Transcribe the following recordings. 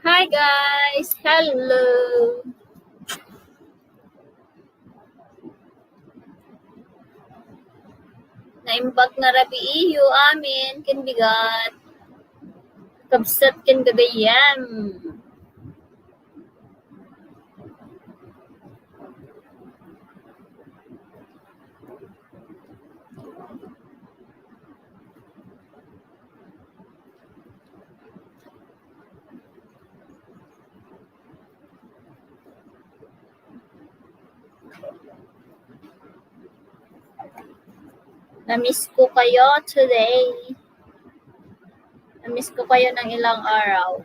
Hi guys! Hello! Naimbag na rabi iyo amin, kin bigat. Kabsat kin gagayam. Namiss ko kayo today. Namiss ko kayo ng ilang araw.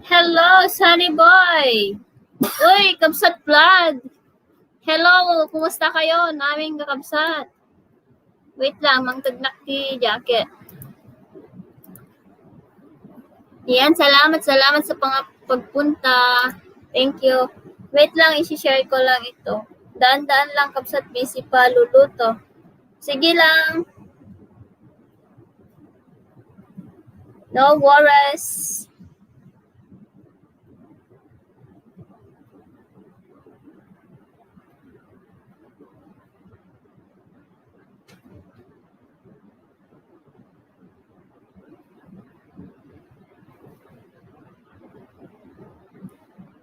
Hello, Sunny Boy! Uy, Kabsat Vlog! Hello, kumusta kayo? Naming kakabsat. Wait lang, mangtagnak ti jacket. Yan, salamat sa pagpunta. Thank you. Wait lang, isi-share ko lang ito. Daan-daan lang, Kabsat, busy pa, luluto. Sige lang. No worries.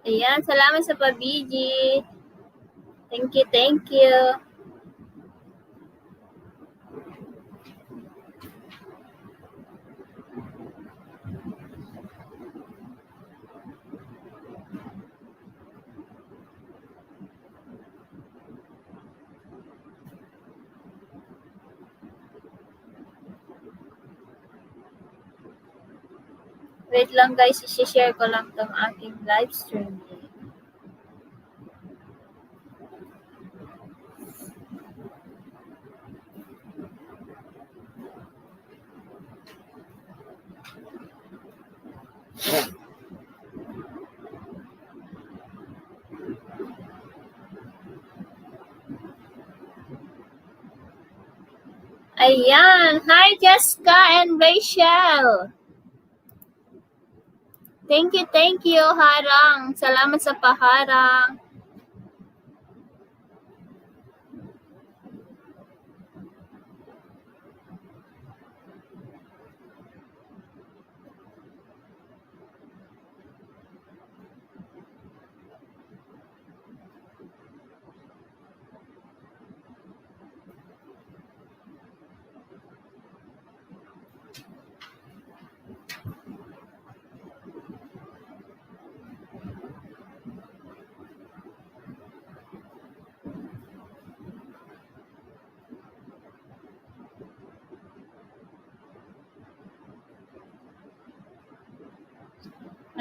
Ayan, salamat sa pabiji. Thank you. Wait lang guys, isi-share ko lang tong aking live stream. Ayan, hi Jessica and Rachel. Thank you, Harang. Salamat sa paharang.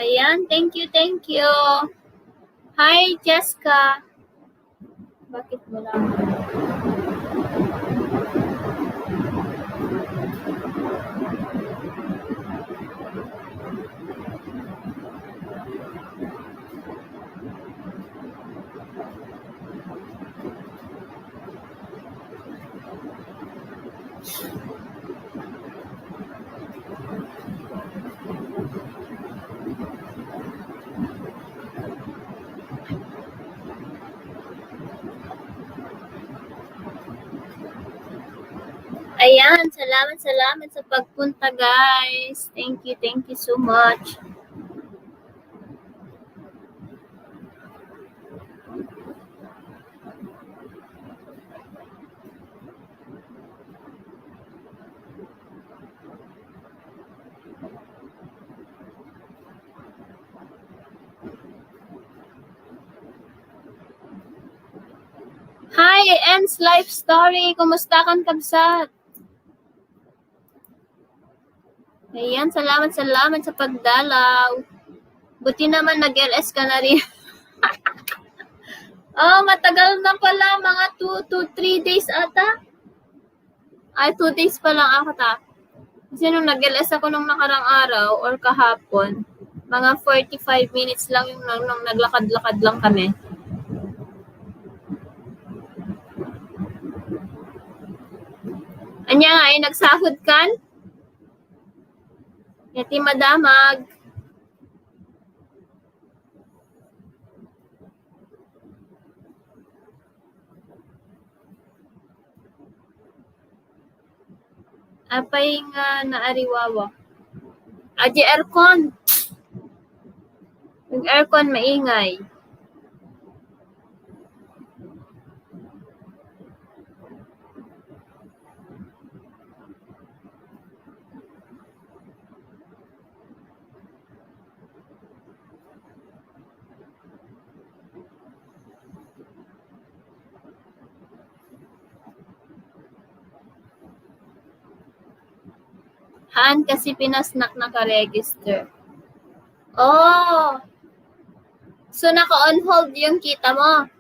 Ayan, thank you. Hi, Jessica. Bakit wala? Ayan, salamat sa pagpunta guys. Thank you so much. Hi, En's Life Story. Kumusta kan kabsat? Ayan, salamat sa pagdalaw. Buti naman nag-LS ka na rin. Oh, matagal na pala. Mga 2 to 3 days ata. Ay, 2 days pa lang ako ta. Kasi nung nag-LS ako nung nakarang araw or kahapon, mga 45 minutes lang yung nung naglakad-lakad lang kami. Anya nga ay nagsahod kan? Yati madamag. Apay nga naariwawa. Aji aircon. Yung aircon maingay. Haan kasi pinasnak naka-register. Oh! So, naka-on hold yung kita mo.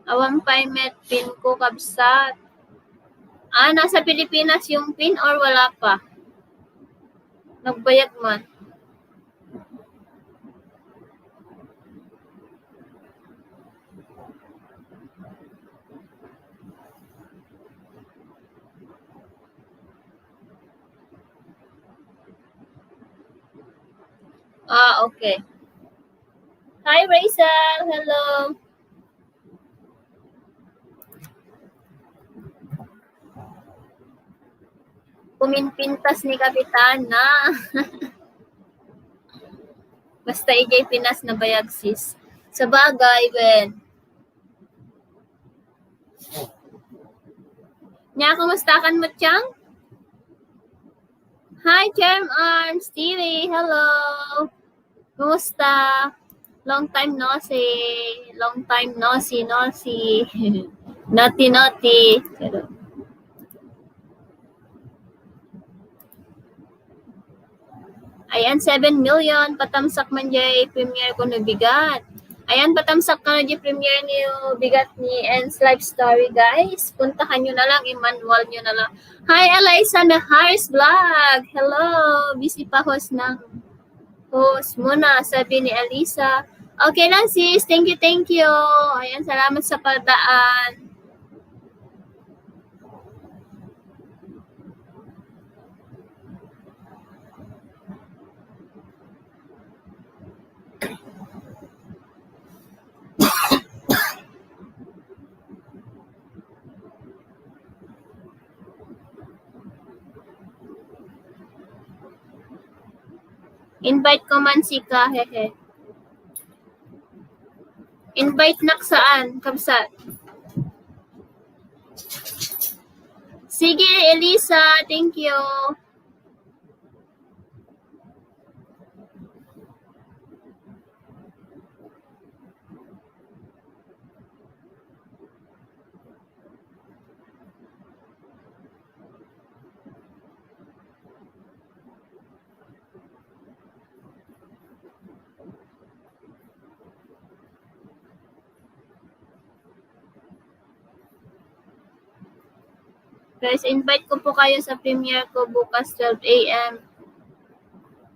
Awang payment pin ko kabsat. Nasa Pilipinas yung pin or wala pa? Nagbayad man. Okay. Hi, Rachel. Hello. Puminpintas ni Kapitana. Basta ijay Pinas na bayag sis. Sa bagay, Ben. Nya, kumustakan mo, Chang? Hi, Germ Arms. Stevie, hello. Kumusta? Long time no see. Long time no see, no see. Naughty, naughty. Ayan, 7 million. Patamsak man jay premiere ko na bigat. Ayan, patamsak ka na jay premiere niyo bigat ni En's Life Story, guys. Puntahan nyo na lang, i-manual nyo na lang. Hi, Eliza na Harris Vlog. Hello. Busy pa host ng host muna, sabi ni Elisa. Okay lang, sis. Thank you, thank you. Ayan, salamat sa pagdaan. Invite ko man si ka, hehe. Invite nak saan, kabsat? Sige, Elisa. Thank you. Guys, invite ko po kayo sa premiere ko bukas 12 a.m.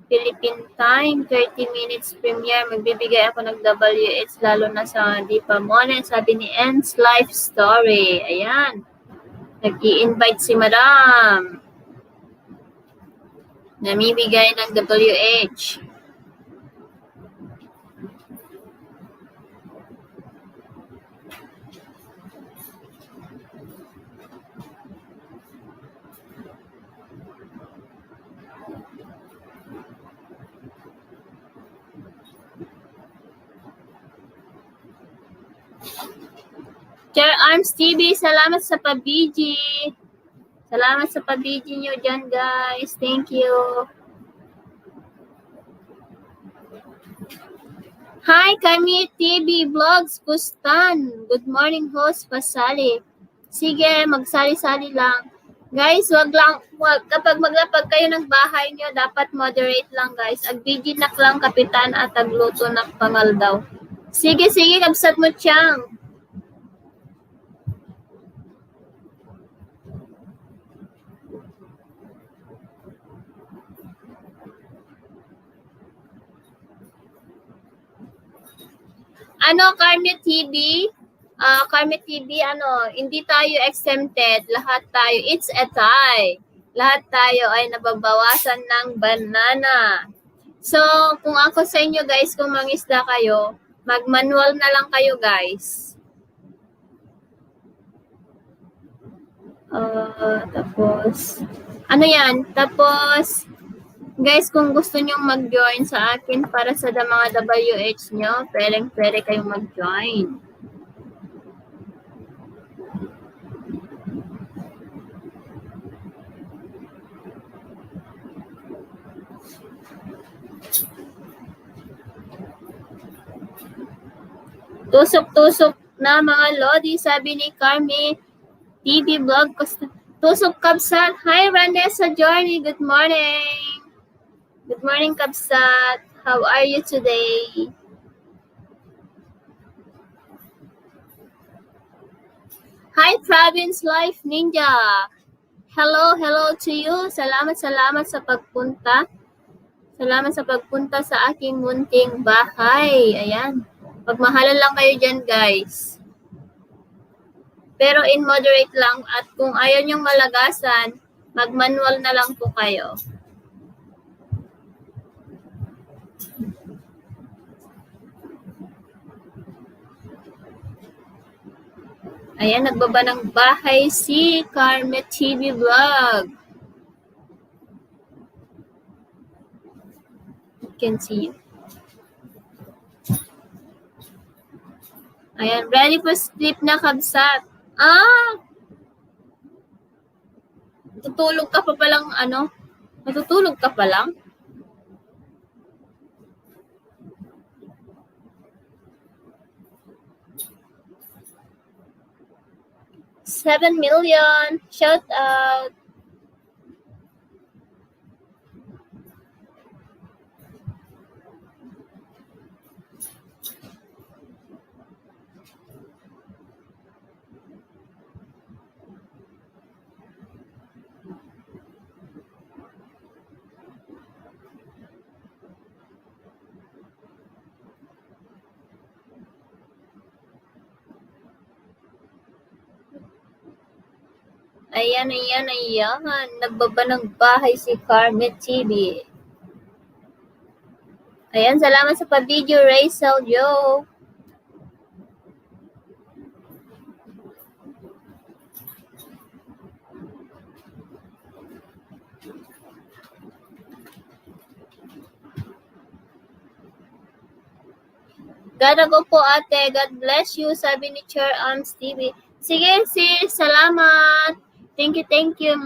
Philippine time, 30 minutes premiere. Magbibigay ako ng WH lalo na sa di pa muna. Sabi ni En's Life Story. Ayan. Nag-i-invite si Madam. Namibigay ng WH. Chair Arms TV, salamat sa pa-BG. Salamat sa pa-BG nyo dyan, guys. Thank you. Hi, kami TV Vlogs Kustan. Good morning, host Pasali. Sige, magsali-sali lang. Guys, wag kapag maglapag kayo ng bahay nyo, dapat moderate lang guys. Agbigin nak lang kapitan at agluto nak pangal daw. Sige, kabsat mo tiyang. Ano, Carmi TV? Carmi TV, hindi tayo exempted. Lahat tayo, it's a tie. Lahat tayo ay nababawasan ng banana. So, kung ako sa inyo guys, kung mangisda kayo, mag-manual na lang kayo guys. Tapos, ano yan? Tapos, guys, kung gusto nyong mag-join sa akin para sa mga WH nyo, pwede kayong mag-join. Tusok-tusok na mga lodi, sabi ni Carmi TV Vlog. Tusok Kabsat. Hi, Ranessa Journey. Good morning. Good morning, Kabsat. How are you today? Hi, Province Life Ninja. Hello to you. Salamat sa pagpunta. Salamat sa pagpunta sa aking munting bahay. Ayan. Pagmahalan lang kayo dyan, guys. Pero in moderate lang. At kung ayaw nyong malagasan, mag-manual na lang po kayo. Ayan, nagbaba ng bahay si Carme TV Vlog. You can see. Ayan, ready for sleep na, Kabsat. Natutulog ka pa palang Natutulog ka pa lang? $7 million. Shout out. Ayan. Nagbaba ng bahay si Carme TV. Ayan, salamat sa pa-video, Rachel Joe. Gotta go po ate. God bless you, sabi ni Chair Arms TV. Sige sis, salamat. Thank you.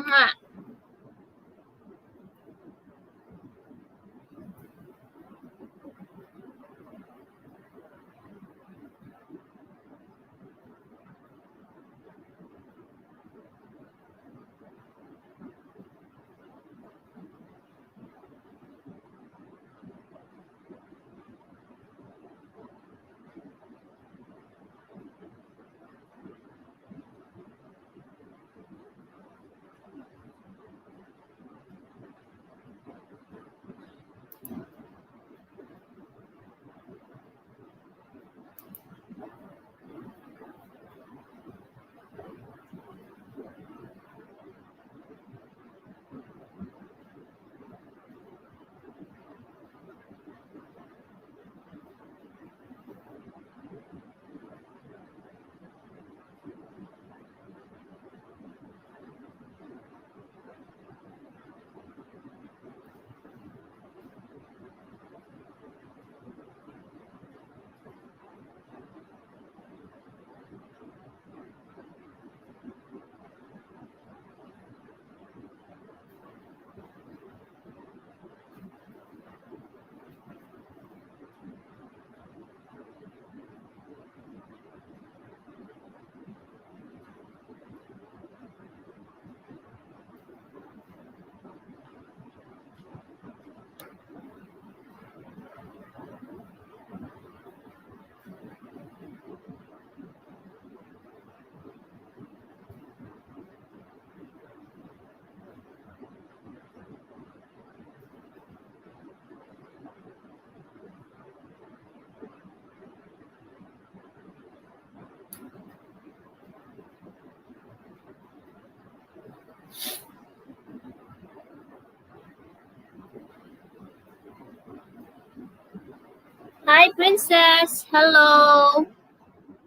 Hi, Princess! Hello!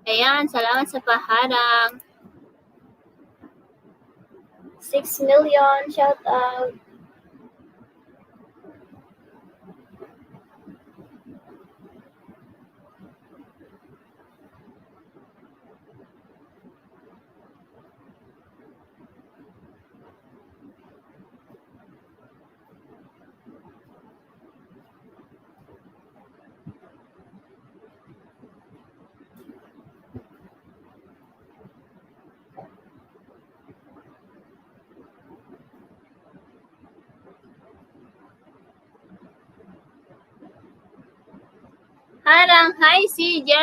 Ayan, salamat sa paharang. 6 million, shout out. Harang, hi CJ!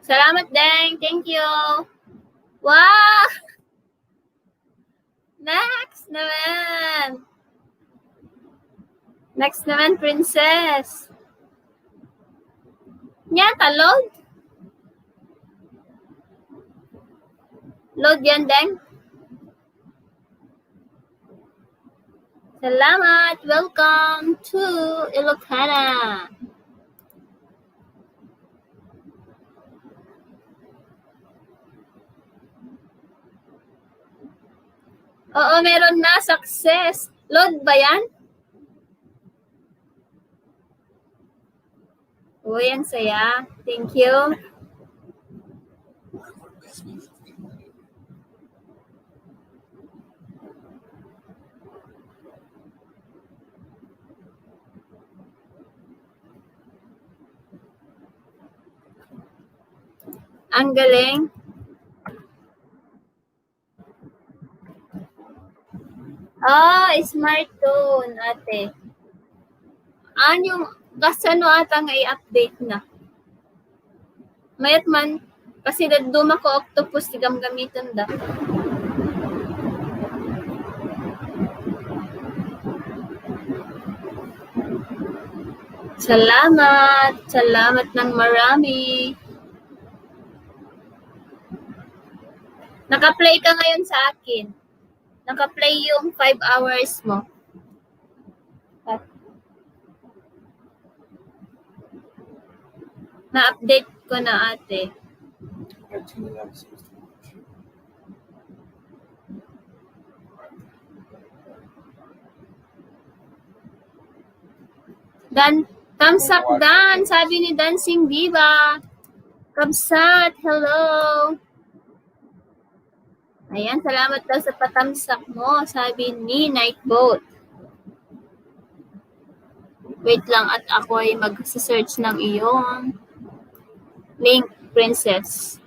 Salamat, Deng! Thank you! Wow! Next naman! Next naman, Princess! Nyata, load? Load yan, Deng? Salamat! Welcome to Ilocana! Oo, meron na. Success. Load ba yan? Uy, ang saya. Thank you. Ang galing. Smart tone, ate. Yung kasano ata nga i-update na. Mayat man, kasi daduma ko octopus, tigam gamiton da. Salamat. Salamat ng marami. Naka-play ka ngayon sa akin. Naka-play yung 5 hours mo. Na-update ko na, ate. Dan, Kamsak Dan, sabi ni Dancing Diva. Kamsat, hello. Ayan, salamat daw sa patamsak mo, sabi ni Nightboat. Wait lang at ako ay mag-search ng iyong link, princess.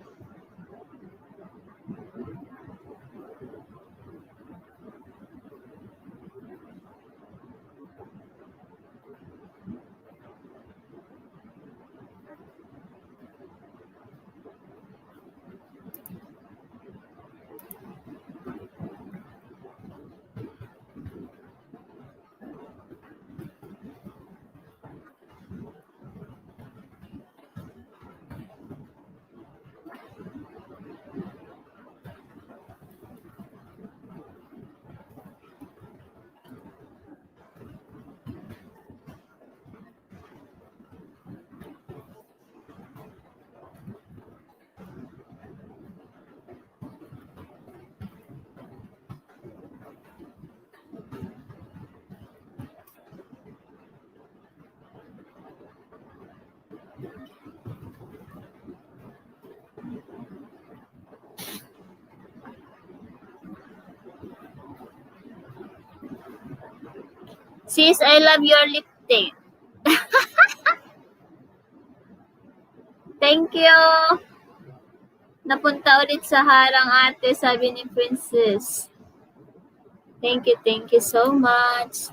Sis, I love your lip tint. Thank you. Napunta ulit sa harang ate, sabi ni Princess. Thank you so much.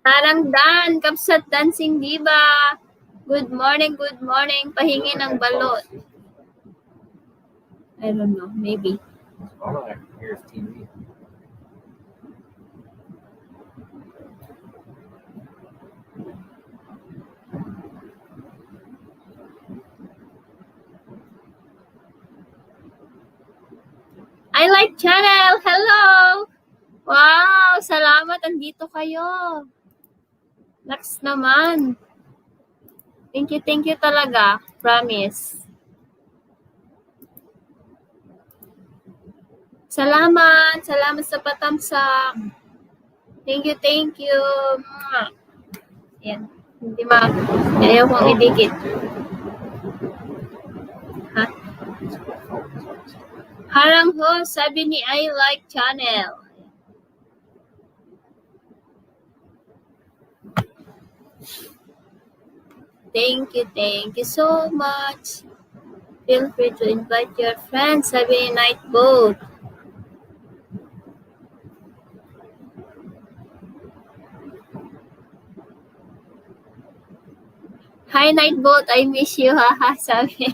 Harang Dan, Kapsat Dancing Diva. Good morning. Pahingi ng balot. I don't know, maybe. All I can hear is TV. I like channel. Hello. Wow, salamat. Andito kayo. Next naman. Thank you talaga. Promise. Salamat sa patamsak. Thank you. Yan. Hindi ayaw kong idikit. Ha? Harang ho, sabi ni I like channel. Thank you so much. Feel free to invite your friends, sabi ni Nightboat. Hi Nightboat, I miss you, haha, sabi.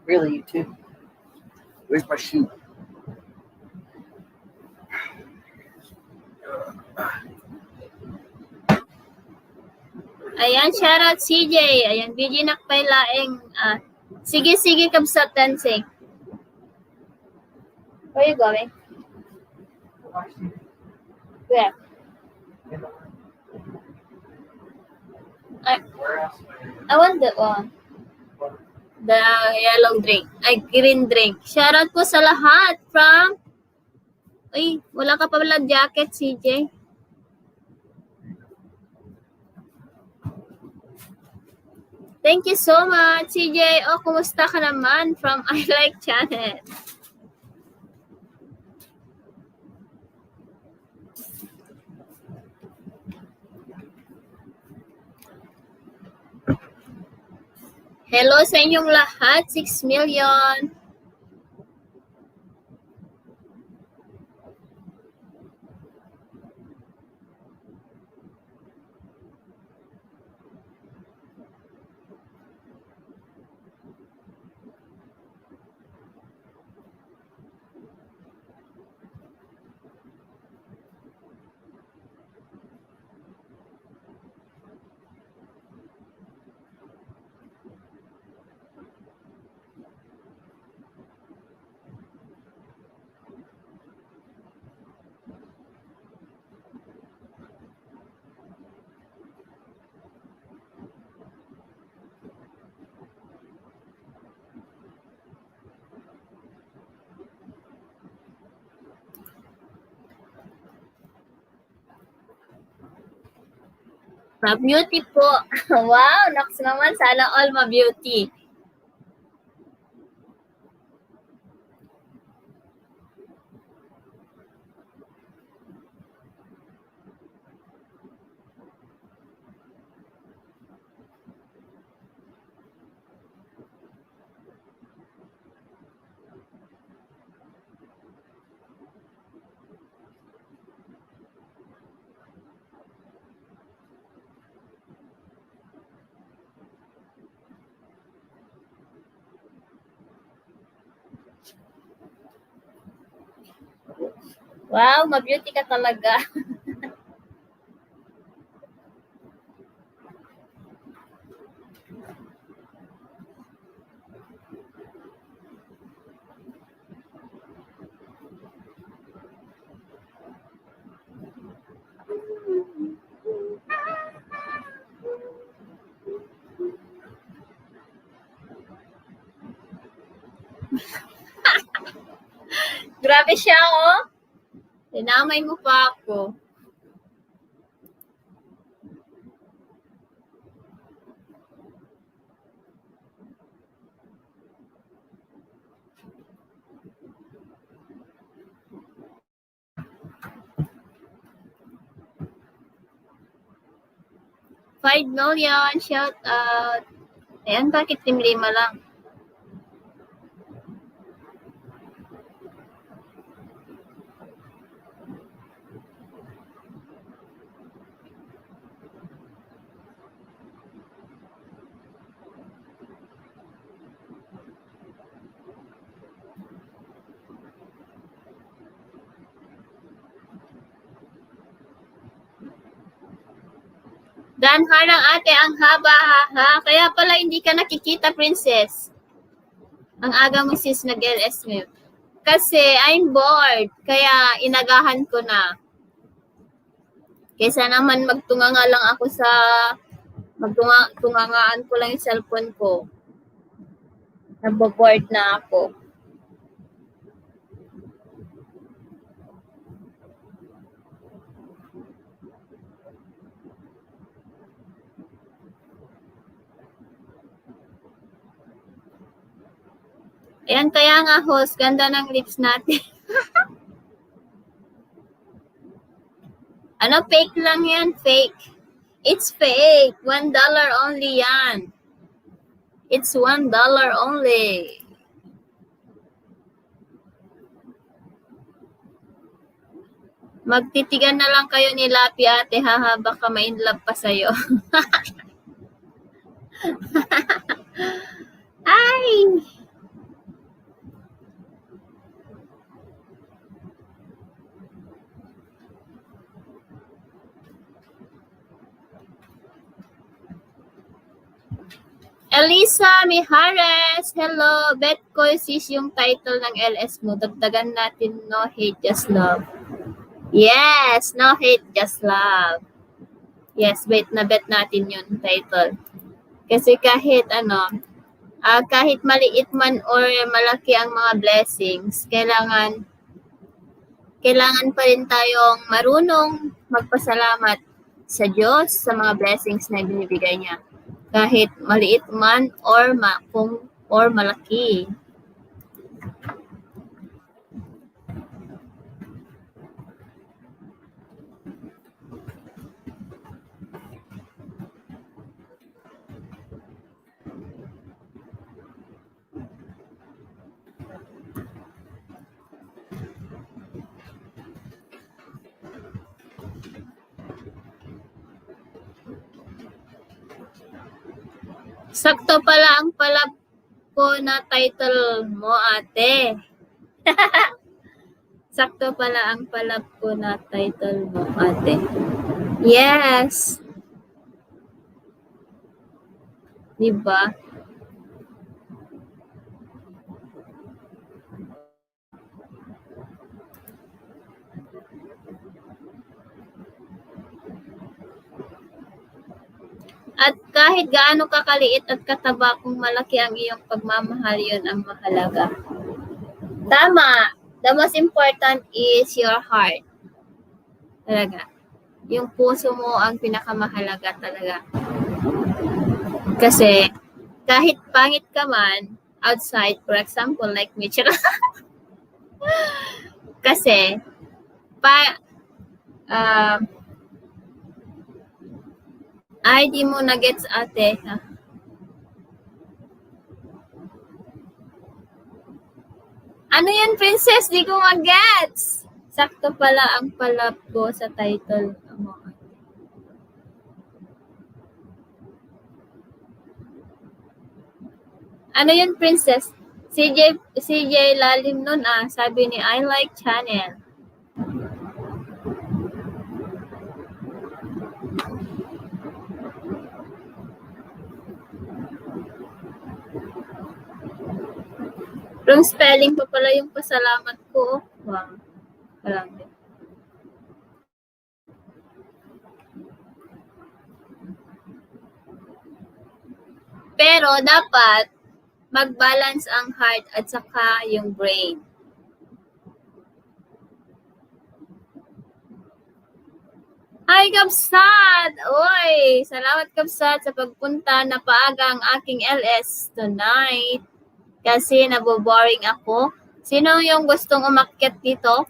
Really, you too? Where's my shoe? Ayan, shoutout CJ. Ayan, BG nakpay laeng. Sige, Kapsat Dancing. Where are you going? Where? I want the one. The yellow drink. Ay, green drink. Shoutout po sa lahat from... Uy, wala ka pa pala jacket, CJ. Thank you so much, CJ. Oh, kumusta ka naman from I Like Channel? Hello sa inyong lahat, 6 million. Ma-beauty po. Wow, naks naman. Sana all ma-beauty. Wow, ma-beauty ka talaga. Grabe siya, oh. Dinamay mo pa ako. $5 million, shout out. Ayan, bakit Team Lima lang? Dan harang ate, ang haba, ha? Kaya pala hindi ka nakikita, princess. Ang aga mo sis nag-LS mo. Kasi I'm bored, kaya inagahan ko na. Kaysa naman magtunganga lang ako sa magtungangaan ko lang yung cellphone ko. Naboboard na ako. Ayan, kaya nga host, ganda ng lips natin. Ano, fake lang yan, fake. It's fake. $1 only yan. It's $1 only. Magtitigan na lang kayo ni Lapi ate, haha, baka ma-inlove pa sa'yo. Ay! Elisa Mijares, hello. Bet ko sis yung title ng LS mo. Dagdagan natin, no hate, just love. Yes, no hate, just love. Yes, bet natin yun title. Kasi kahit kahit maliit man or malaki ang mga blessings, kailangan pa rin tayong marunong magpasalamat sa Diyos sa mga blessings na binibigay niya. Kahit maliit man or malaki. Sakto pala ang palab ko na title mo, ate. Sakto pala ang palab ko na title mo, ate. Yes. Diba? At kahit gaano kakaliit at kataba, kung malaki ang iyong pagmamahal, yun ang mahalaga. Tama. The most important is your heart. Talaga. Yung puso mo ang pinakamahalaga talaga. Kasi, kahit pangit ka man, outside, for example, like me, kasi, ay, di mo na-gets ate. Ano yan, princess? Di ko ma-gets. Sakto pala ang palap ko sa title mo. Ano yun, princess? CJ lalim nun sabi ni I like channel. Wrong spelling pa pala yung pasalamat ko. Wow. Marami. Pero dapat mag-balance ang heart at saka yung brain. Hi, Kapsat! Oy! Salamat, Kapsat, sa pagpunta. Napaaga ang aking LS tonight. Kasi naboboring ako. Sino yung gustong umakyat dito?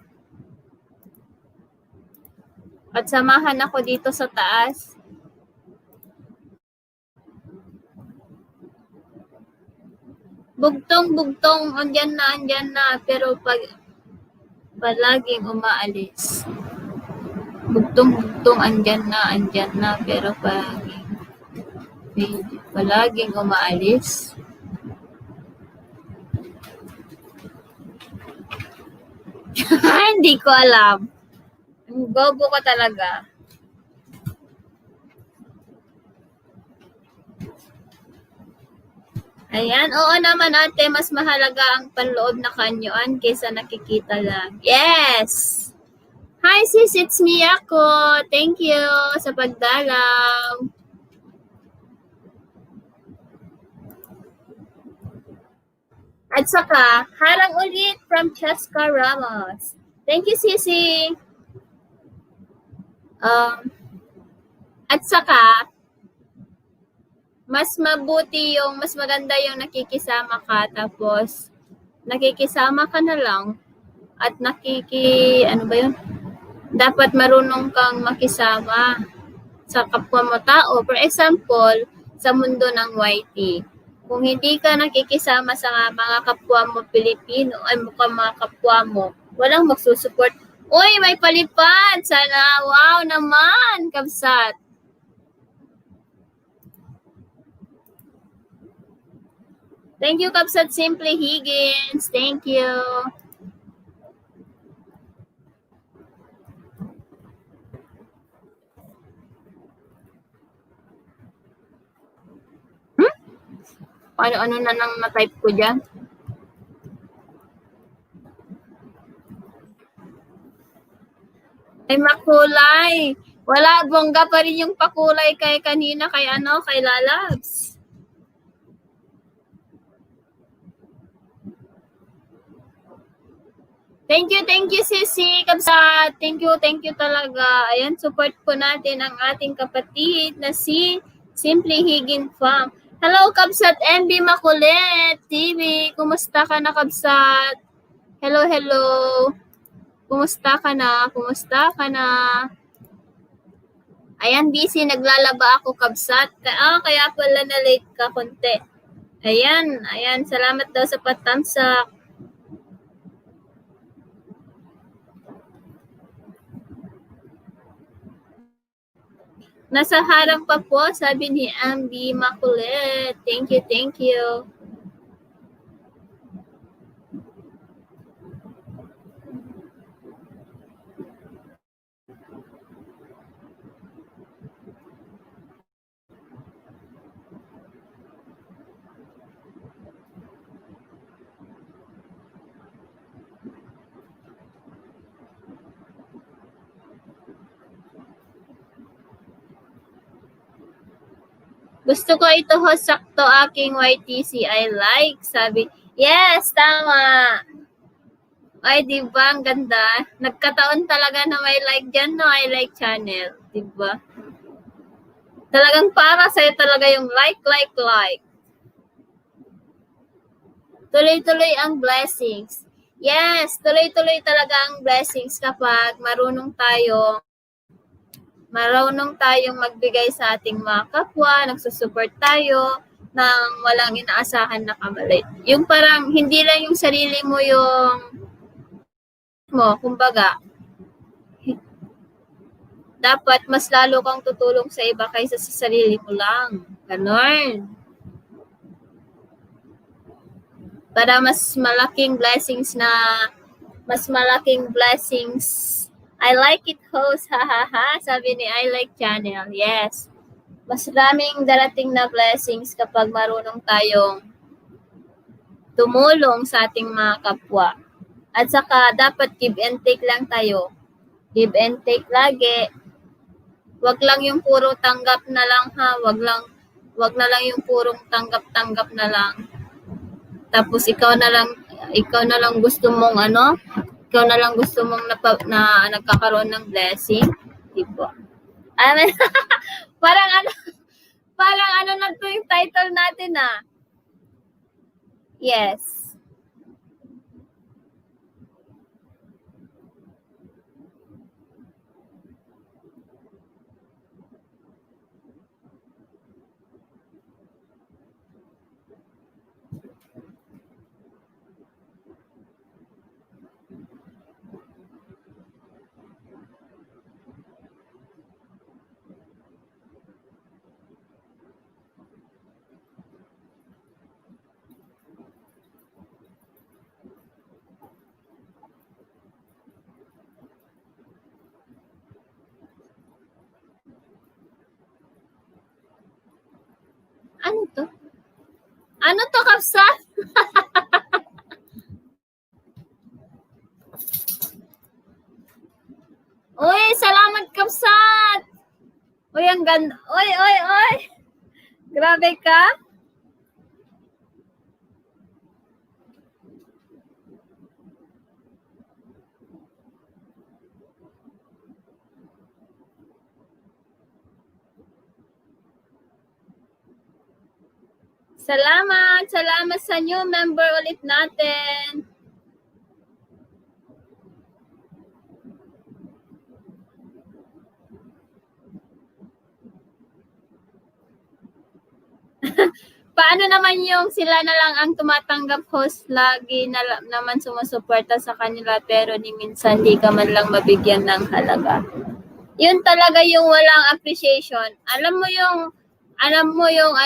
At samahan ako dito sa taas. Bugtong-bugtong, andyan na. Pero palaging umaalis. Bugtong-bugtong, andyan na. Pero palaging umaalis. Hindi ko alam. Bobo ko talaga. Ayan, oo naman ate, mas mahalaga ang panloob na kanyuan kaysa nakikita lang. Yes! Hi sis, it's me ako. Thank you sa pagdalaw. At saka, harang ulit from Cheska Ramos. Thank you, Sisi. At saka, mas maganda yung nakikisama ka, tapos nakikisama ka na lang at dapat marunong kang makisama sa kapwa mo tao. For example, sa mundo ng YT. Kung hindi ka nakikisama sa mga kapwa mo Pilipino, ay mga kapwa mo, walang magsusupport. Uy, may palipad! Sana, wow naman, Kapsat! Thank you, Kapsat Simply Higgins. Thank you. Ano na nang na-type ko dyan? Ay, makulay. Wala, bongga pa rin yung pakulay kay kanina, kay Lalabs. Thank you, Sisi, Kapsat. Thank you talaga. Ayan, support po natin ang ating kapatid na si Simply Higgin Farm. Hello, Kapsat MB Makulit TV. Kumusta ka na, Kapsat? Hello. Kumusta ka na? Ayan, busy. Naglalaba ako, Kapsat. Kaya pala na-late ka konti. Ayan. Salamat daw sa patamsak. Nasa harang pa po, sabi ni Ambi Makulit. Thank you. Gusto ko ito ho, sakto aking YTC I like, sabi. Yes, tama. Ay, di ba? Ang ganda. Nagkataon talaga na may like dyan, no? I like channel. Di ba? Talagang para sa'yo talaga yung like. Tuloy-tuloy ang blessings. Yes, tuloy-tuloy talaga ang blessings kapag marunong tayong magbigay sa ating mga kapwa, nagsusupport tayo ng walang inaasahan na kamalit. Yung parang hindi lang yung sarili mo kumbaga, dapat mas lalo kang tutulong sa iba kaysa sa sarili mo lang. Ganon. Para mas malaking blessings. I like it, host, hahaha, sabi ni I like channel. Yes. Mas raming darating na blessings kapag marunong tayong tumulong sa ating mga kapwa. At saka dapat give and take lang tayo. Give and take lagi. Wag lang yung puro tanggap na lang ha. Wag na lang yung purong tanggap na lang. Tapos ikaw na lang gusto mong na nagkakaroon ng blessing, di ba? parang ano na to yung title natin ah. Yes. Ano to, Kapsat? Uy, salamat, Kapsat! Uy, ang ganda. Uy! Grabe ka? Salamat sa new member ulit natin. Paano naman yung sila na lang ang tumatanggap, host, lagi naman sumusuporta sa kanila pero ni minsan di ka man lang mabigyan ng halaga. Yun talaga yung walang appreciation. Alam mo yung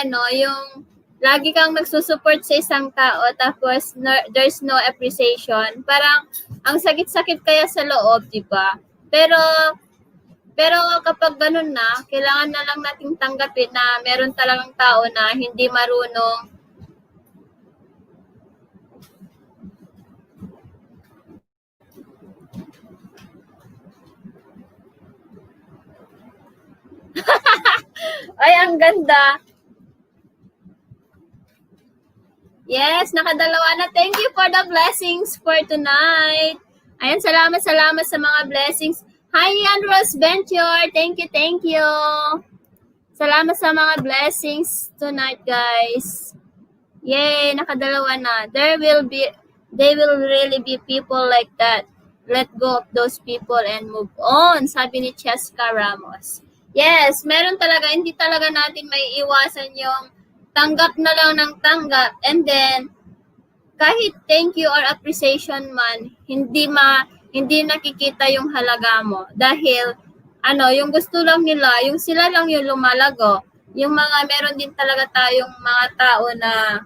lagi kang nagsusupport sa isang tao tapos there's no appreciation. Parang ang sakit-sakit kaya sa loob, di ba? Pero kapag ganun na, kailangan na lang nating tanggapin na meron talagang tao na hindi marunong Ay, ang ganda. Yes, nakadalawa na. Thank you for the blessings for tonight. Ayan, salamat sa mga blessings. Hi, Rose Venture. Thank you. Salamat sa mga blessings tonight, guys. Yay, nakadalawa na. They will really be people like that. Let go of those people and move on, sabi ni Cheska Ramos. Yes, meron talaga, hindi talaga natin may iwasan yung tanggap na lang ng tanggap, and then kahit thank you or appreciation man, hindi nakikita yung halaga mo dahil yung gusto lang nila, yung sila lang yung lumalago. Yung meron din talaga tayong mga tao na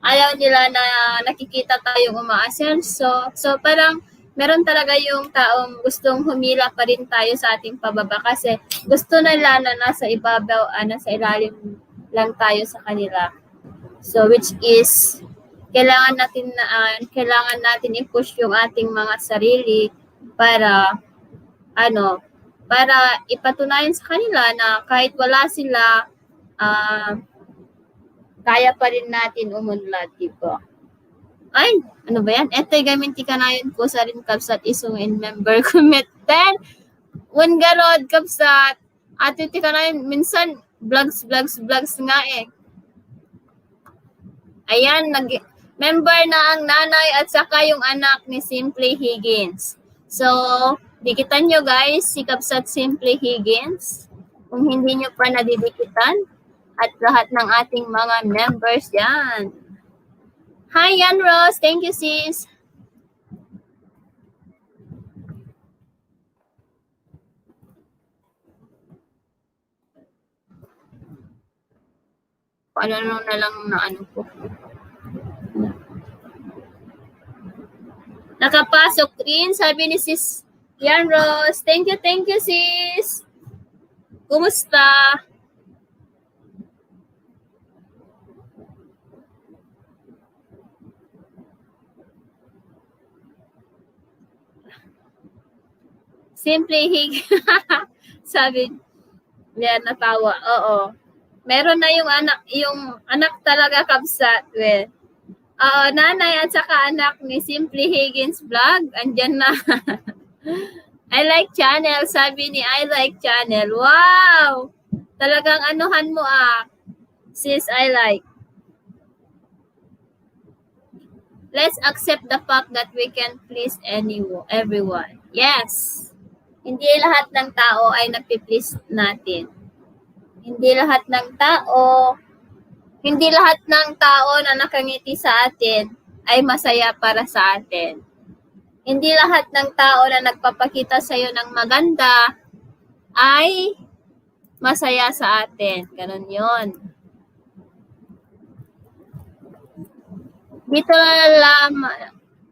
ayaw nila na nakikita tayong umaasenso. So parang meron talaga yung taong gustong humila pa rin tayo sa ating pababa kasi gusto nila na nasa ibabaw, nasa ilalim lang tayo sa kanila. So which is kailangan natin i-push yung ating mga sarili para ipatunayan sa kanila na kahit wala sila, kaya pa rin natin umunlad, diba? Ay, ano ba yan? Eto'y gaminti ka na yun ko sa rin kapsat isong in member commit. Then, when garod kapsat, ato ti ka na yun, minsan, vlogs nga eh. Ayan, member na ang nanay at saka yung anak ni Simply Higgins. So, dikitan nyo guys, si Kapsat Simply Higgins. Kung hindi nyo pa nadidikitan, at lahat ng ating mga members yan. Hi, Yan Rose. Thank you, sis. Paano na lang na ano po. Nakapasok rin, sabi ni sis Yan Rose. Thank you, sis. Kumusta? Simply Hig. Sabi niya, natawa. Oo. Meron na yung anak talaga Kapsat. Well, nanay at saka anak ni Simply Higgins Vlog. Andyan na. I like channel. Sabi ni I like channel. Wow! Talagang anuhan mo sis I like. Let's accept the fact that we can please everyone. Yes. Hindi lahat ng tao ay napiplease natin. Hindi lahat ng tao na nakangiti sa atin ay masaya para sa atin. Hindi lahat ng tao na nagpapakita sa iyo ng maganda ay masaya sa atin. Ganun 'yon.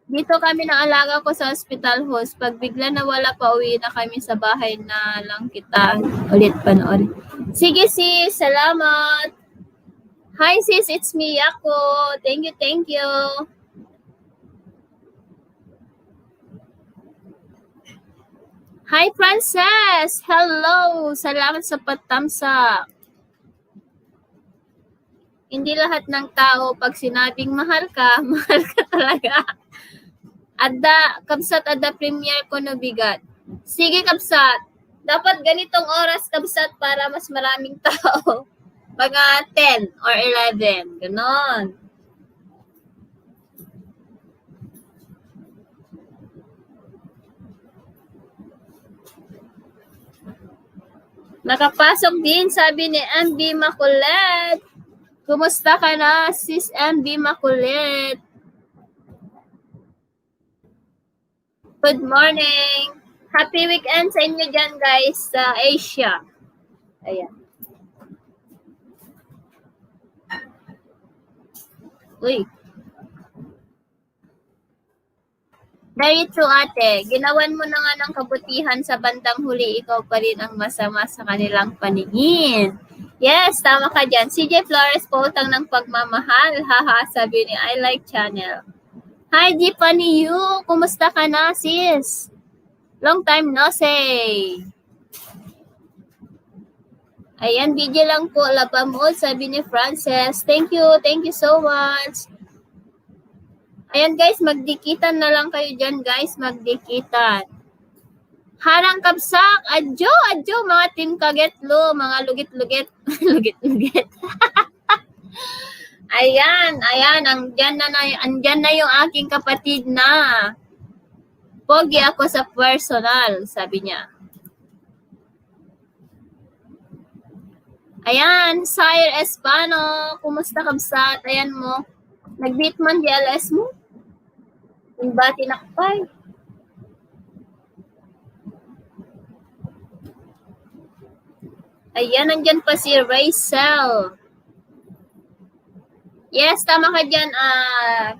Dito kami ng alaga ko sa hospital host. Pag bigla nawala pa, uwi na kami sa bahay na lang kita ulit panoorin. Sige sis, salamat. Hi sis, it's me ako. Thank you. Hi Princess! Hello! Salamat sa patamsak. Hindi lahat ng tao pag sinabing mahal ka talaga. Kapsat ada premier ko no bigat. Sige Kapsat, dapat ganitong oras Kapsat para mas maraming tao. Mga 10 or 11, ganon. Nakapasok din, sabi ni MB Makulit. Kumusta ka na, sis MB Makulit? Good morning. Happy weekend sa inyo dyan, guys, sa Asia. Ayan. Uy. Very true, ate. Ginawan mo na nga ng kabutihan sa bandang huli, ikaw pa rin ang masama sa kanilang paningin. Yes, tama ka dyan. CJ Flores, pautang ng pagmamahal. Haha, sabi ni I like channel. Hi, Jeepani Yu. Kumusta ka na, sis? Long time no say. Ayan, video lang po. Labamod, sabi ni Frances. Thank you so much. Ayan guys, magdikitan na lang kayo dyan guys, magdikitan. Harang Kapsak, adjo, mga team kagetlo, mga lugit-lugit. Lugit-lugit. Ayan, andyan na yung aking kapatid na. Pogi ako sa personal, sabi niya. Ayan, Sire Espano, kumusta Kapsat? Ayan mo. Nag-beat man di LS mo? Yung ba tinakpay? Ayan, nandyan pa si Rachel. Yes, tama ka dyan,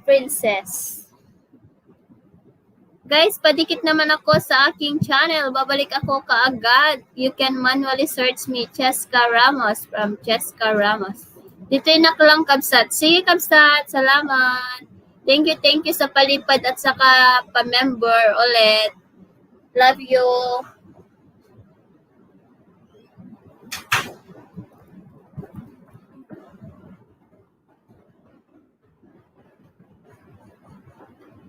Princess. Guys, padikit naman ako sa aking channel. Babalik ako kaagad. You can manually search me, Cheska Ramos, from Cheska Ramos. Dito yung naklang Kapsat. Sige Kapsat, salamat. Thank you sa palipad at saka pa-member ulit. Love you.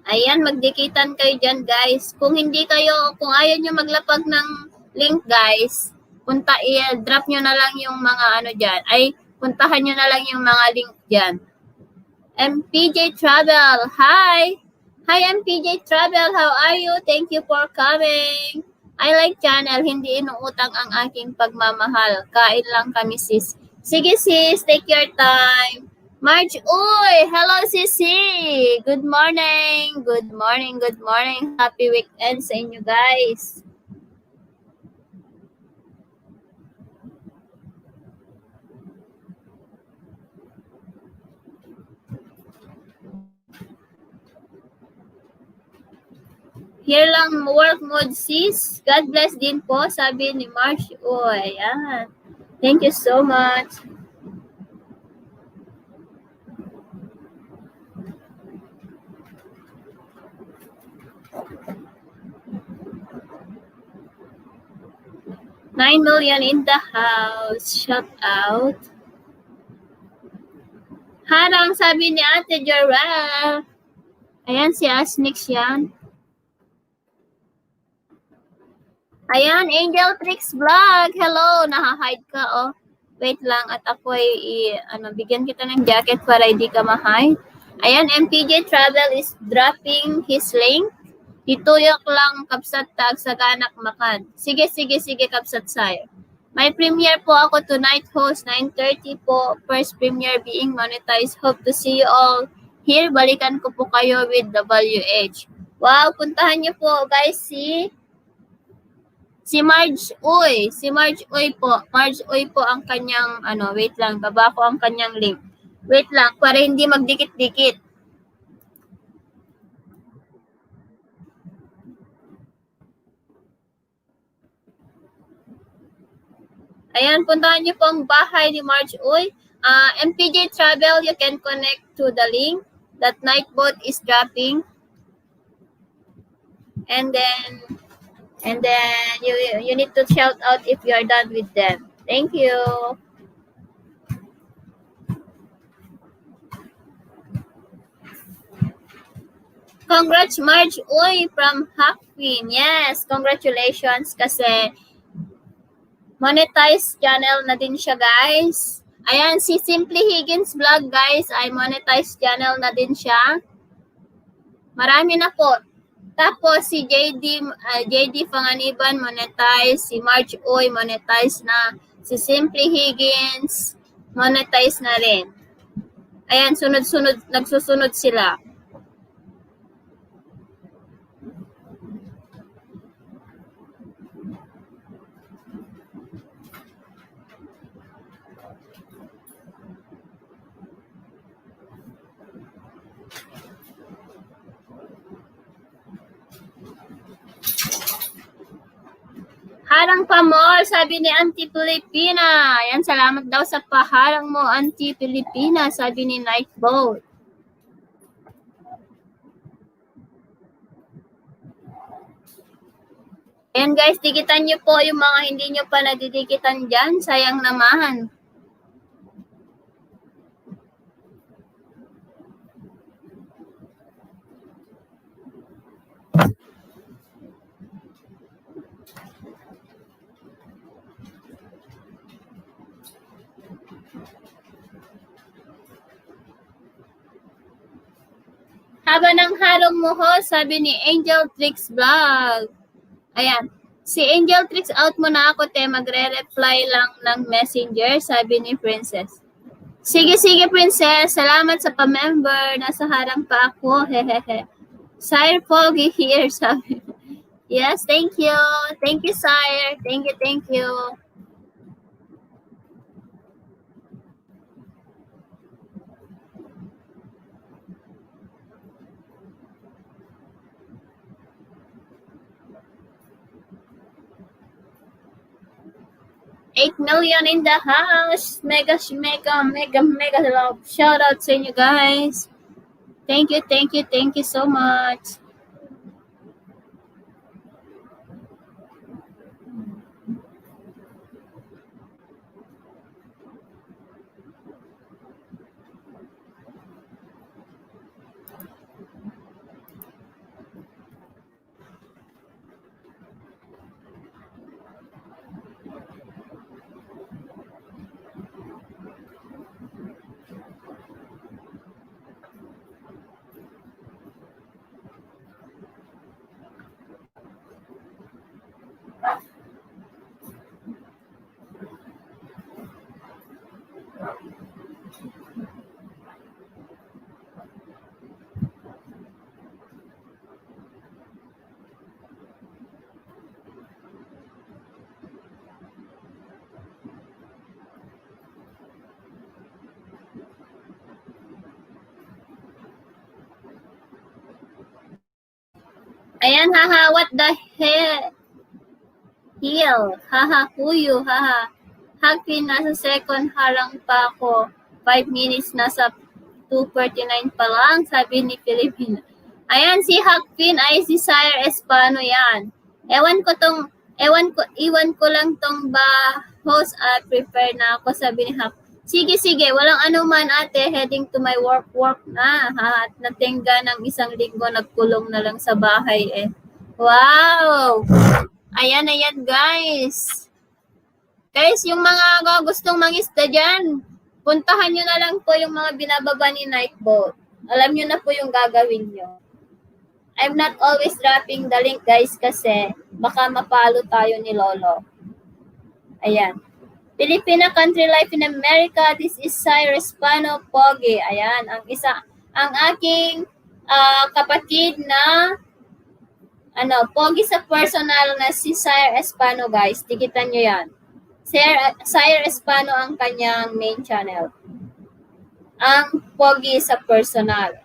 Ayan, magdikitan kayo dyan, guys. Kung ayaw nyo maglapag ng link, guys, drop nyo na lang yung mga dyan. Puntahan nyo na lang yung mga link dyan. MPJ Travel, hi! Hi, MPJ Travel, how are you? Thank you for coming. I like channel, hindi inuutang ang aking pagmamahal. Kain lang kami, sis. Sige, sis, take your time. March, uy! Hello, Sisi! Good morning! Good morning, good morning. Happy weekend sa inyo, guys. Here lang work mode, sis. God bless din po, sabi ni March. Uy, ayan. Thank you so much. $9 million in the house. Shout out. Harang, sabi ni Ate Jorel. Ayan, si Asnix yan. Ayan, Angel Tricks Vlog. Hello, naha-hide ka, oh. Wait lang, at ako bigyan kita ng jacket para hindi ka ma-hide. Ayan, MPJ Travel is dropping his link. Ituyok lang kapsat tag sa ganak makan. Sige, kapsat sayo. May premiere po ako tonight, host, 9:30 po. First premiere being monetized. Hope to see you all here. Balikan ko po kayo with WH. Wow, puntahan niyo po, guys, si Marge Uy. Si Marge Uy po. Marge Uy po ang kanyang, wait lang, baba ko ang kanyang link. Wait lang, para hindi magdikit-dikit. Ayan, puntahan niyo po ang bahay ni Marge Uy. MPJ Travel, you can connect to the link. That night boat is dropping. And then you need to shout out if you are done with them. Thank you. Congrats, Marge Uy from Hackfin. Yes, congratulations kasi monetize channel na din siya, guys. Ayan, si Simply Higgins Vlog, guys, ay monetize channel na din siya. Marami na po. Tapos si JD Panganiban monetize, si March Uy monetize na, si Simply Higgins monetize na rin. Ayan, nagsusunod sila. Harang pa more, sabi ni Auntie Filipina. Ayan, salamat daw sa paharang mo, Auntie Filipina, sabi ni Nightboat. Ayan guys, dikitan nyo po yung mga hindi nyo pa nadidikitan dyan. Sayang naman. Haba ng harong mo ho, sabi ni Angel Tricks Vlog. Ayan. Si Angel Tricks, out mo na ako, te. Magre-reply lang ng messenger, sabi ni Princess. Sige, Princess. Salamat sa pa-member. Nasa harang pa ako. Hehehe. Sire Foggy here, sabi. Yes, thank you. Thank you, Sire. Thank you. $8 million in the house. Mega love. Shout out sa inyo, guys. Thank you so much. Ayan, haha, what the hell? Haha, kuyo, haha. Happy, nasa second harang pa ako. 5 minutes, nasa 2:49 pa lang, sabi ni Filipina. Ayan, si Hakpin ay si Sire Espano yan. Iwan ko lang tong host at prepare na ako, sabi ni Hak. Sige, walang anuman ate, heading to my work na. Ha, at natingga ng 1 linggo, nagkulong na lang sa bahay eh. Wow! Ayan, guys. Guys, yung mga gustong mangisda dyan, puntahan nyo na lang po yung mga binababa ni Nightboat. Alam nyo na po yung gagawin nyo. I'm not always dropping the link, guys, kasi baka mapalo tayo ni Lolo. Ayan. Filipina Country Life in America, this is Cyrus Pano Pogi. Ayan, ang aking kapatid na Pogi sa personal na si Sire Espano, guys. Tikitan nyo yan. Sire Espano ang kanyang main channel. Ang Pogi sa personal.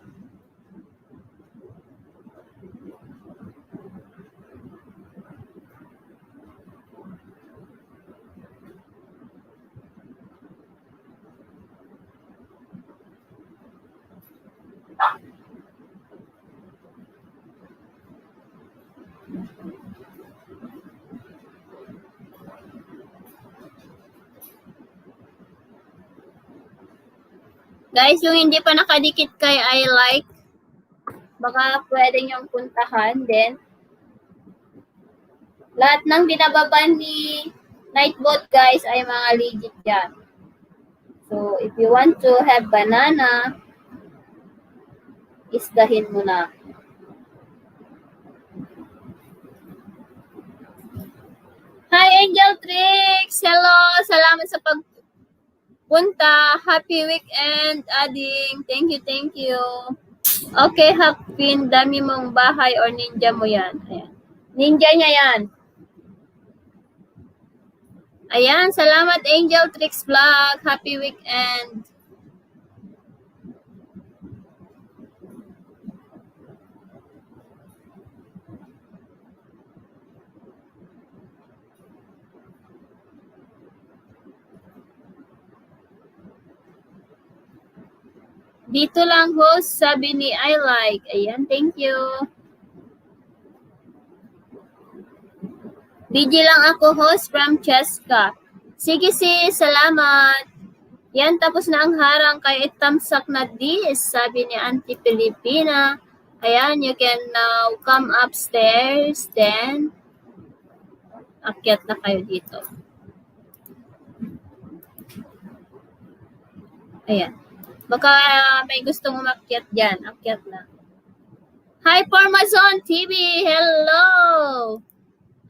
Guys, yung hindi pa nakadikit kay I like, baka pwede niyong puntahan din. Lahat ng binababa ni Nightboat, guys, ay mga legit yan. So, if you want to have banana, isdahin mo na. Hi, Angel Tricks! Hello! Salamat sa pagpunta. Happy weekend, Ading. Thank you. Okay, Hapin, dami mong bahay or ninja mo yan. Ayan. Ninja niya yan. Ayan, salamat Angel Tricks Vlog. Happy weekend. Dito lang host, sabi ni I like. Ayan, thank you. Busy lang ako host from Cheska. Sige sis, salamat. Yan, tapos na ang harang kay itamsak na this, sabi ni Auntie Filipina. Ayan, you can now come upstairs, then akyat na kayo dito. Ayan. Baka may gustong umakyat dyan. Akyat na. Hi, Formazon TV! Hello!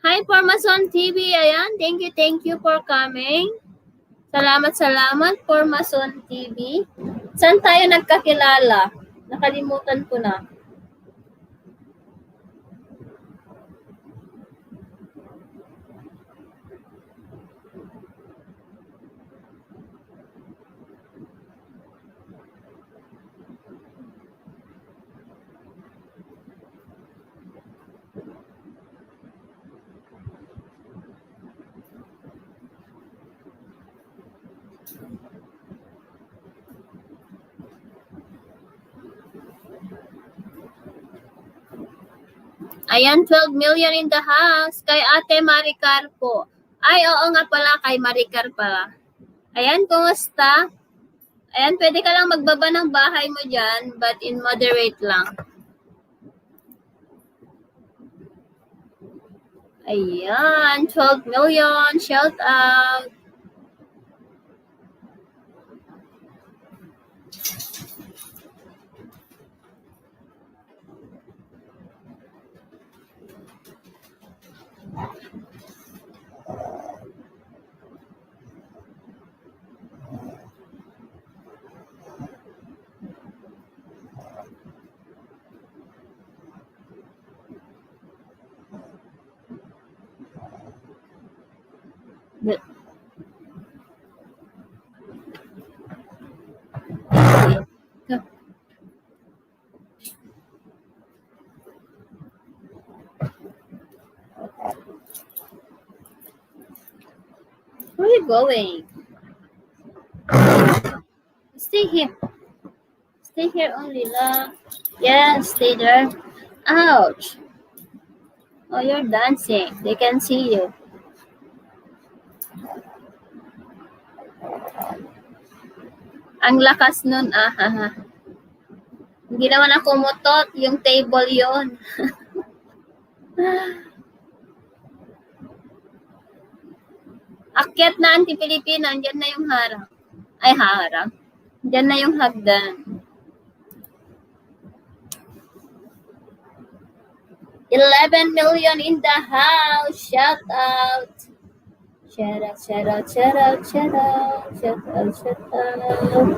Hi, Formazon TV! Ayan, thank you for coming. Salamat, Formazon TV. Saan tayo nagkakilala? Nakalimutan ko na. Ayan, 12 million in the house. Kay Ate Maricar po. Ay, oo nga pala, kay Maricar pala. Ayan, kumusta? Ayan, pwede ka lang magbaba ng bahay mo dyan, but in moderate lang. Ayan, 12 million. Shout out. Where are you going? Stay here. Stay here only, love. Yeah, stay there. Ouch. Oh, you're dancing. They can see you. Ang lakas nun, ah. Hindi naman ako mutot. Yung table yon. Akyat na anti-Pilipino. Andyan na yung harang. Ay, harang. Andyan na yung hagdan. 11 million in the house. Shout out. Shout out, shout out, shout out, shout out, shout out, shout out.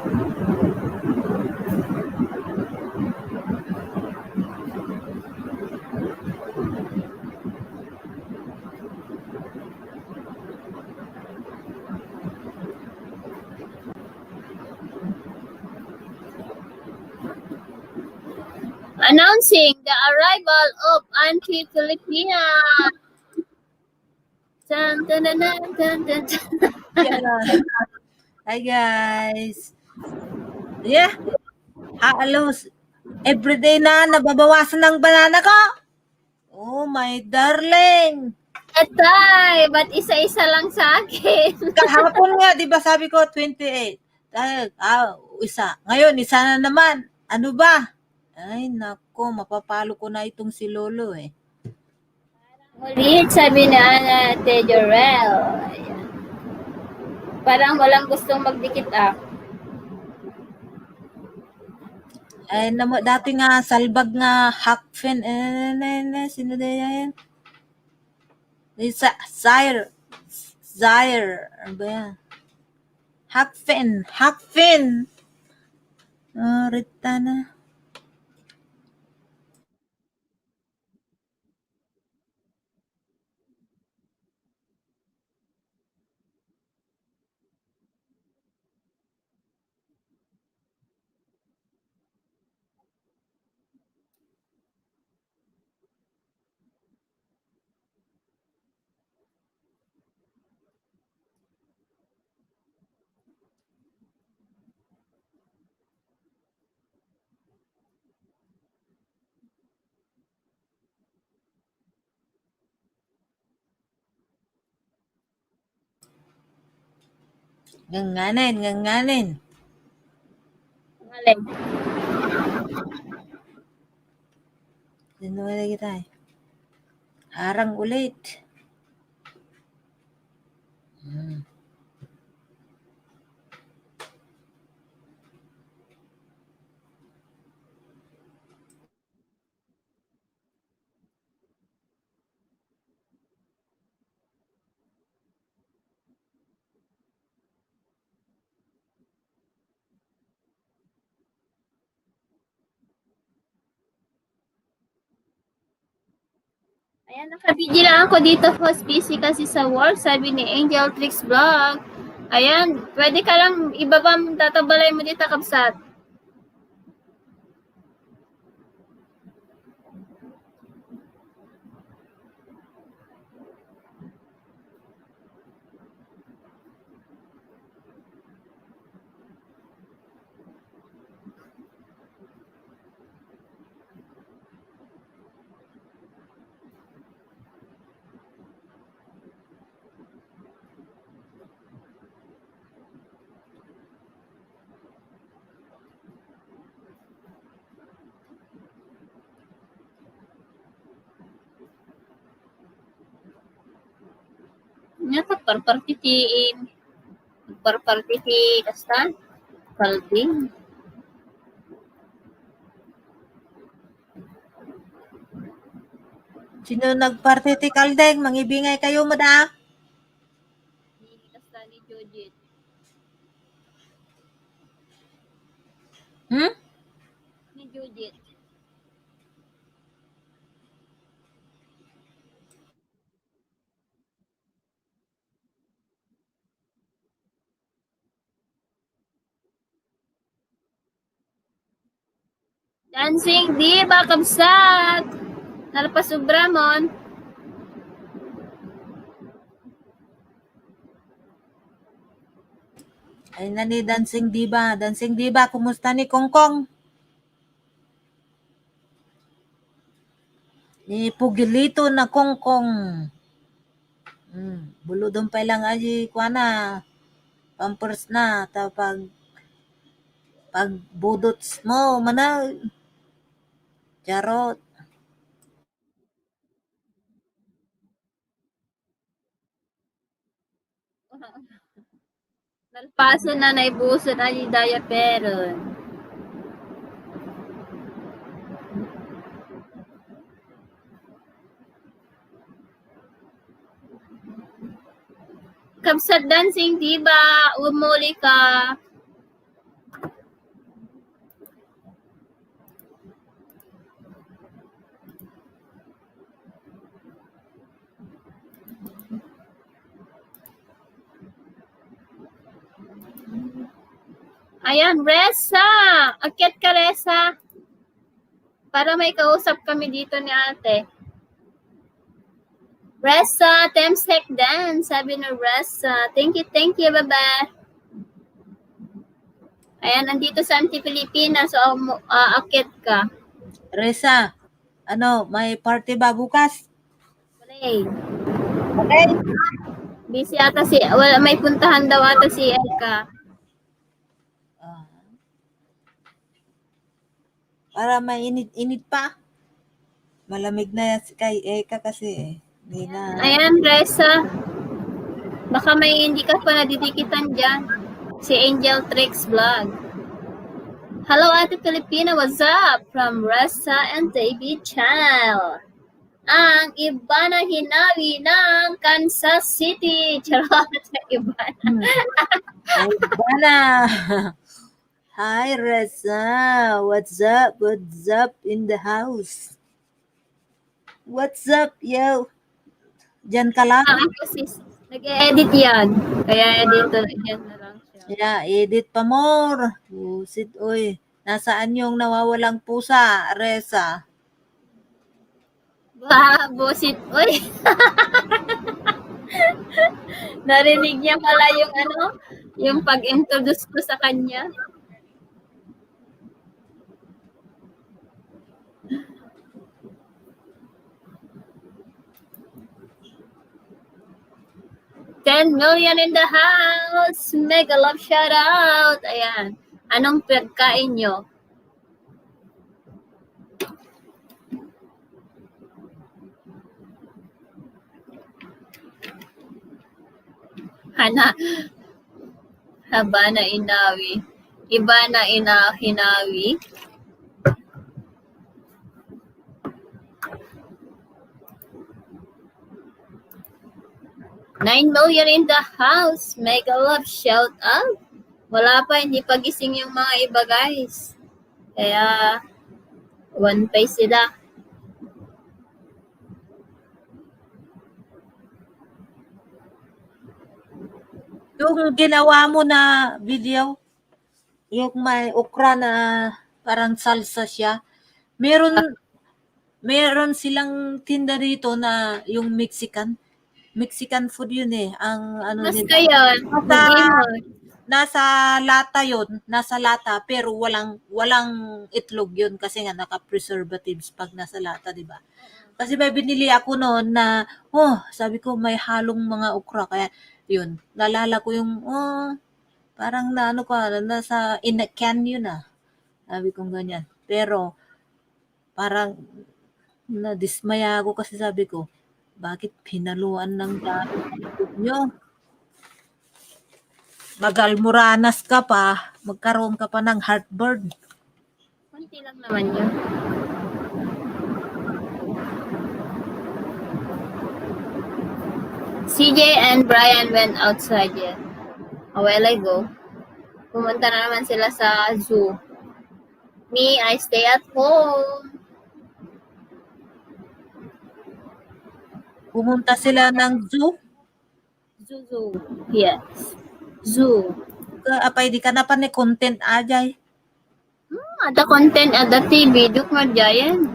Announcing the arrival of Auntie Filipina. Dun, dun, dun, dun, dun, dun, dun. Hi guys. Yeah. Halos everyday na nababawasan ng banana ko. Oh my darling. Etay, ba't isa-isa lang sa akin? Kahapon nga, 'di ba sabi ko 28. Dahil isa. Ngayon isa na naman. Ano ba? Ay nako, mapapalo ko na itong si Lolo eh. Ulit, sabi ni Ate Jorel. Ayan. Parang walang gustong magdikit ah. Ay namo dati nga salbag nga Hakfen sino na yan? Zaire. Ano ba yan? Hakfen. Rita na. Nganganin. Alin? Sino lagi tayo? Harang ulit. Ayan, nakabidyo lang ako dito, host busy kasi sa work, sabi ni Angel Tricks Vlog. Ayan, pwede ka lang ibaba, tatabalay mo dito, kapsat. Nyata parpartitiin. Parpartiti, kastan. Kalbing. Sino nagparty ti Kaldeng? Mangibingay kayo madam. Kastan ni Jojit. Ni Jojit. Dancing Diva, kapsat. Nalapasubramon. Ay na ni Dancing Diva. Dancing Diva, kumusta ni Kongkong? Ni Pugilito na Kongkong. Buludon pa lang aji kuha na. Pampers na. Tapag pag budots mo, mana. Charot. Nalpaso na naibuso na yung diaperon. Kabsat Dancing Diva, umuli ka. Ayan, Resa! Akyat ka, Resa. Para may kausap kami dito ni ate. Resa, Temsek Dance, sabi ni Resa. Thank you, bye-bye. Ayan, nandito sa Anti-Pilipinas, so akyat ka. Reza, may party ba bukas? Okay. Okay. Busy ata may puntahan daw ata si Elka. Para mainit-init pa. Malamig na kay Eka kasi Hindi na. Ayan, Resa. Baka may hindi ka pa nadidikitan dyan. Si Angel Tricks Vlog. Hello, Ate Filipina. What's up? From Resa and David Channel. Ang Ibana Hinawi ng Kansas City. Charot. Ibana. Ibana. Hi, Reza. What's up? What's up in the house? What's up, yo? Diyan ka lang? Kasi nag-edit yan. Kaya edit yan na lang siya. Yeah, edit pa more. Busit, oy. Nasaan yung nawawalang pusa, Reza? Busit. Uy. Narinig niya pala yung pag-introduce ko sa kanya. $10 million in the house. Mega love shout out. Ayan. Anong pagkain nyo? Habana Inawi. Ibana Hinawi. $9 million in the house. Mega love shout out. Wala pa, hindi pa gising yung mga iba, guys. Kaya, one pay sila. Yung ginawa mo na video, yung may okra na parang salsa siya, meron silang tinda dito na yung Mexican food yun ang Mas nila. kayon. Nasa lata pero walang itlog yun kasi nga naka-preservatives pag nasa lata, di ba? Kasi may binili ako noon na sabi ko may halong mga okra kaya yun, nalala ko yung parang nasa in a can yun sabi ko ganyan. Pero parang nadismaya ako kasi sabi ko bakit pinaluan ng dami nyo? Magalmuranas ka pa, magkaroon ka pa ng heartburn. Kunti lang naman yun. CJ and Brian went outside yet. A while ago. Pumunta na naman sila sa zoo. Me, I stay at home. Pumunta sila ng zoo? Zoo. Yes. Zoo. Apay di ka na pa ni content ajay. Ada content, ada TV. Duk madyayan.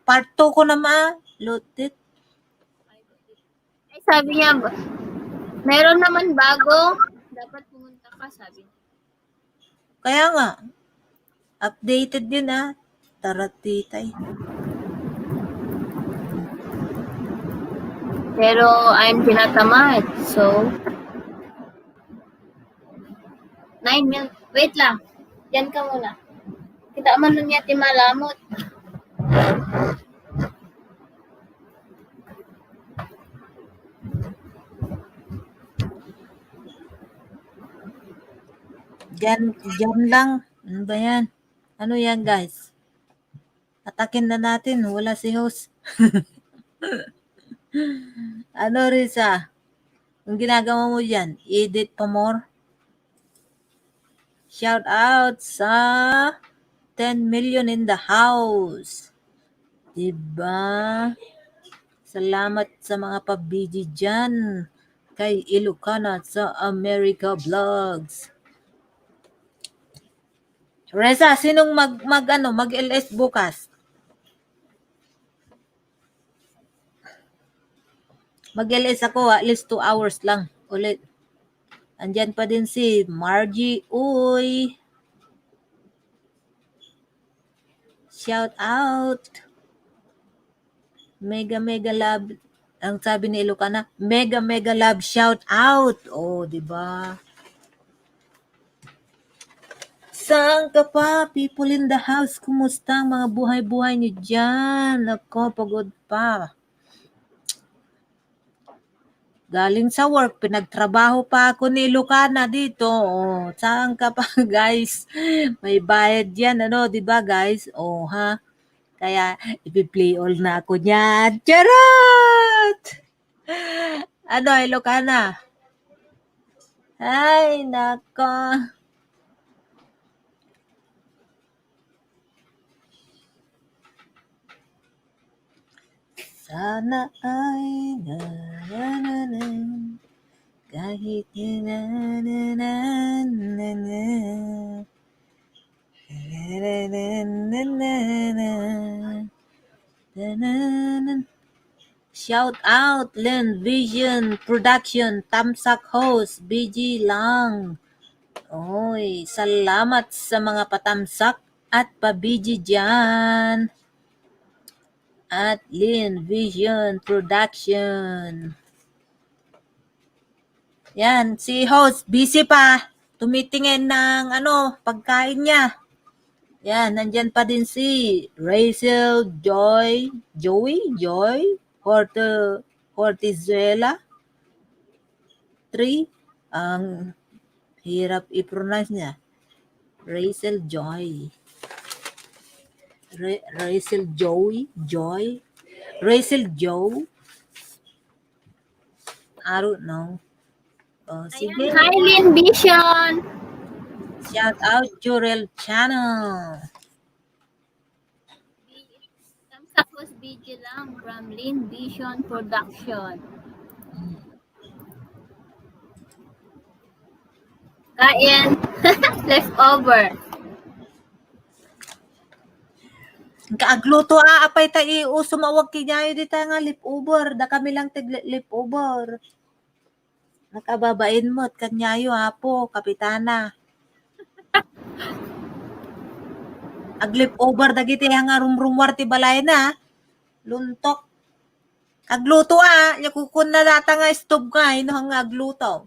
Part 2 ko na loaded. Ay, sabi niya, meron naman bago. Dapat pumunta ka, sabi niya. Kaya nga, updated din taratitay. Pero I'm tinatamad. So, 9 mil. Wait lang. Yan ka muna. Kita man nun niya timalamot. Diyan lang. Ano ba yan? Ano yan, guys? Atakin na natin. Wala si host. Ano, Risa? Ang ginagawa mo dyan? Edit pa more? Shout out sa 10 million in the house. Diba? Salamat sa mga pabiji dyan. Kay Ilocana sa America Vlogs. Reza, sinong mag-LS bukas? Mag-LS ako, at least 2 hours lang ulit. Andyan pa din si Margie. Uy! Shout out! Mega love. Ang sabi ni Ilocana, mega love shout out. Oh, di ba? Saan ka pa? People in the house, kumusta ang mga buhay-buhay niyo dyan? Ako, pagod pa. Galing sa work, pinagtrabaho pa ako ni Ilocana dito. Oh, saan ka pa, guys? May bayad yan, di ba, guys? Oh, ha? Kaya, ipi-play all na ako niyan. Charot! Ilocana? Ay, nako. Sana ay kahit shout out Len Vision Production Tamsak Host BG lang. Oy, salamat sa mga patamsak at pabiji dyan. At Lin Vision Production. Yan, si host, busy pa. Tumitingin ng pagkain niya. Yan, nandyan pa din si Rachel Joy, Hortizuela. 3, ang hirap i-pronounce niya. Rachel Joy. Rachel Joy. Rachel Joe. I don't know. Oh, sige. Hi, Lynn Vision. Shout out Jurel Channel. Tapos BG lang from Lynn Vision Production. Kain. Leftover. Kaagluto apay ta sumawag kinyayo dita nga leftover. Da kami lang tig leftover. Nakababain mo kanyayo apo, kapitana. Aglip over dagiti nga rumrumwar ti balay na. Luntok. Agluto nya kukun na data nga stove nga hang agluto.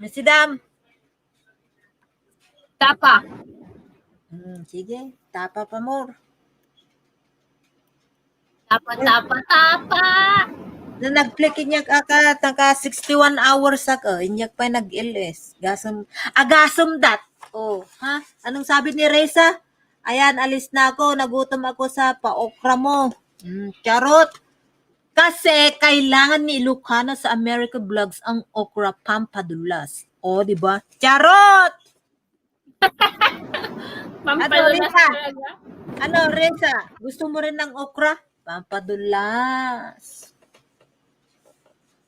Si Dam. Tapa. Sige, tapa pa more. Tapa. Na nag-click inyak naka 61 hours ako, inyak pa nag-LS. Agasam dat. Oh, ha? Anong sabi ni Reza? Ayan, alis na ako. Nagutom ako sa pa-okra mo. Charot. Kasi kailangan ni Ilocana sa America Vlogs ang okra pampadulas. O, di ba? Charot! Pampadulas talaga. Reza? Gusto mo rin ng okra? Pampadulas.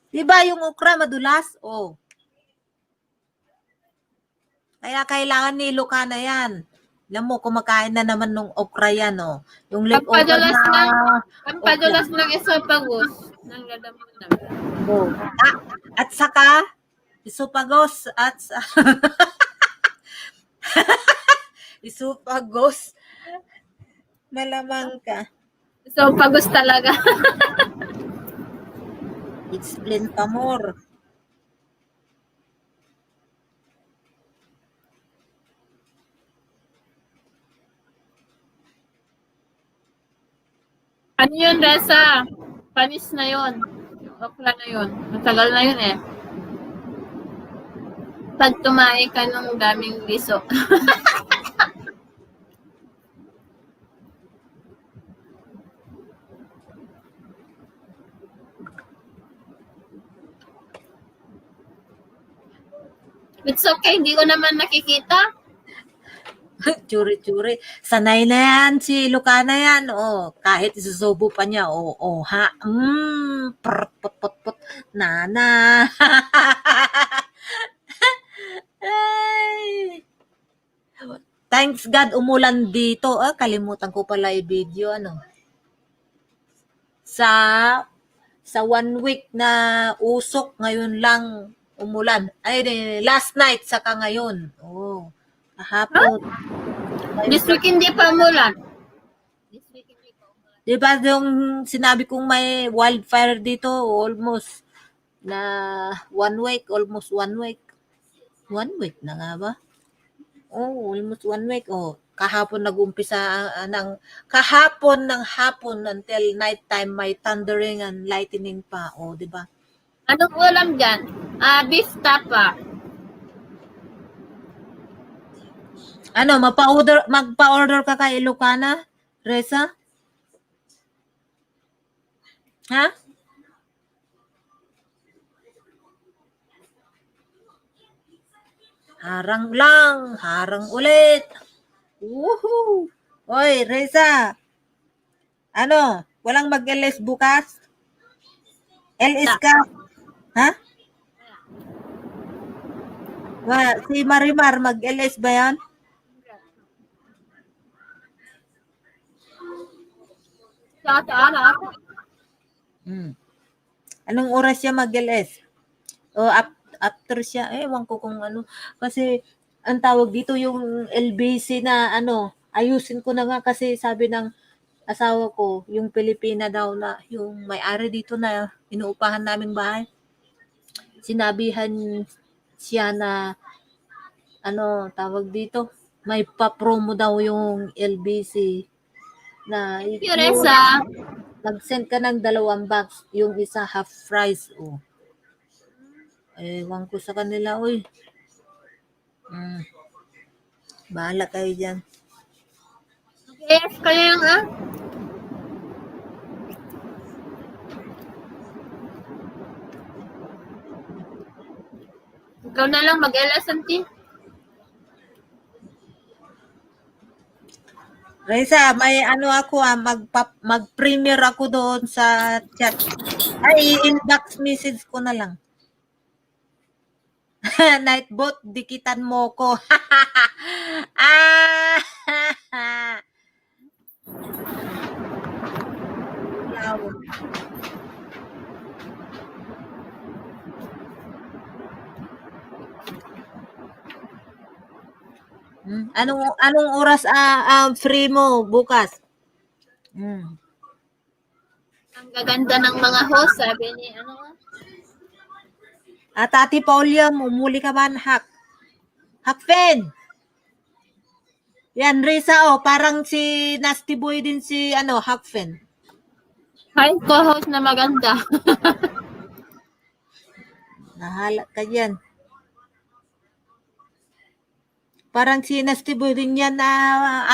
Di ba yung okra madulas? Oh. Kaya kailangan ni Ilocana yan. Alam mo, kumakain na naman nung okra yan, oh. Yung leftover Pampadulas na lang. okra. Pampadulas ng esophagus. Nang lalamunan. Oh. At saka, isopagos at isopagos. Malamang ka. Esophagus talaga. Explain pa more. Ano yun, Reza? Panis na yun. Yung okra na yun. Matagal na yun eh. Pag tumae ka ng daming liso. It's okay, hindi ko naman nakikita. Churi-churi. Sanay na yan si Lucana yan. Oh, kahit isusubo pa niya. Oh, ha. Put. Nana. Ay. Thanks God, umulan dito. Kalimutan ko pala i-video. Ano? Sa 1 week na usok, ngayon lang umulan. Ay, last night, saka ngayon. Oh, kahapon. This week hindi pa umulan. This week hindi pa umulan. Di ba yung sinabi kong may wildfire dito, almost na 1 week, almost 1 week. 1 week na nga ba? Oh, almost 1 week. Oh, kahapon nag-umpisa kahapon ng hapon until nighttime may thundering and lightning pa. Oh, di ba? Anong ulam dyan? Beef tapa. Ano, magpa-order ka kay Lucana, Reza? Ha? Harang lang, harang ulit. Woohoo! Oy, Reza. Ano, walang mag-LS bukas? LS ka? Ha? Si Marimar, mag-LS ba yan? Sa ako. Anong oras siya mag-LS? O after siya, ewan ko kung ano. Kasi ang tawag dito yung LBC na ano, ayusin ko na nga kasi sabi ng asawa ko, yung Pilipina daw na, yung may-ari dito na inuupahan naming bahay. Sinabihan siya na ano, tawag dito, may pa-promo daw yung LBC na Reza. mag-send ka ng 2 box, yung isa half price. Oh. Ewan ko sa kanila, uy. Bahala kayo dyan. Yes, kaya nga. Ikaw na lang mag-LSMT. Reza, may ano ako mag-premiere ako doon sa chat. Ay, inbox message ko na lang. Nightbot, dikitan mo ko. Anong oras free mo bukas? Ang gaganda ng mga host, sabi ni ano nga. Tati Paulia, umuli ka ba Hakfen. Yan, Risa, parang si Nasty Boy din si Hakfen. Hi, co-host na maganda. Nahala ka dyan. Parang si Nasty Boy din yan na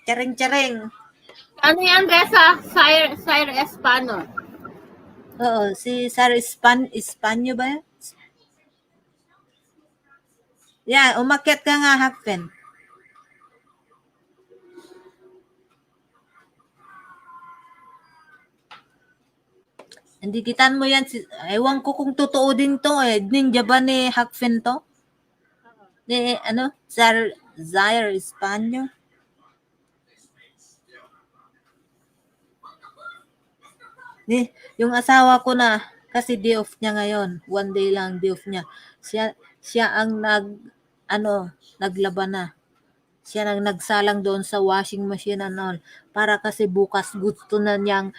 charing-charing. Ano yan, Reza? Sire Espano. Oo, si Sir Espanyo ba yan? Yan, umakyat ka nga, Hakfen. Hindi kitan mo yan. Ewan ko kung totoo din to eh. Ninja ba ni Hakfen to? Ni, Zaire Espanyo. Yung asawa ko na, kasi day off niya ngayon. 1 day lang day off niya. Siya ang naglaban na. Siya ang nagsalang doon sa washing machine and all. Para kasi bukas gusto na niyang,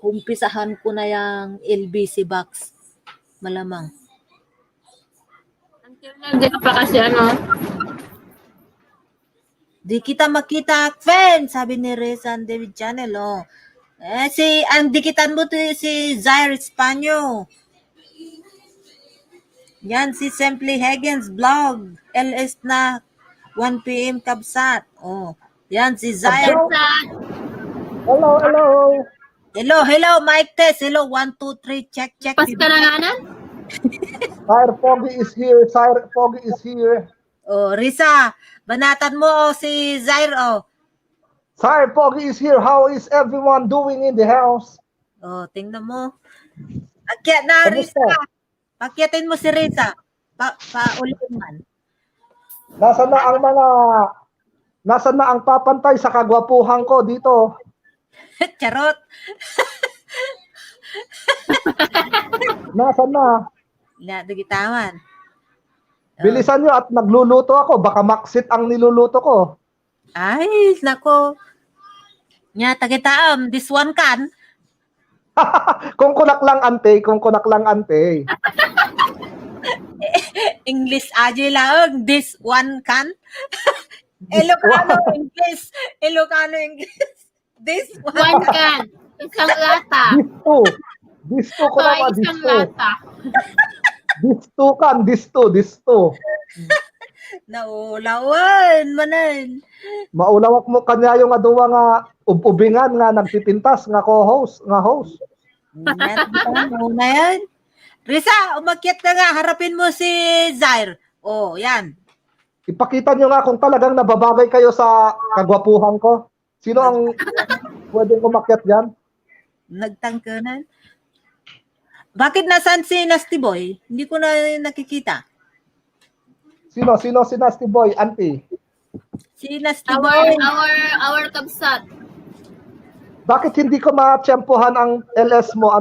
umpisahan ko na yung LBC box. Malamang. Until now, di ka pa kasi Di kita makita, friend, sabi ni Reza David Channel, oh. Ang dikitan mo to si Zaire Espanyo. Yan, si Simply Higgins Vlog. LS na 1 p.m. Kabsat. Oh. Yan, si Zaire. Hello, hello. Hello, mic test. Hello, 1, 2, 3, check. Pas ka na nga na? Sir Foggy is here. Sir Foggy is here. Oh, Risa, banatan mo si Zaire, oh. Sir Foggy is here. How is everyone doing in the house? Oh, tingnan mo. Akyat na, Kamusta? Risa. Pakyatin mo si Risa. Ulit man. Nasaan na ang papantay sa kagwapuhan ko dito? Charot. Nasaan na? Digitawan. Bilisan nyo at nagluluto ako. Baka maksit ang niluluto ko. Ay, nako. Nya, tagitaam. This one can. Kung kunak lang ante. English aja lang. This one can. Ilocano English. This one. One can. Isang lata. Disto ko Ito ay naman, isang disto. lata. Disto. Naulawan manan. Maulawak mo kanya yung aduwa nga ubingan nga nagpipintas nga host. Na yan. Risa, umakyat ka nga. Harapin mo si Zaire. Oh, yan. Ipakita nyo nga kung talagang nababagay kayo sa kagwapuhan ko. Sino ang pwedeng umakyat dyan? Nagtangkanan. Bakit nasaan si Nasty Boy? Hindi ko na nakikita. Sino si Nasty Boy, auntie? Si Nasty Boy. Our kabsat. Bakit hindi ko ma-tsempohan ang LS mo,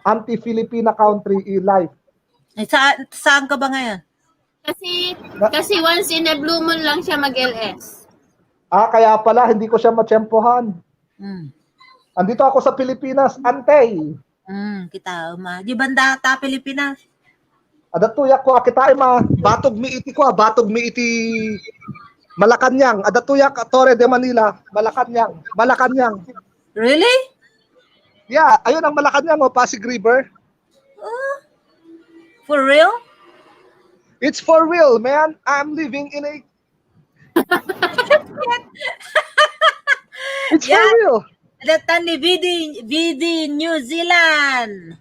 anti-Filipina country life? Saan ka ba ngayon? Kasi once in a blue moon lang siya mag-LS. Kaya pala hindi ko siya ma-tsempohan. Andito ako sa Pilipinas, ante. Kita di banda ta Pilipinas. Adatuya ko kita batog mi iti Malacanang. Adatuya ka Torre de Manila, Malacanang. Really? Yeah, ayun ang Malacanang Pasig River. For real? It's for real, man. I'm living in a It's for real. Datan ni BD New Zealand.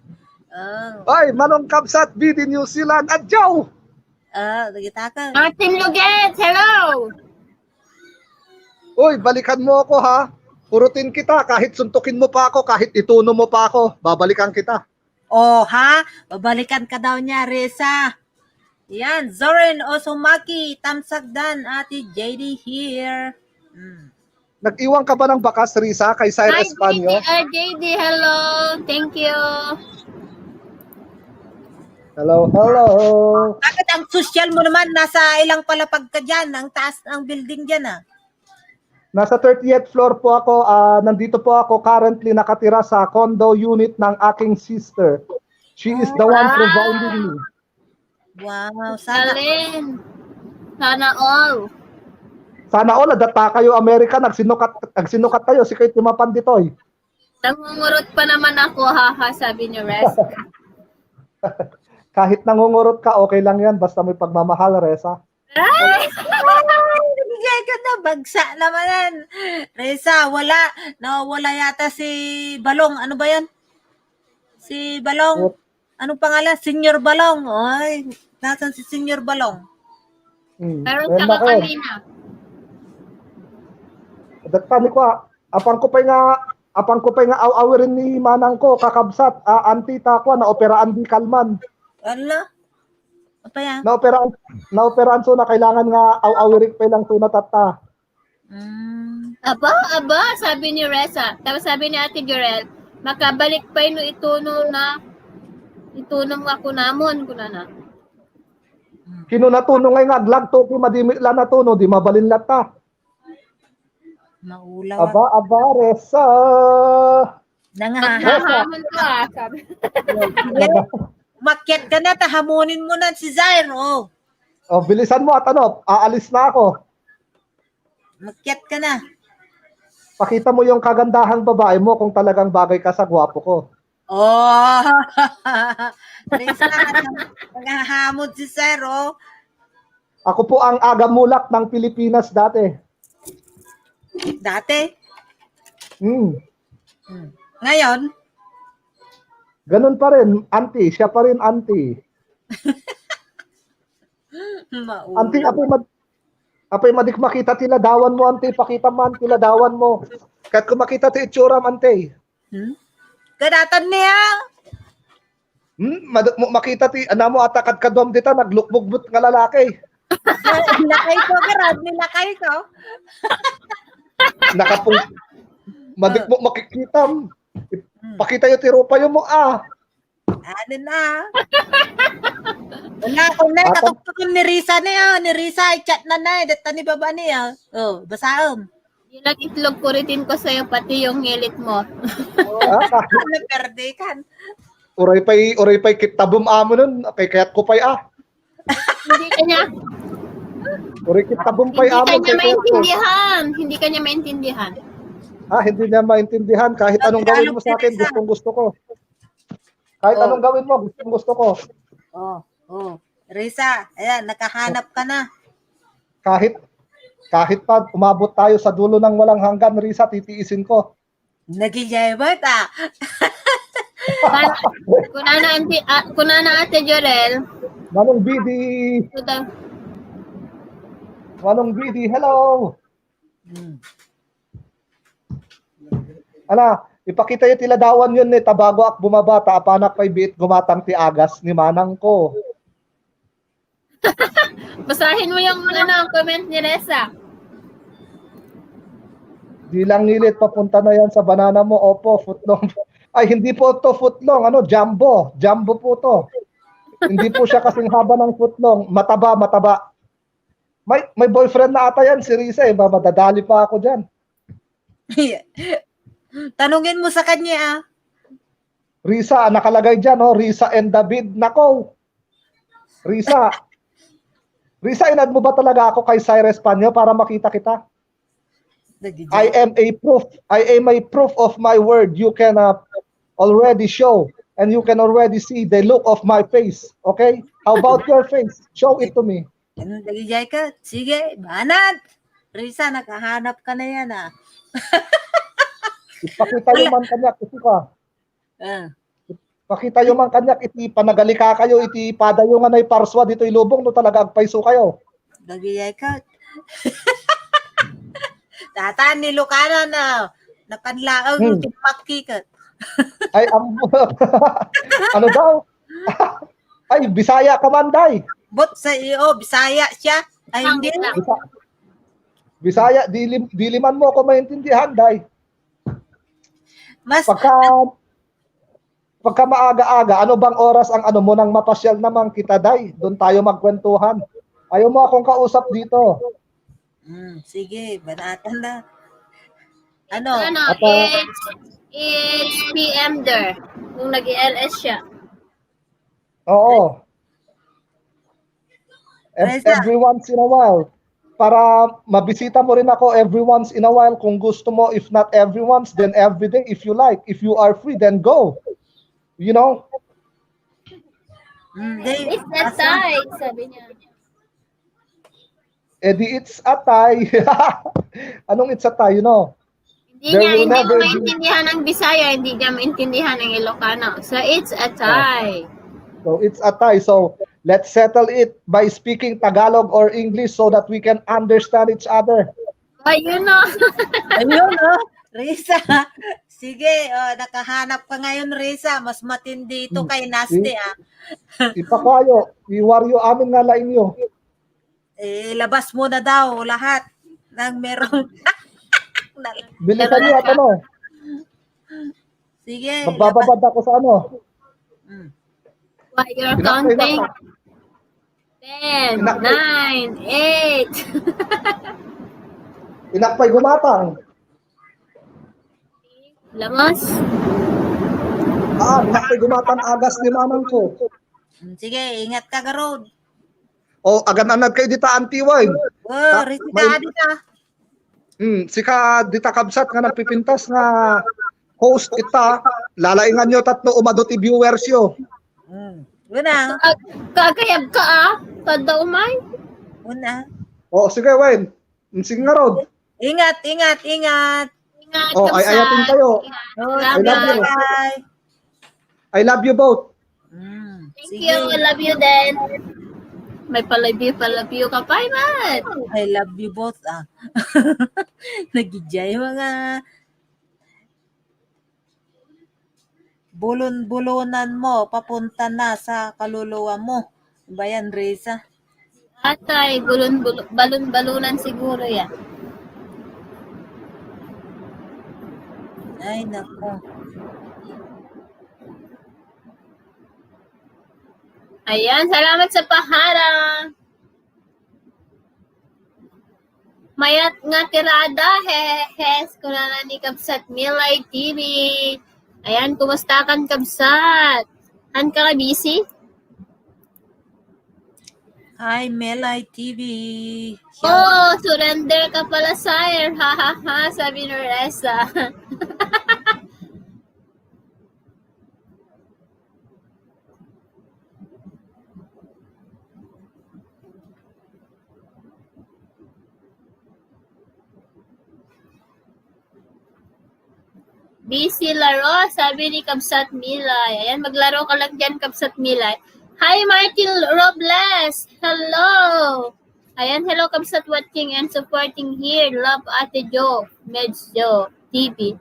Ay, Manong Kabsat, BD New Zealand, adyaw! Kita ka. Martin Lugets, hello! Uy, balikan mo ako ha. Purutin kita, kahit suntukin mo pa ako, kahit ituno mo pa ako, babalikan kita. Oh, ha? Babalikan ka daw niya, Reza. Yan, Zoren Osumaki, Tamsagdan, Ate JD here. Nag-iwan ka ba ng bakas, Risa, kay Zaire Hi, Espanyo? JD, hello! Thank you! Hello. Bakit ang social mo naman, nasa ilang palapag ka dyan, ang taas ng building dyan, ah? Nasa 30th floor po ako. Nandito po ako currently nakatira sa condo unit ng aking sister. She is the one providing me. Wow, sana. Alin! Sana all! Sana all, adata kayo Amerika, nagsinukat kayo, si Kate Timapanditoy. Nangungurot pa naman ako, haha, sabi niyo, Res. Kahit nangungurot ka, okay lang yan, basta may pagmamahal, Reza. Ay! Bigay ka na, bagsa naman yan. Reza, nawawala yata si Balong. Ano ba yan? Si Balong. Anong pangalan? Senior Balong. Ay, nasan si Senior Balong? Meron sa kakalina. Datani ko, apang ko pa nga awarin ni manang ko kakabsat, antita ko na operaan di kalman. Ala? Apa yan? Naoperahan so na kailangan nga aw-awirik pa lang so natata. Aba, sabi ni Reza. Tapos sabi ni Ate Jorel, makabalik pa ino ituno ako namon kuna na. Kino natuno ngay nga aglag to ki madimi la natuno di mabalin lata. Maulaw. Aba, Resa. Nangahamon. Hamon ka, sabi. Makyat ka na, tahamunin mo na si Zaire, oh. Oh, bilisan mo at aalis na ako. Makyat ka na. Pakita mo yung kagandahang babae mo kung talagang bagay ka sa gwapo ko. Oh! Risa, nanghahamon si Zaire, oh. Ako po ang agamulak ng Pilipinas dati. Dati? Ngayon? Ganun pa rin, auntie. Siya pa rin, auntie. Auntie, apoy madik makita tiladawan mo, auntie. Pakita man, tiladawan mo. Kahit kung makita ti itsuram, auntie. Kadatan niya. Makita ti, mo atakad kadwam dita, naglukbugbut nga lalaki. Nilakay ko, Garad. Nilakay ko. Nakapung, madik mo makikita. Pakita yung tirupa yung mo, Ano na? Wala ko na, katugtugin ni Risa niya. Ni Risa, i-chat na na. Data ni baba niya. Oh, basaom. Ilang itlog kuritin ko sa'yo, pati yung ngilit mo. Perde kan. Uray pa'y kitabum amo nun. Okay, kaya't ko pa'y Hindi kanya, Uray kitabum pa'y amo. Hindi kanya maintindihan. Hindi niya maintindihan. Kahit anong gawin mo sa akin, gusto ko. Kahit anong gawin mo, gusto ko. Oh. Risa, ayan, nakahanap ka na. Kahit pa umabot tayo sa dulo ng walang hanggan, Risa, titiisin ko. Nagijaybat, Kunana Ate Jorel. Manong Bidi, hello. Ipakita yung tiladawan yun ni tabago ak bumabata apanak pa'y biit gumatang ti agas ni manang ko. Basahin mo yung comment ni Reza. Di lang nilit papunta na yan sa banana mo. Opo, footlong. Ay, hindi po to footlong. Jumbo. Jumbo po to. Hindi po siya kasing haba ng footlong. Mataba. May boyfriend na ata yan si Risa. Madadali pa ako dyan. Tanungin mo sa kanya, Risa, nakalagay dyan, Risa and David. Nako. Risa, inad mo ba talaga ako kay Cyrus Panyo para makita kita? I am a proof of my word. You can already show and you can already see the look of my face. Okay? How about your face? Show it to me. Nagijay ka? Sige, banat. Risa, nakahanap ka na yan, Pakita yung man kanyak, iti ka. Pakita yung man kanyak, iti panagali ka kayo, iti padayo nga na iparswa dito ilubong, no talaga agpaiso kayo. Nagiyay ka. Tatan, nilukana na. Napanlaang timakikat. Ay, ano daw? Ay, Bisaya ka man, day. Bot sa iyo, Bisaya siya. Ay, hindi na. Bisaya, diliman mo ako maintindihan, day. Mas, Pagka maaga-aga, ano bang oras ang mo nang mapasyal naman kita, day? Doon tayo magkwentuhan. Ayaw mo akong kausap dito. Sige, banatan na. It's PM there. Kung nag-LS siya. Oo. Every once in a while. Para mabisita mo rin ako every once in a while kung gusto mo. If not every once, then every day if you like. If you are free, then go. You know? It's a tie, sabi niya. Di it's a tie. Anong it's a tie, you know? Hindi mo maintindihan ang Bisaya, hindi niya maintindihan ang Ilocano. So, it's a tie. So, it's a tie. So, let's settle it by speaking Tagalog or English so that we can understand each other. Ayun na. Ayun, Risa. Sige, nakahanap ka ngayon, Risa. Mas matindi ito kay Nasty, ah. Ipakayo, iwaryo amin nga lain nyo. Labas mo na daw lahat ng merong... Bilisan nyo at ano, Sige, magbababad ako sa ano. Mm. While you're Pinakay counting, na 10, Pinakay. 9, 8. Inakpay gumatang. Lamos. Inakpay gumatang agas ni manang ko. Sige, ingat ka, Garod. O, agan-anad kayo dita antiway. Risa may- ka dito. Sika dita kabsat nga nagpipintas nga host kita, lalaingan nyo tatlo umadoti viewers yo. Una. Kagayab ka Kada umay. Una. O, sige, Wayne. Sige nga rod. Ingat, ingat, ingat. Ingat O, ka ay sa... ayatin kayo. Love I love you. you. Bye. I love you both. Thank you. I love you din. May palabyo ka pa, man. I love you both, ah. Nagijay mga bulon-bulonan mo, papunta na sa kaluluwa mo. Bayan, Risa. Atay, balon-balunan siguro yan. Ay, nako. Ayan, salamat sa paharang. Mayat nga tirada, hes, kunana ni Kabsat Milay TV. Ayan, kumusta kan Kabsat? Han ka busy? Hi, Melay TV. Oh, surrender ka pala, sire. Ha, ha, ha, sabi ni Reza. Busy laro, sabi ni Kabsat Milay. Ayan, maglaro ka lang dyan, Kabsat Milay. Hi, Martin Robles! Hello! Ayan, hello, Kabsat watching and supporting here. Love Ate Jo, Medjo TV.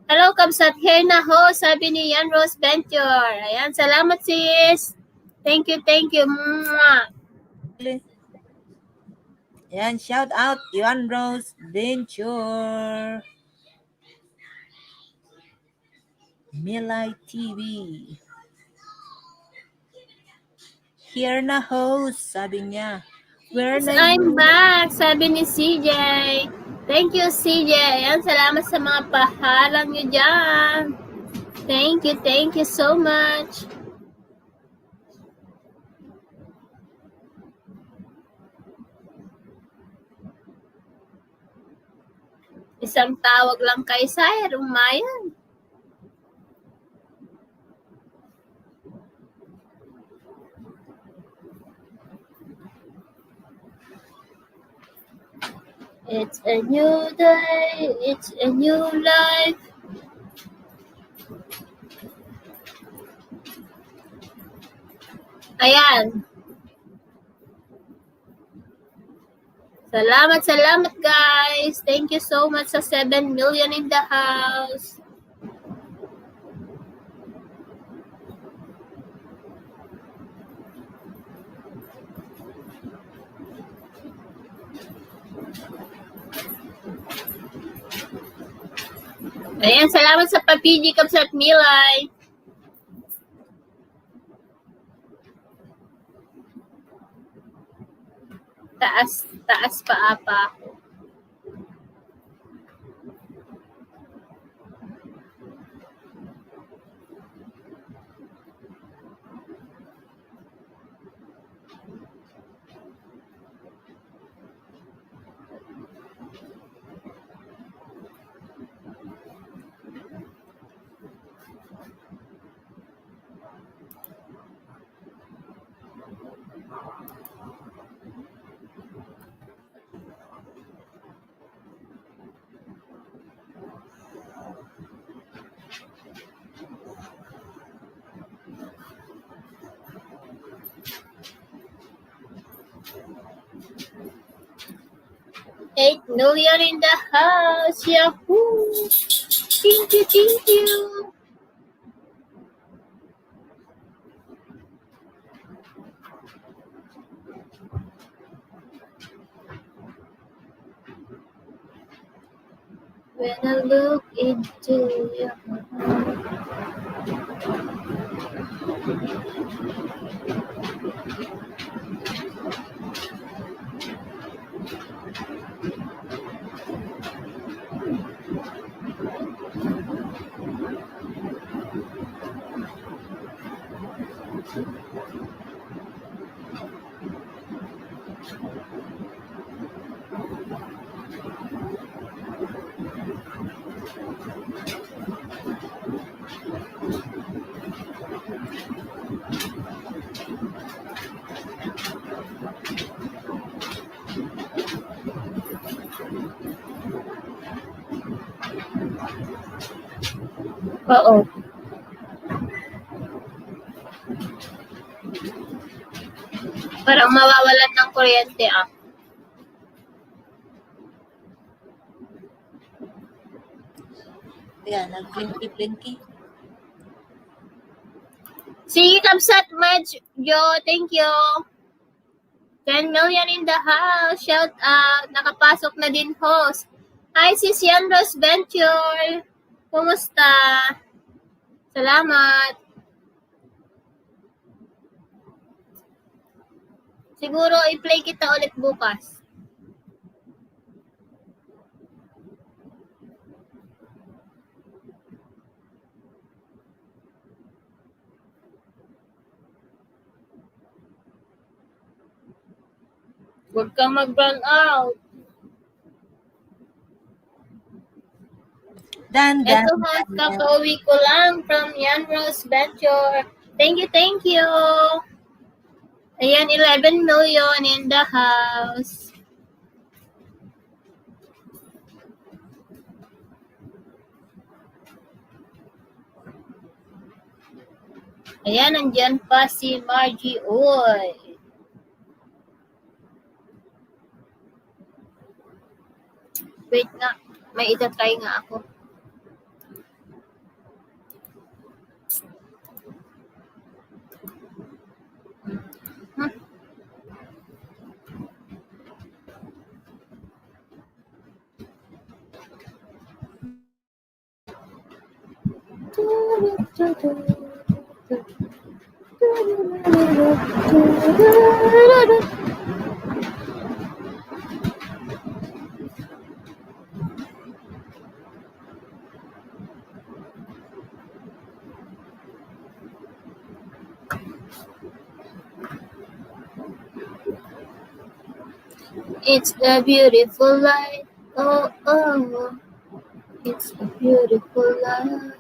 Hello, Kabsat, here na ho, sabi ni Yan Rose Venture. Ayan, salamat sis. Thank you, thank you. Mwah. Yan, shout out, Yuan Rose Venture. Milay TV. Here na host, sabi niya. Where na I'm back, sabi ni CJ. Thank you, CJ. Ayan, salamat sa mga pahalang nyo dyan. Thank you so much. Isang tawag lang kay Sire, umayan. It's a new day, it's a new life. Ayan. Salamat guys. Thank you so much sa 7 million in the house. Ayan, salamat sa papiji Kabsat Milay. Taas pa apa ako. $8 million in the house. Yahoo! Thank you, thank you. When I look into your heart. Oo. Parang mawawalan ng kuryente ah. Ayan, nag-blinky-blinky. Sige, Kamsat Madge, Jo, thank you. 10 million in the house. Shout out. Nakapasok na din host. Hi, sis Yanros Venture. Kumusta? Salamat. Siguro i-play kita ulit bukas. Huwag kang mag-run out. Dan. Ito host, kakauwi ko lang from Yanros Venture. Thank you, thank you. Ayan, 11 million in the house. Ayan, nandyan pa si Margie Oy. Wait nga, may itatry nga ako. It's a beautiful life. Oh, oh. It's a beautiful life.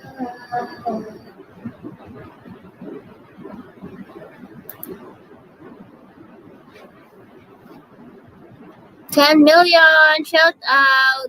$10 million. Shout out.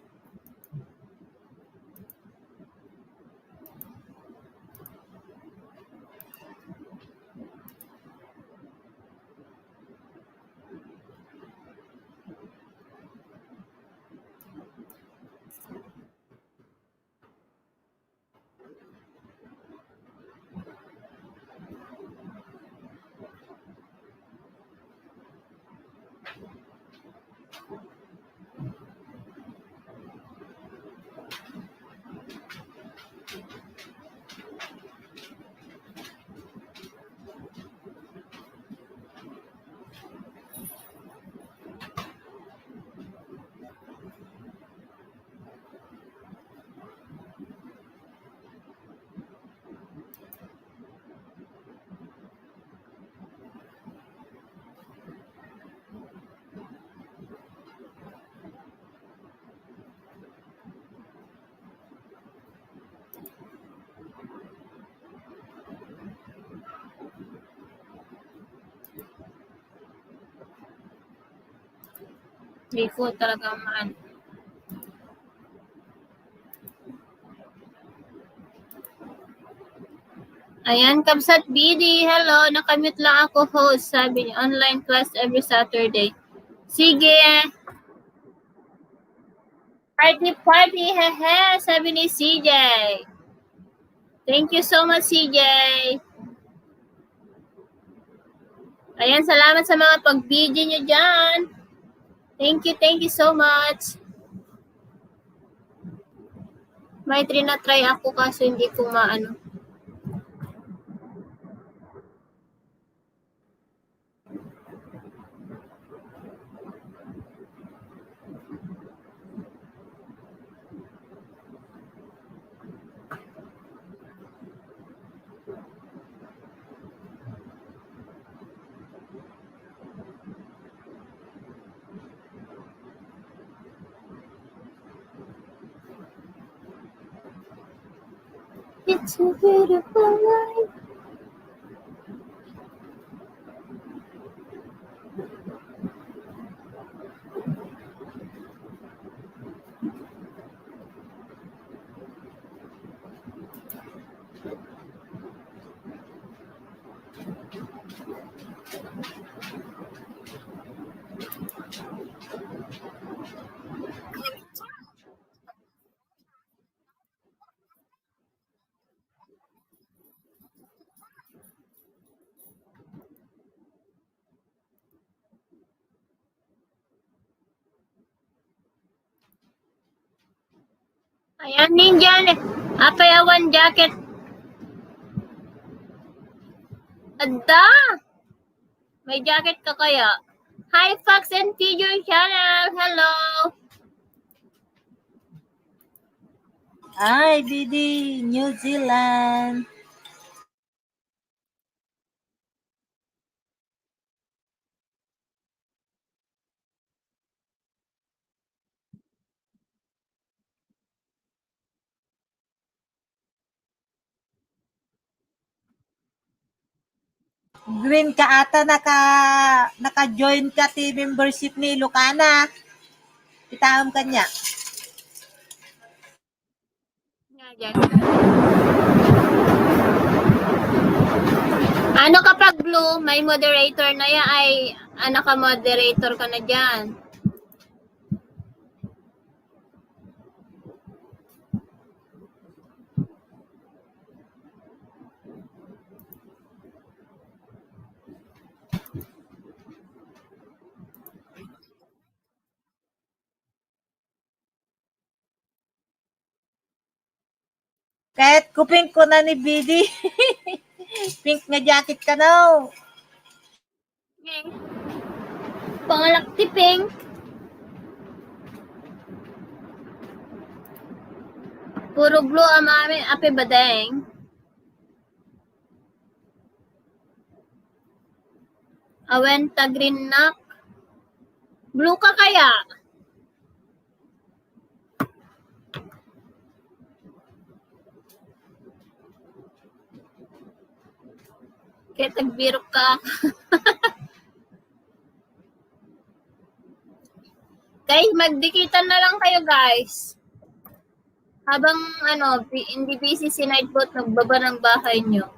Rico talaga maan. Ayan, Kamsat BD. Hello, nakamute lang ako host. Sabi niya, online class every Saturday. Sige. Party, hehe, sabi ni CJ. Thank you so much, CJ. Ayan, salamat sa mga pag-video nyo dyan. Thank you so much. May try ako kaso hindi ko maano. It's a beautiful life. Ayan, ninja. Apayawan jacket. Ada! May jacket ka kaya? Hi, Fox and Figure Channel. Hello. Hi, Bidi, New Zealand. Green ka ata naka-join ka ti membership ni Lucana. Itaam kanya. Nga dyan. Ano kapag blue, may moderator na yan ay naka-moderator ka na dyan. Kahit kuping ko na ni Bidi. Pink nga jacket ka na. Okay. Pangalak tiping. Puro blue ang mami, ape badeng. Awenta green nak. Blue ka kaya? Kaya tagbiro ka. Guys, magdikitan na lang kayo guys. Habang hindi busy si Nightbot, nagbaba ng bahay nyo.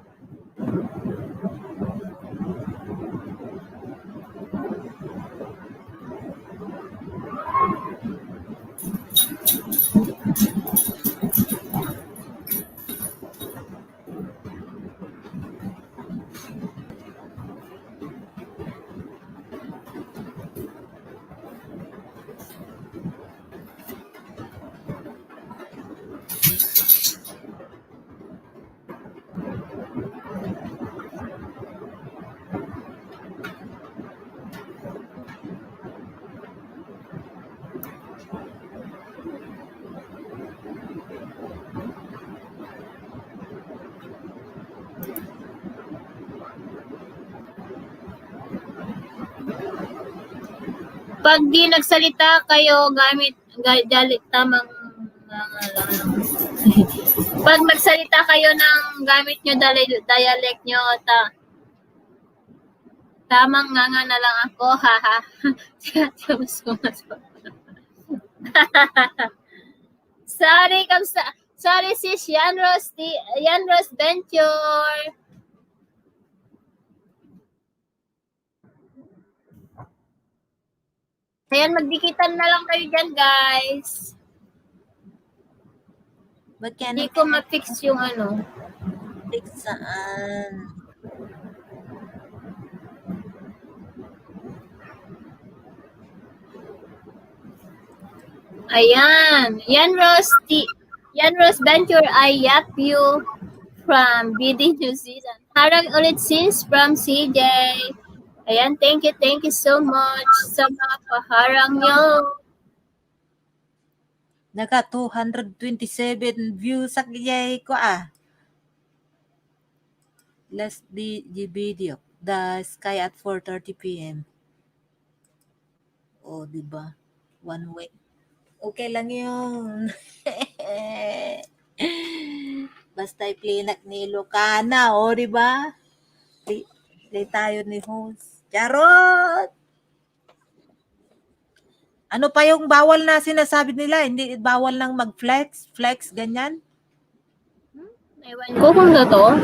Pag di nagsalita kayo gamit tamang pag nagsalita kayo ng gamit nyo dialect nyo, tamang nga na lang ako, haha. Sorry sis Yanros Venture. Ayan, magdikitan na lang kayo dyan, guys. Ba't kaya Hindi ko ma-fix yung ano. fix saan? Ayan. Yan, Rose Venture, I yap you from BD New Zealand. Harang ulit sis from CJ. Ayan, thank you so much sa mga paharang nyo. Naka 227 views sa kiyay ko Last video. The Sky at 4:30 p.m. Oh, diba? One way. Okay lang yun. Basta i-plinak ni Lucana, diba? Play tayo ni host. Charot! Ano pa yung bawal na sinasabi nila? Hindi bawal nang mag-flex? Flex, ganyan? Ewan ko kung totoo.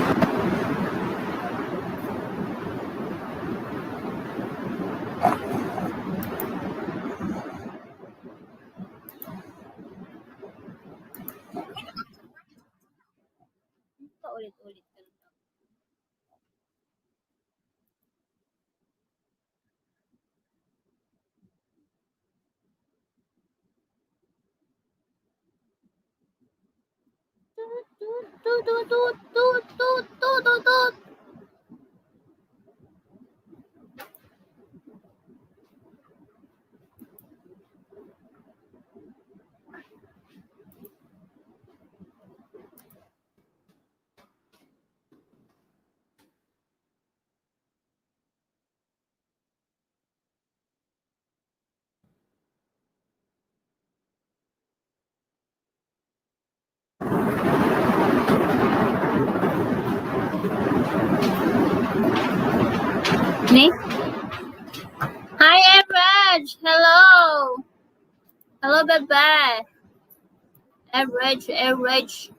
Paulit-ulit ka lang. Tut. Ni? Hi, Average! Hello! Hello, bye-bye. Average.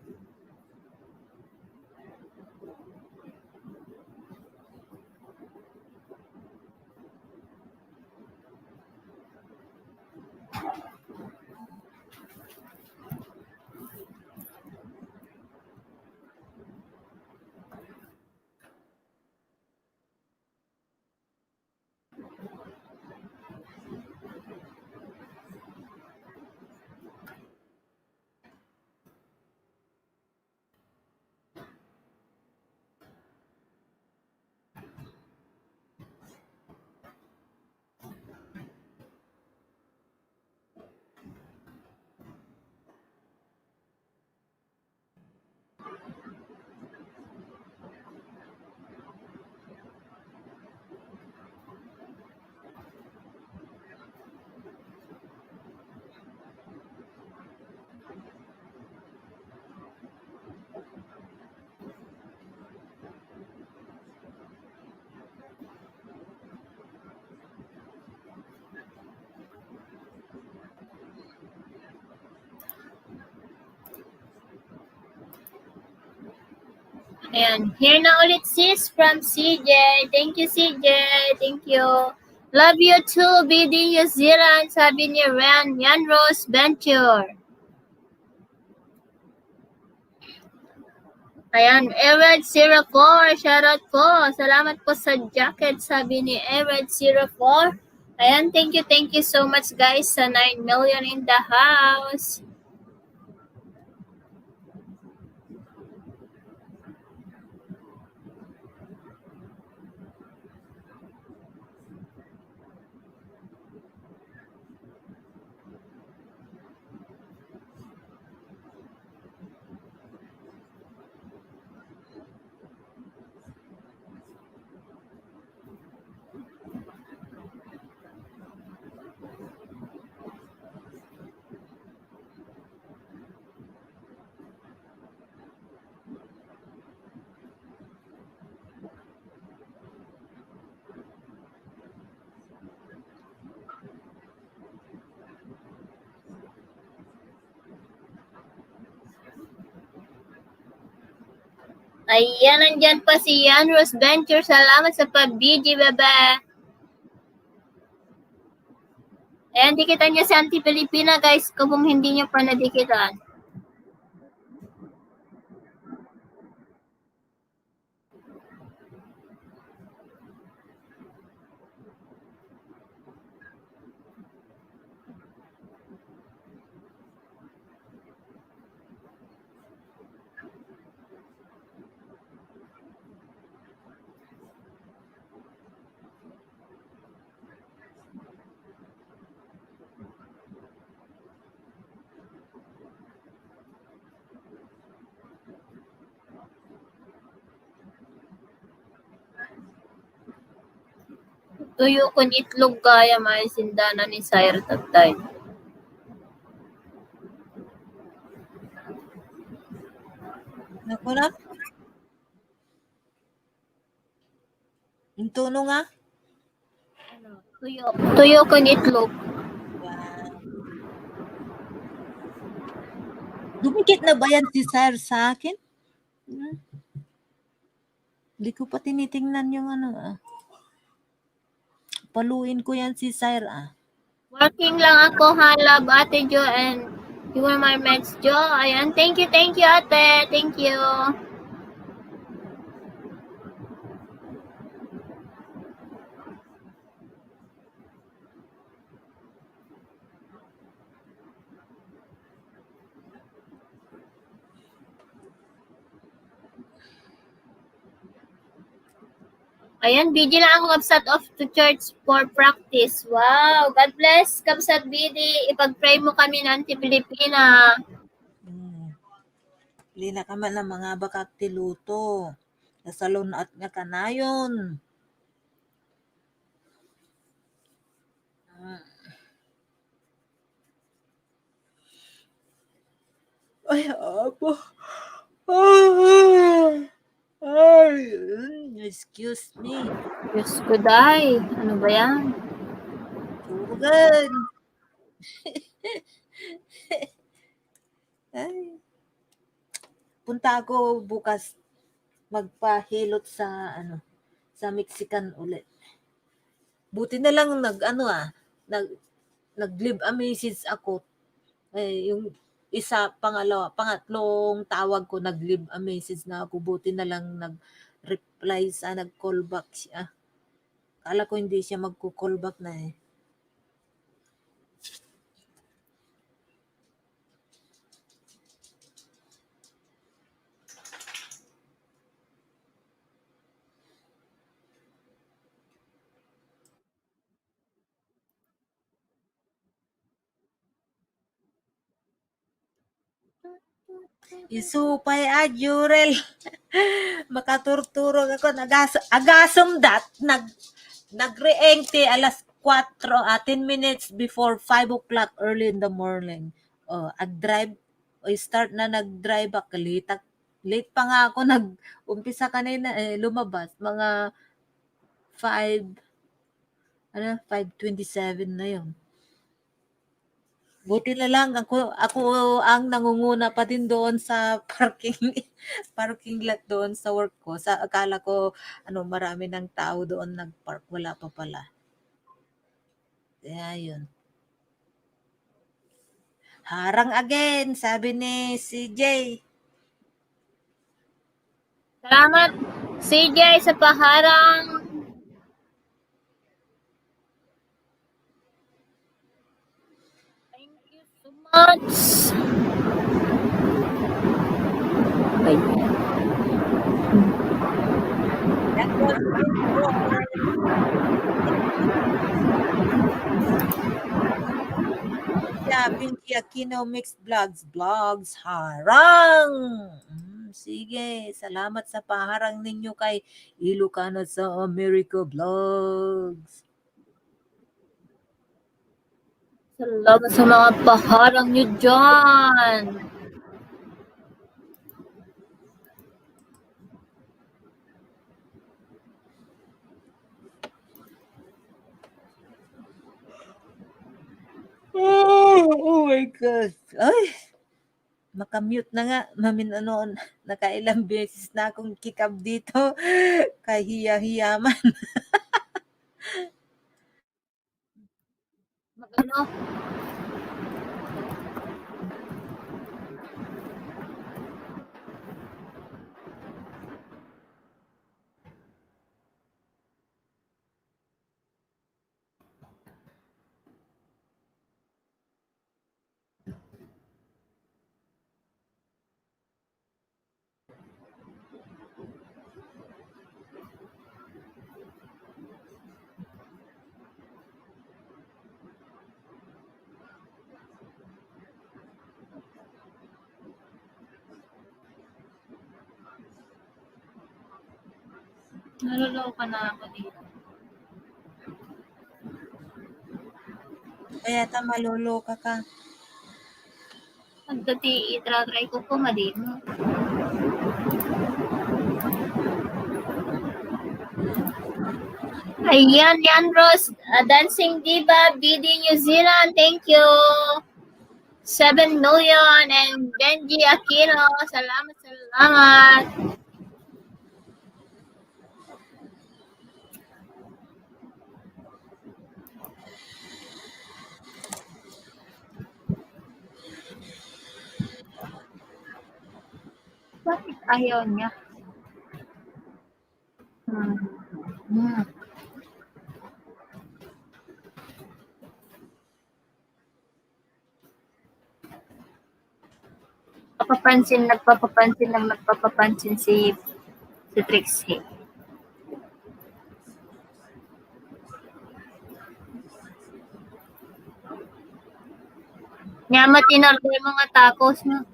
Ayan. Here na ulit sis from CJ. Thank you, CJ. Thank you. Love you too, BD New Zealand. Sabi ni Ran. Yan, Rose Venture. Ayan, Everett04. Shoutout po. Salamat po sa jacket. Sabi ni Everett04. Ayan, thank you so much guys sa 9 million in the house. Ayan, nandyan pa si Yan Rose Venture. Salamat sa pag-BG, bebe. Ayan, dikitan niya si Auntie Pilipina, guys, kung hindi niyo pa nadikitan. Tuyo kun itlog kaya maisindana ni Sire tatay. Naku na. Yung tono nga. Tuyo kun itlog. Wow. Dumikit na ba yan si Sir sa akin? Hindi ko pa tinitingnan yung ano ah. Paluin ko yan si Sir ah. Working lang ako ha, love Ate Jo and you are my mates Jo. Ayan, thank you ate. Thank you. Ayan, busy lang ako kapsat off to church for practice. Wow, God bless kapsat BD. Ipag-pray mo kami ng Pilipina. Lina ka man ng mga bakak tiluto. Nasalon at nga kanayon. Ay, apo. Ay, excuse me. Diyos ko, day. Ano ba yan? Tugan. Ay. Punta ako bukas magpahilot sa sa Mexican ulit. Buti na lang nag-leave a message ako. Yung pangatlong tawag ko nag-leave a message na ako. Buti na lang nag-reply nag-call back siya. Kala ko hindi siya magko-call back na eh. Isupay Jurel. Makaturturog ako. Agasom dat. Nagreengti alas 4, 10 minutes before 5 o'clock early in the morning. Ag-drive. Start na nag-drive ako. Late pa nga ako nag-umpisa kanina lumabas. Mga 5:27 na yun. Buti na lang ako ang nangunguna pa din doon sa parking lot doon sa work ko. Akala ko marami ng tao doon nagpark, wala pa pala. Kaya yun. Harang again, sabi ni CJ. Salamat, CJ, sa paharang. Thank you so much. Ay. That was Pinky Aquino Mixed Vlogs, harang! Sige, salamat sa paharang ninyo kay Ilocano sa America Vlogs. Salamat sa mga paharang nyo dyan. Oh my God. Ay, makamute na nga. Nakailang beses na akong kikab dito. Kahiya-hiyaman. Ano? Naloloka na ako dito. Kaya ta maloloka ka. Magdati itry ko po madimo. Ayan, yan Rose. Dancing Diva, BD New Zealand. Thank you. 7 million and Benji Aquino. Salamat, salamat. Bakit ayaw niya? Hmm. Nagpapapansin si Trixie. Nyama tinorder mga tacos no.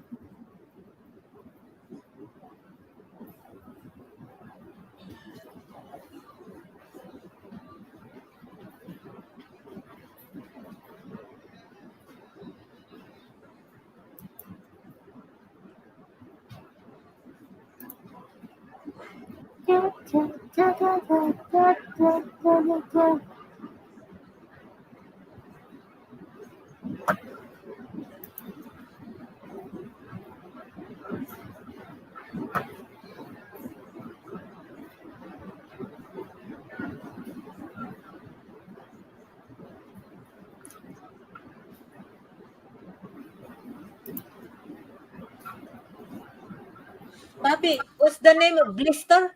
Papi, what's the name of blister?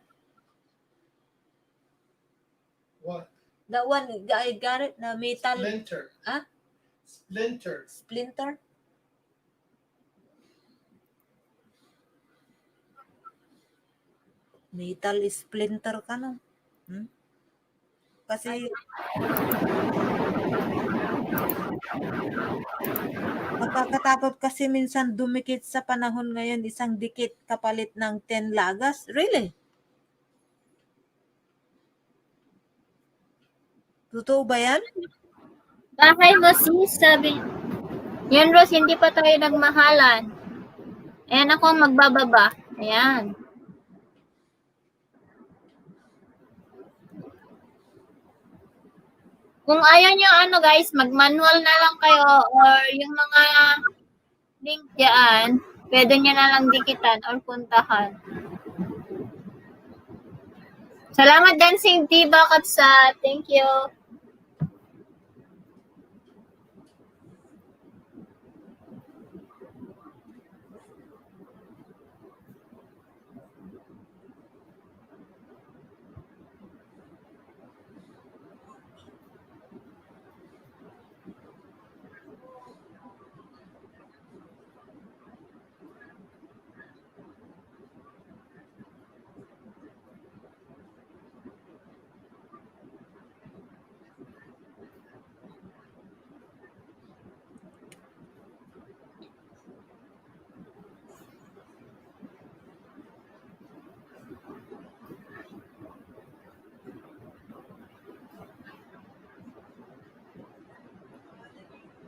What? That one, I got it, na metal Splinter. Ah? Splinter. splinter. Metal splinter ka no? Kasi nakakatakot kasi minsan dumikit sa panahon ngayon, isang dikit kapalit ng 10 lagas. Really? Totoo ba yan? Bahay mo sis, sabi. Yan Rose, hindi pa tayo nagmahalan. Ayan ako magbababa. Ayan. Kung ayaw nyo ano guys, mag-manual na lang kayo or yung mga link dyan, pwede nyo na lang dikitan or puntahan. Salamat Dancing Diva Kapsa. Thank you.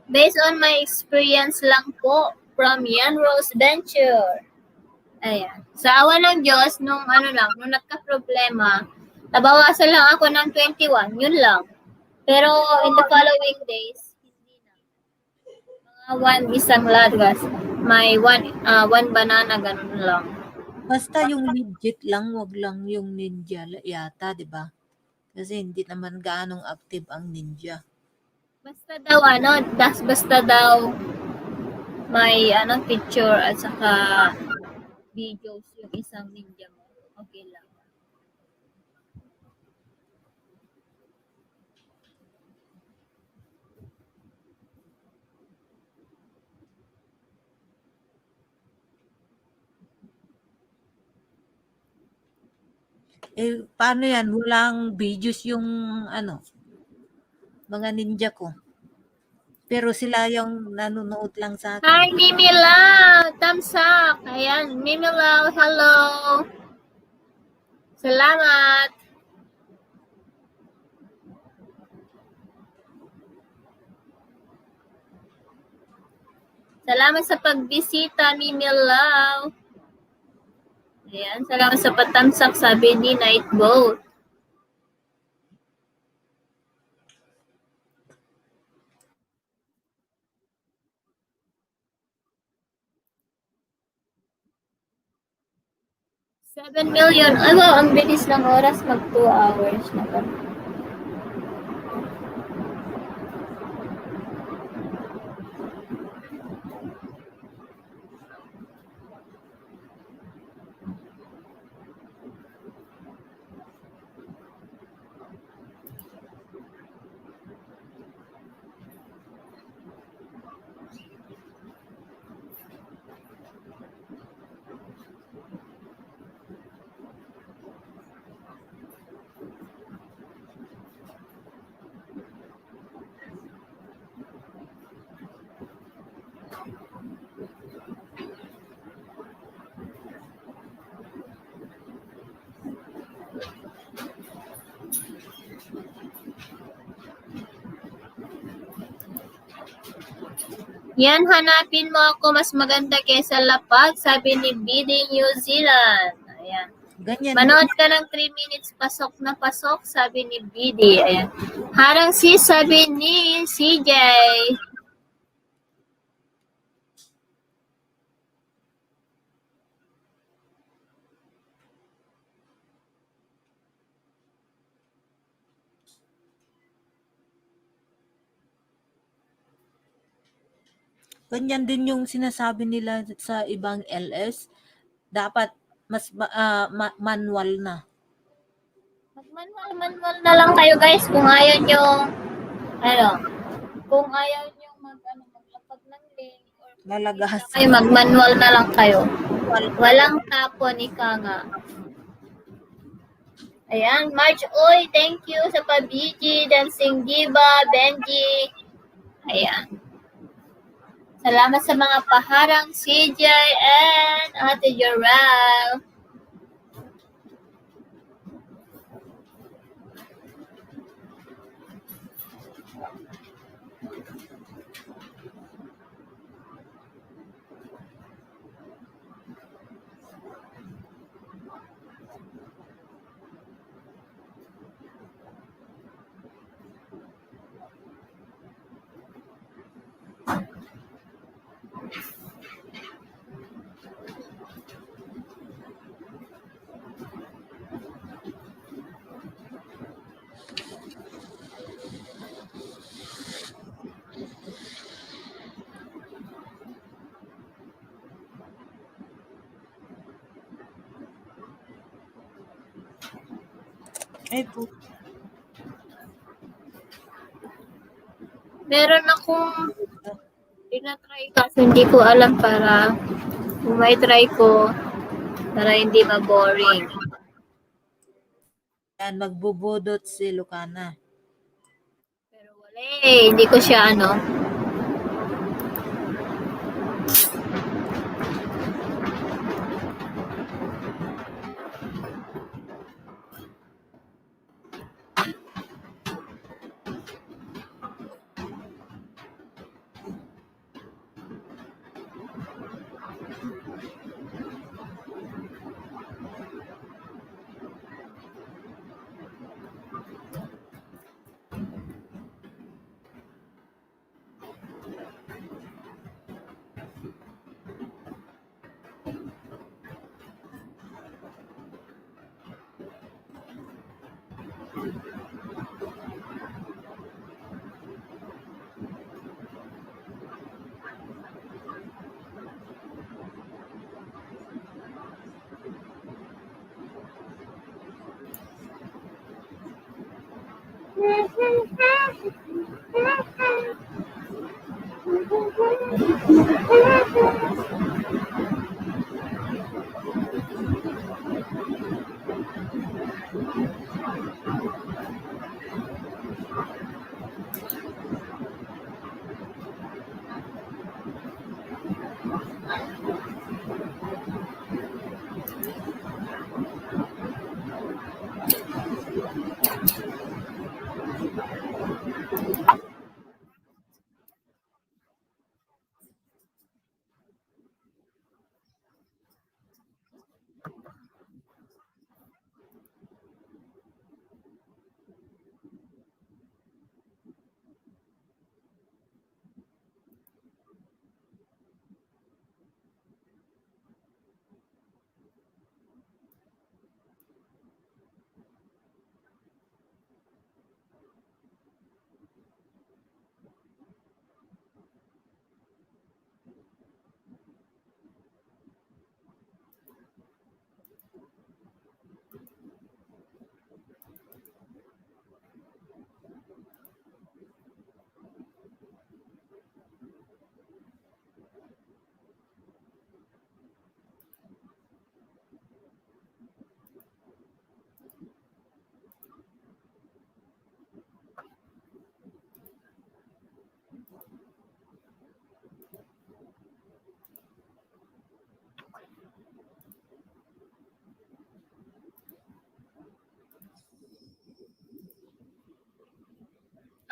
Based on my experience lang po from Yan Rose Venture. Ayan. Sa awa ng Diyos, nung nagka-problema, nabawasan lang ako ng 21. Yun lang. Pero in the following days, hindi na. Mga isang lagas. May one banana, ganun lang. Basta yung legit lang, wag lang yung ninja yata, di ba? Kasi hindi naman gaanong active ang ninja. Basta daw may picture at saka videos yung isang ninja mo. Okay lang. Paano yan? Walang videos yung mga ninja ko. Pero sila yung nanonood lang sa akin. Hi, Mimi Lau! Thumbs up! Ayan, Mimi Lau, hello! Salamat! Salamat sa pagbisita, Mimi Love. Ayan, salamat sa patamsak, sabi ni Nightboat. $7 million. Ay, wow, ang bilis ng oras. Mag 2 hours na ba? Yan, hanapin mo ako mas maganda kaysa lapag, sabi ni BD New Zealand. Ayan. Ganyan. Manood ka ng 3 minutes, pasok na pasok, sabi ni BD. Ayan. Harang sis, sabi ni CJ. Ganyan din yung sinasabi nila sa ibang LS. Dapat mas manual na. Mag-manual na lang kayo guys kung ayaw nyo, kung ayaw nyo maglapag ng link or Lalagahas. kayo, mag-manual na lang kayo. Walang tapon, ika nga. Ayan, March Oy, thank you sa pabiji, Dancing Diva, Benji. Ayan. Salamat sa mga paharang CJ and Ate Jorel. Ay po. Meron akong tinatry kasi hindi ko alam para kung may try ko para hindi ma-boring. Yan, magbubudot si Lucana. Pero wala hindi ko siya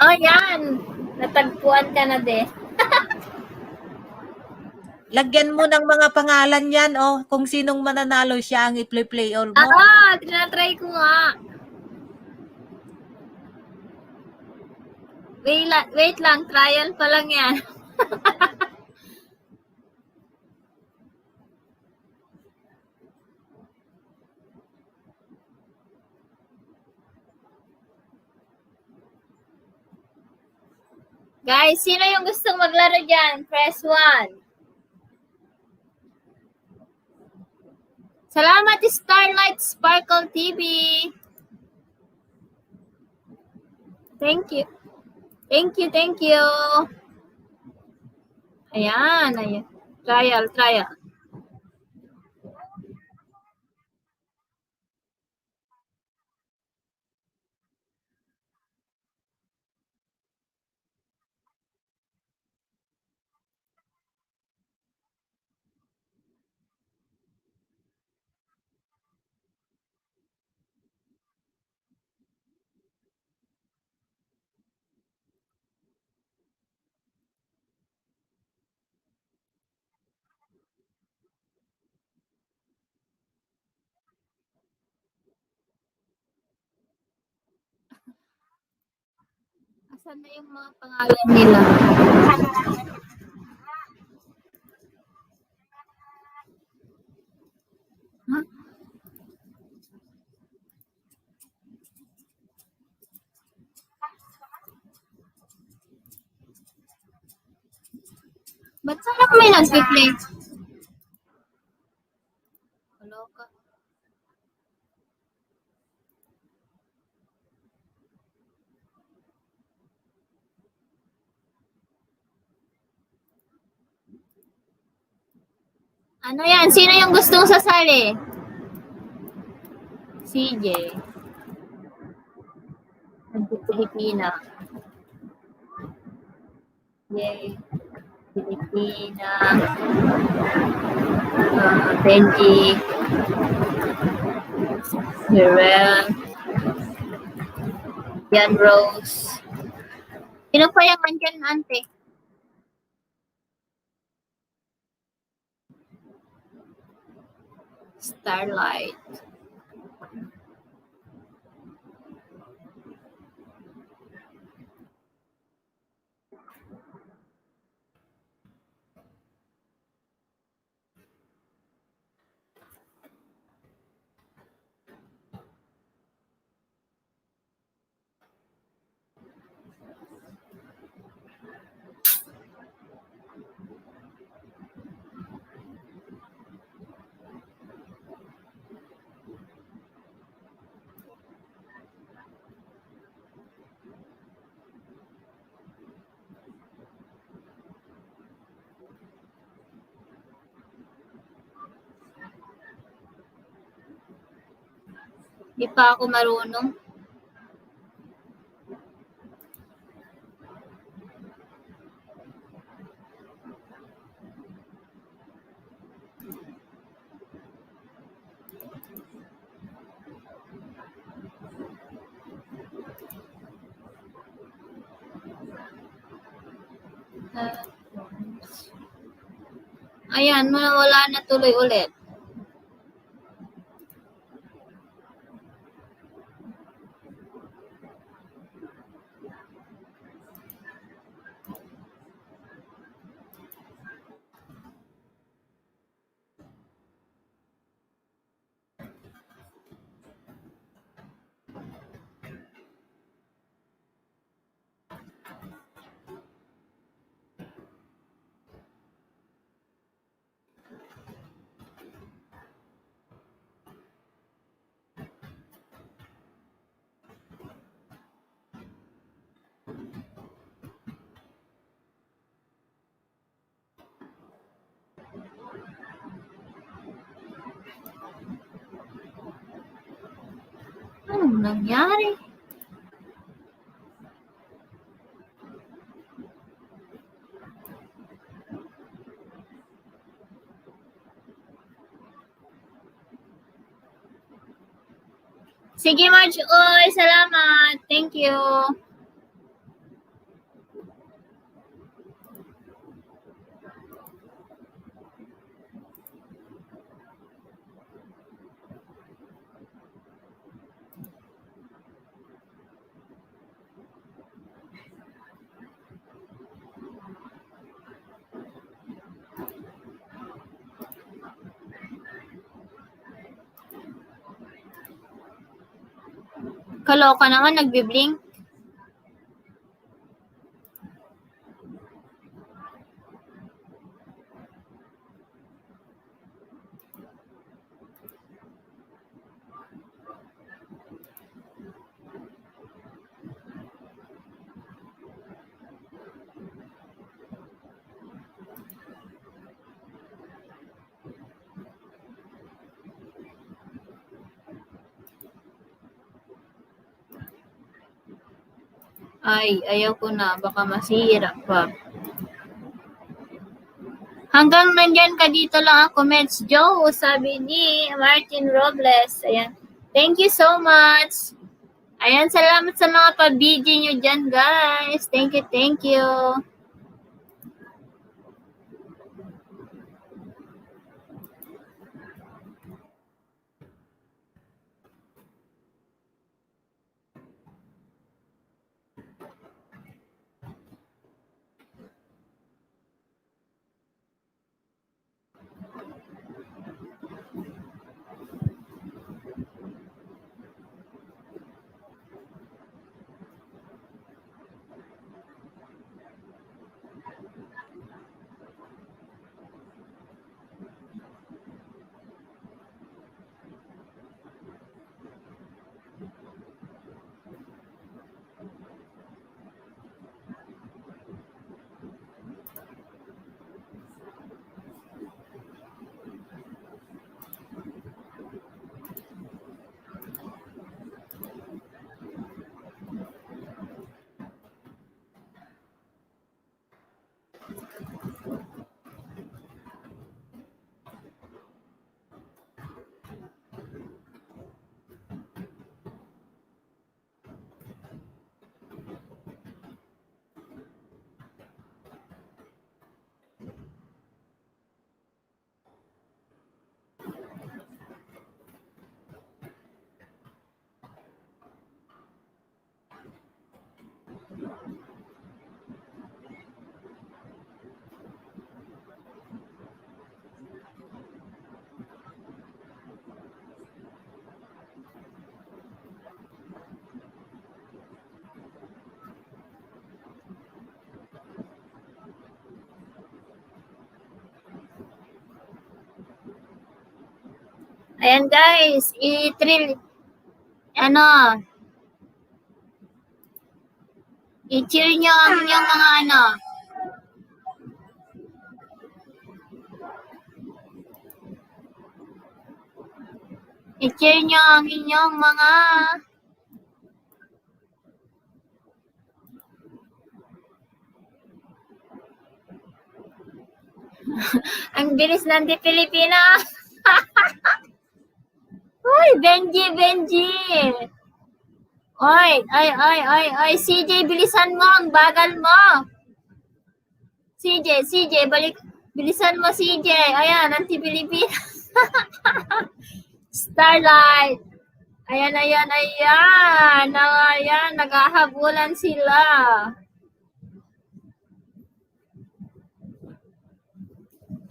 Oh, yan. Natagpuan ka na de. Lagyan mo ng mga pangalan yan, oh. Kung sinong mananalo siya ang i-play all mo. Tinatry ko nga. Wait lang, trial pa lang yan. Guys, sino yung gustong maglaro dyan? Press 1. Salamat, Starlight Sparkle TV. Thank you. Thank you. Ayan. Trial. Asan na yung mga pangalan nila? Huh? Ba't sana may nag-play? Hello ka. Ano yan? Sino yung gustong sasali? CJ. Pilipina. Yay. Pilipina. Benji. Mirel. Yan Rose. Sino pa yung andyan, ante? Starlight. Di pa ako marunong. Ayan, wala na tuloy ulit. Anong nangyari? Sige, Marge. Oy, salamat. Thank you. Kaloka naman, nagbiblink. Ay, ayaw ko na. Baka masira pa. Hanggang nandyan ka dito lang ako, Meds Joe, sabi ni Martin Robles. Ayan. Thank you so much. Ayan, salamat sa mga pa-BG nyo dyan, guys. Thank you, thank you. Ayan guys, i-cheer nyo ang inyong mga i-cheer nyo ang inyong mga ang bilis ng di Pilipina. Uy, Benji. Oy, CJ, bilisan mo, ang bagal mo. CJ, bilisan mo, CJ. Ayan, anti-Pilipina. Starlight. Ayan. Ayan, naghahabulan sila.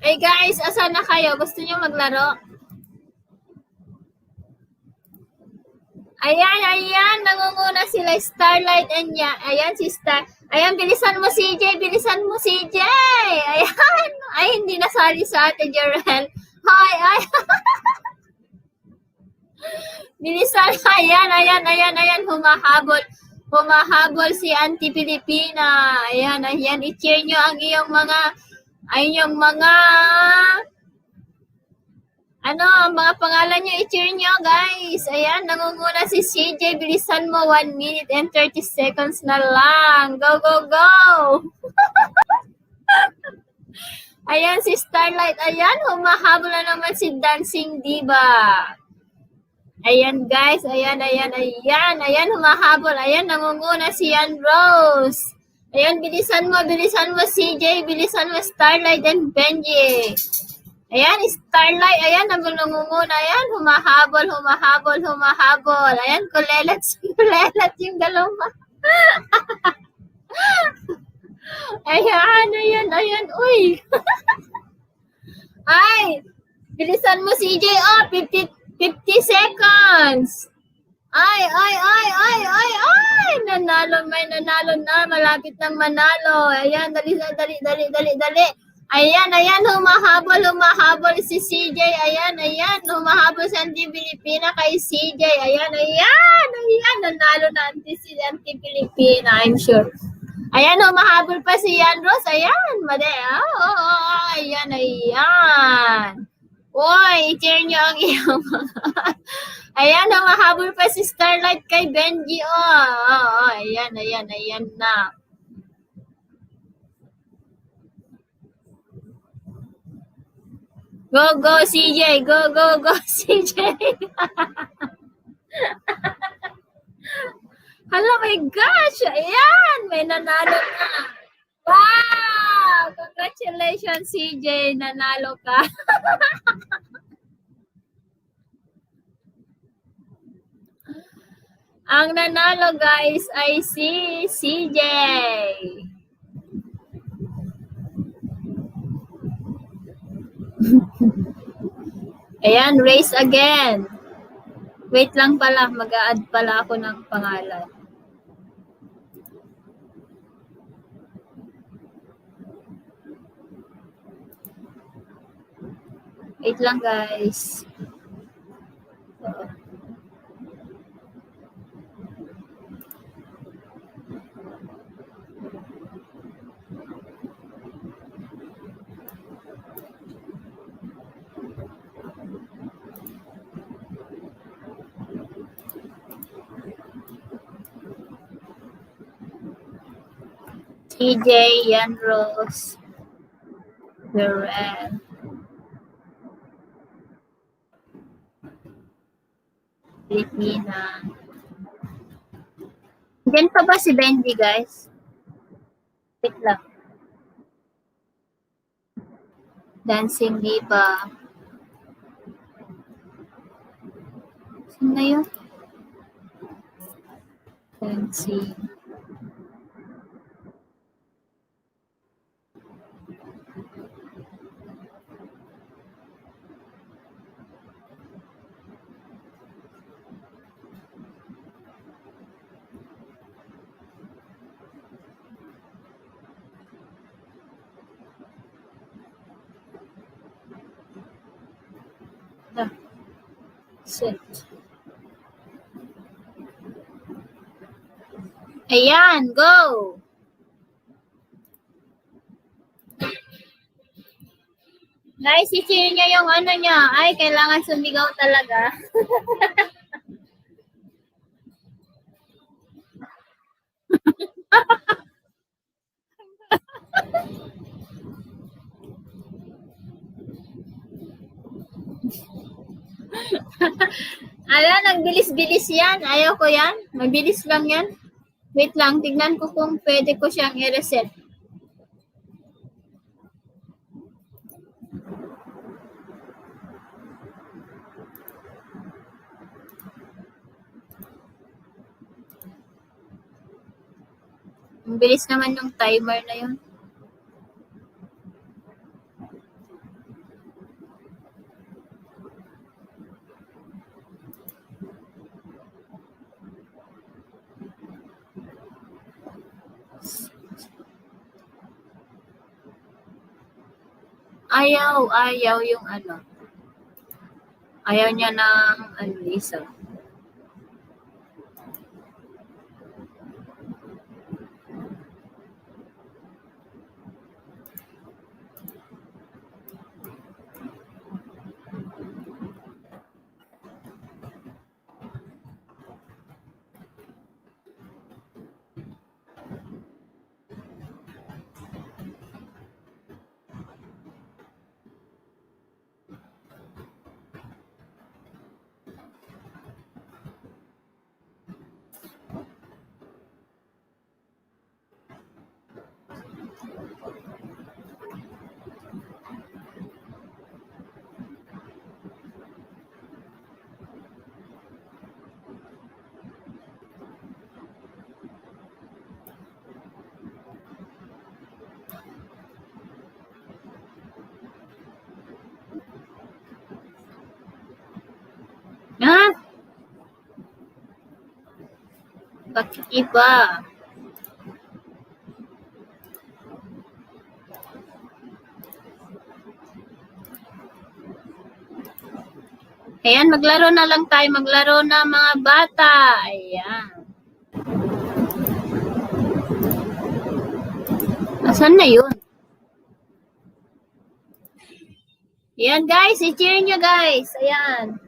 Hey guys, asan na kayo? Gusto nyo maglaro? Ayan, nangunguna sila, Starlight and ayan si Star. Ayan, bilisan mo CJ. Ayan, ay hindi nasali sa Ate Jerel. Ay. Bilisan, ayan, humahabol si Auntie Pilipina. Ayan, i-cheer nyo ang iyong mga mga pangalan nyo, i-cheer nyo, guys. Ayan, nangunguna si CJ. Bilisan mo, 1 minute and 30 seconds na lang. Go! Ayan, si Starlight. Ayan, humahabol na naman si Dancing Diva. Ayan, guys. Ayan, humahabol. Ayan, nangunguna si Ann Rose. Ayan, bilisan mo, CJ. Bilisan mo, Starlight and Benji. Ayan, Starlight, ayan, nangunguna, ayan, humahabol. Ayan, kulelat yung dalawa. Ayan, uy. Ay, bilisan mo CJ, 50 seconds. Ay! Nanalo, may nanalo na. Malapit nang manalo. Ayan, dali. Ayan, humahabol si CJ. Ayan, humahabol si Anti Pilipina kay CJ. Ayan, nanalo na si Anti Pilipina, I'm sure. Ayan, humahabol pa si Yan Rose. Ayan, ayan. Uy, i-cheer nyo ang iyong ayan, humahabol pa si Starlight kay Benji. Ayan na. Go, CJ. Go, CJ. Hello, my gosh. Ayan, may nanalo na. Wow! Congratulations, CJ. Nanalo ka. Ang nanalo, guys, ay si CJ. Ayan, race again. Wait lang pala, mag-a-add pala ako ng pangalan. Wait lang, guys. TJ, Yan Rose, Beren. Filipina. Diyan pa ba si Benji, guys? Wait lang. Dancing Diva. Saan na yun? Dancing. Set. Ayan, go! Guys, i-cheer niya yung ano niya. Ay, kailangan sumigaw talaga. Ala, nagbilis-bilis yan. Ayaw ko yan. Mabilis lang yan. Wait lang, tignan ko kung pwede ko siyang i-reset. Ang bilis naman yung timer na yun. Ayaw yung ano. Ayaw niya ng isa. Bakit iba? Ayan, maglaro na lang tayo. Maglaro na mga bata. Ayan. Asan na yun? Ayan guys, i-cheer nyo guys. Ayan.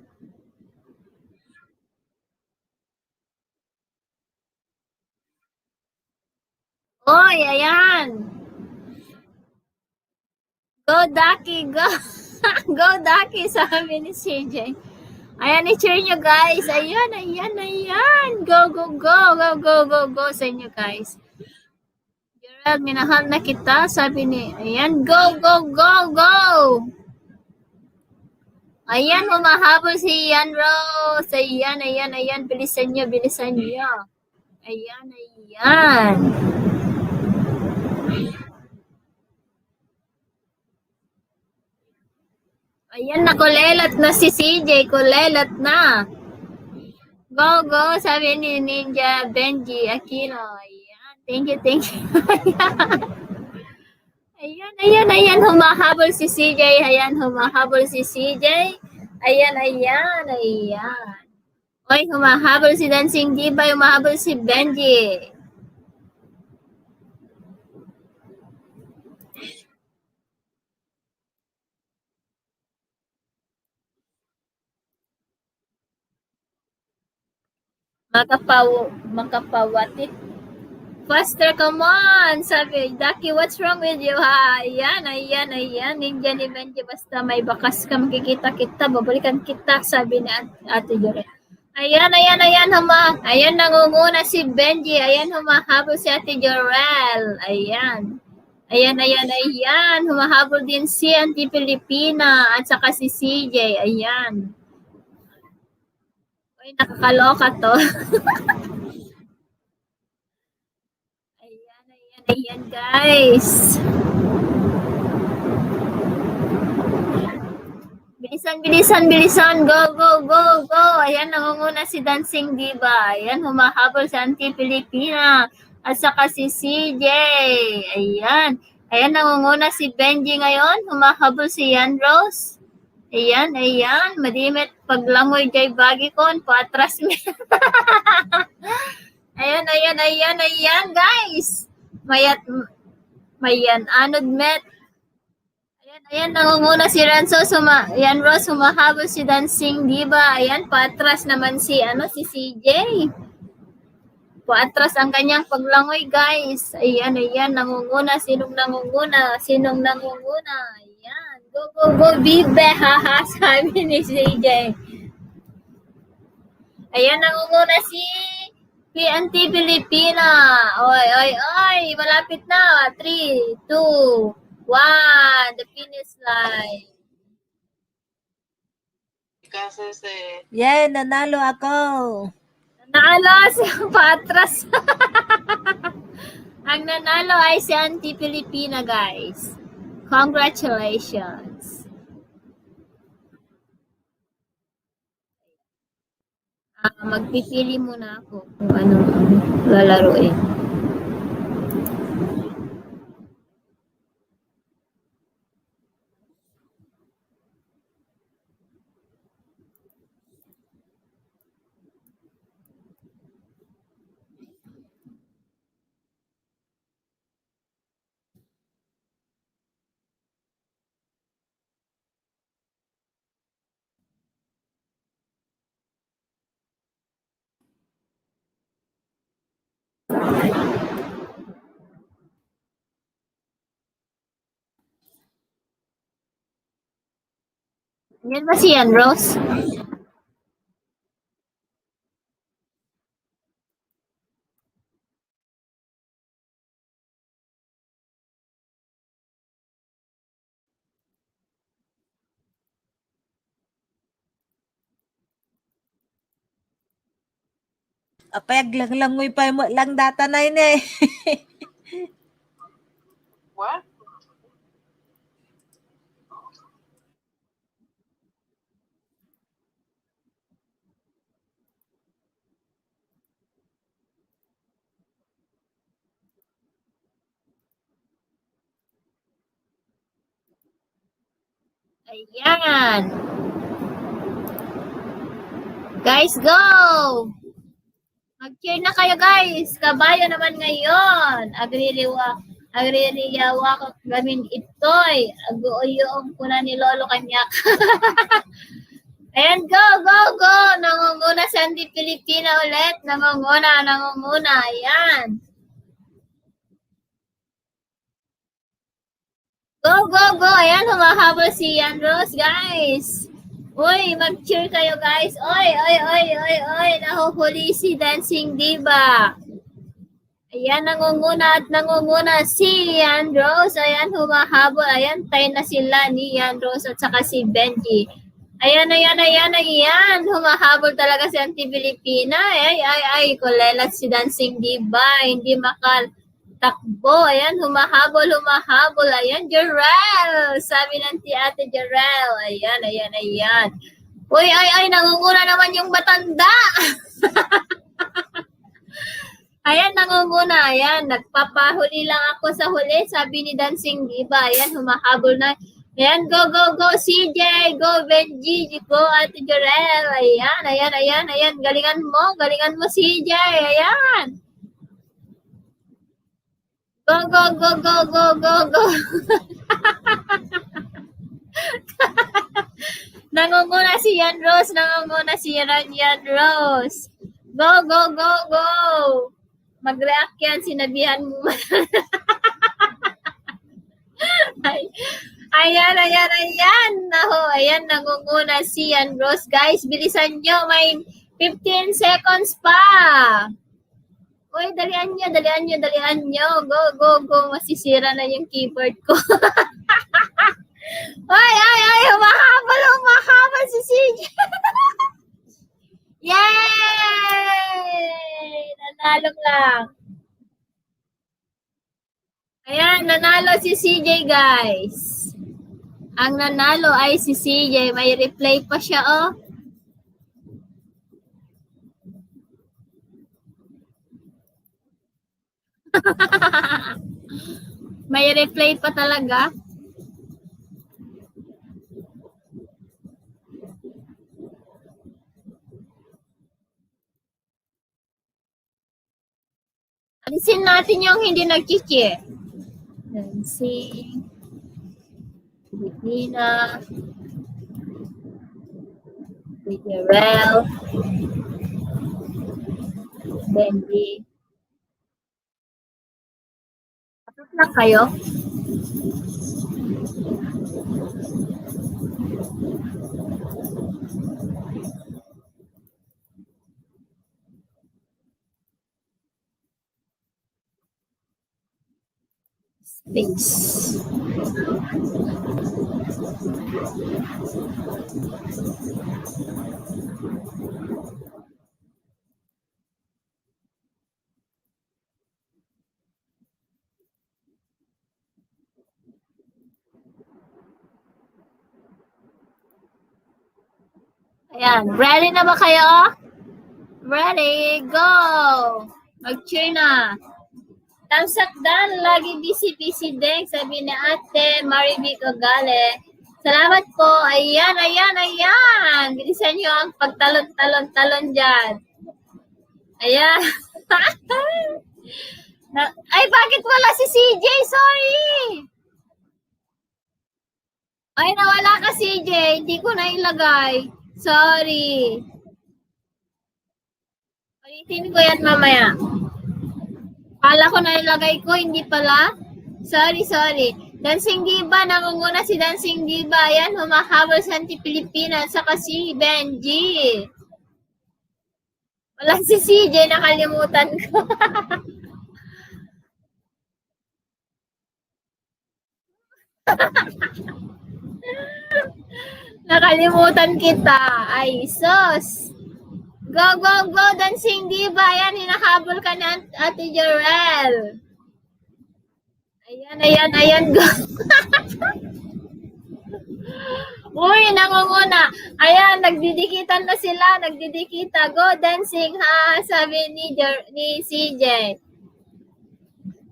Oy, ayan. Go Ducky, go. Go Ducky, sabi ni CJ. Ayan, i-cheer nyo guys. Ayan, ayan, ayan. Go, go, go. Go, go, go, go sa inyo guys. Gerald, minahal na kita, sabi ni. Ayan, go, go, go, go. Ayan, humahabol si Ian Rose. Ayan, ayan, ayan. Bilisan nyo, bilisan nyo. Ayan, ayan. Ayan, nakulelat na si CJ. Kulelat na. Go, go, sabi ni Ninja Benji Aquino. Ayan, thank you, thank you. Ayan, ayan, ayan. Humahabol si CJ. Ayan, humahabol si CJ. Ayan, ayan, ayan. Oy, humahabol si Dancing Diva. Humahabol si Benji. Makapawatit. Faster, come on! Sabi, Ducky, what's wrong with you, ha? Ayan, ayan, ayan. Ninja ni Benji, basta may bakas ka, makikita kita, babalikan kita, sabi ni Ate Jore. Ayan, ayan, ayan, ayan, nangunguna si Benji. Ayan, humahabol si Ate Jorel. Ayan. Ayan, ayan, ayan. Humahabol din si Auntie Filipina at saka si CJ. Ayan. Uy, nakakaloka to. Ayan, ayan, ayan, guys. Bilisan, bilisan, bilisan. Go, go, go, go. Ayan, nangunguna si Dancing Diva. Ayan, humahabol si Auntie Filipina. At saka si CJ. Ayan. Ayan, nangunguna si Benji ngayon. Humahabol si Ian Rose. Ayan, ayan. Madimit paglangoy jay bagi kon. Patras mi. Ayan, ayan, ayan, ayan, guys. Mayan, anod met. Ayan, ayan, nangunguna si Renzo. Ayan, Rose, humahabol si Dancing Diva. Ayan, patras naman si CJ. Patras ang kanyang paglangoy, guys. Ayan, ayan, nangunguna. Sinong nangunguna? Sinong nangunguna? Ayan, go, go, go, bibe, haha, sabi ni CJ. Ayan, nangunguna si PNT Filipina. Oy, oy, oy, malapit na. 3, 2, 1, the finish line. Yeah, nanalo ako. Nanalo si Patras. Ang nanalo ay si Auntie Filipina, guys. Congratulations. Magpipili muna ako kung ano lalaroin. Yan ba si Ian Rose? Apayag lang pa mo lang data na yun eh. What? Ayan. Guys, go! Mag-cheer na kayo, guys. Kabayo naman ngayon. Agririyawa ko gamin itoy. Aguuyong kuna ni Lolo Kanyak. Ayan, go, go, go! Nangunguna si Andy Pilipina ulit. Nangunguna. Ayan. Go, go, go! Ayan, humahabol si Ian Rose, guys. Uy, mag-cheer kayo, guys. Oy. Nahuhuli si Dancing Diva. Ayan, nangunguna si Ian Rose. Ayan, humahabol. Ayan, tayo na sila ni Ian Rose at saka si Benji. Ayan. Humahabol talaga si Auntie Filipina. Ay. Kulelat si Dancing Diva. Hindi takbo. Ayan, humahabol. Ayan, Jarrell. Sabi ng Ate Jarrell. Ayan. Uy, nangunguna naman yung matanda. Ayan, nangunguna. Ayan, nagpapahuli lang ako sa huli. Sabi ni Dancing Diva. Ayan, humahabol na. Ayan, go. CJ, go Benji, go Ate Jarrell. Ayan. Galingan mo CJ. Ayan. Go. Nangunguna si Ian Rose. Ian Rose. Go. Mag-react yan. Sinabihan mo. Ayan. Ayan, nangunguna si Ian Rose. Guys, bilisan nyo. May 15 seconds pa. Uy, dalian nyo. Go. Masisira na yung keyboard ko. Ay, humahabol si CJ. Yay! Nanalo lang. Ayan, nanalo si CJ, guys. Ang nanalo ay si CJ. May replay pa siya, oh. May replay pa talaga. Alisin natin yung hindi nag-cheer. Dancing. Filipina. Jarrell. Benji. Tapos lang kayo. Space. Ayan, ready na ba kayo? Ready, go! Mag-cheer na. Thumbs up dan, lagi busy din, sabi ni Ate Marivic Ogale. Salamat po. Ayan. Bilisan nyo ang pagtalon-talon dyan. Ayan. Ay, bakit wala si CJ? Sorry. Ay, nawala ka CJ. Hindi ko na ilagay. Sorry. Ulitin ko yan mamaya. Kala ko na ilagay ko, hindi pala. Sorry. Dancing Diva, nangunguna si Dancing Diva. Ayan, humahabol sa Auntie Pilipina. Saka si Benji. Wala si CJ, nakalimutan ko. Nakalimutan kita. Ay, sus. Go, Dancing Diva. Ayan, hinahabol ka na Ate Jarrell. Ayan, go. Uy, nangunguna. Ayan, nagdidikitan na sila. Go, dancing, ha? Sabi ni CJ.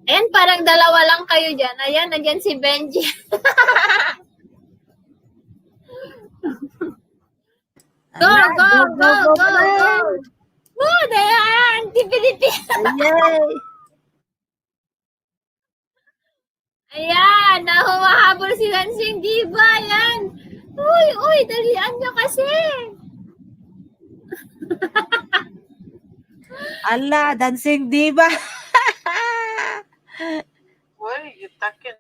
Ayan, parang dalawa lang kayo dyan. Ayan, nandyan si Benji. Go, Ayan, go, go, go, ka na. go. Oh, dayan. Anti-Pilipina. Yay! Ayan, nahumahabol si Dancing Diva. Ayan. Uy, uy, dalian nyo kasi. Ala, dancing diva. What are you talking?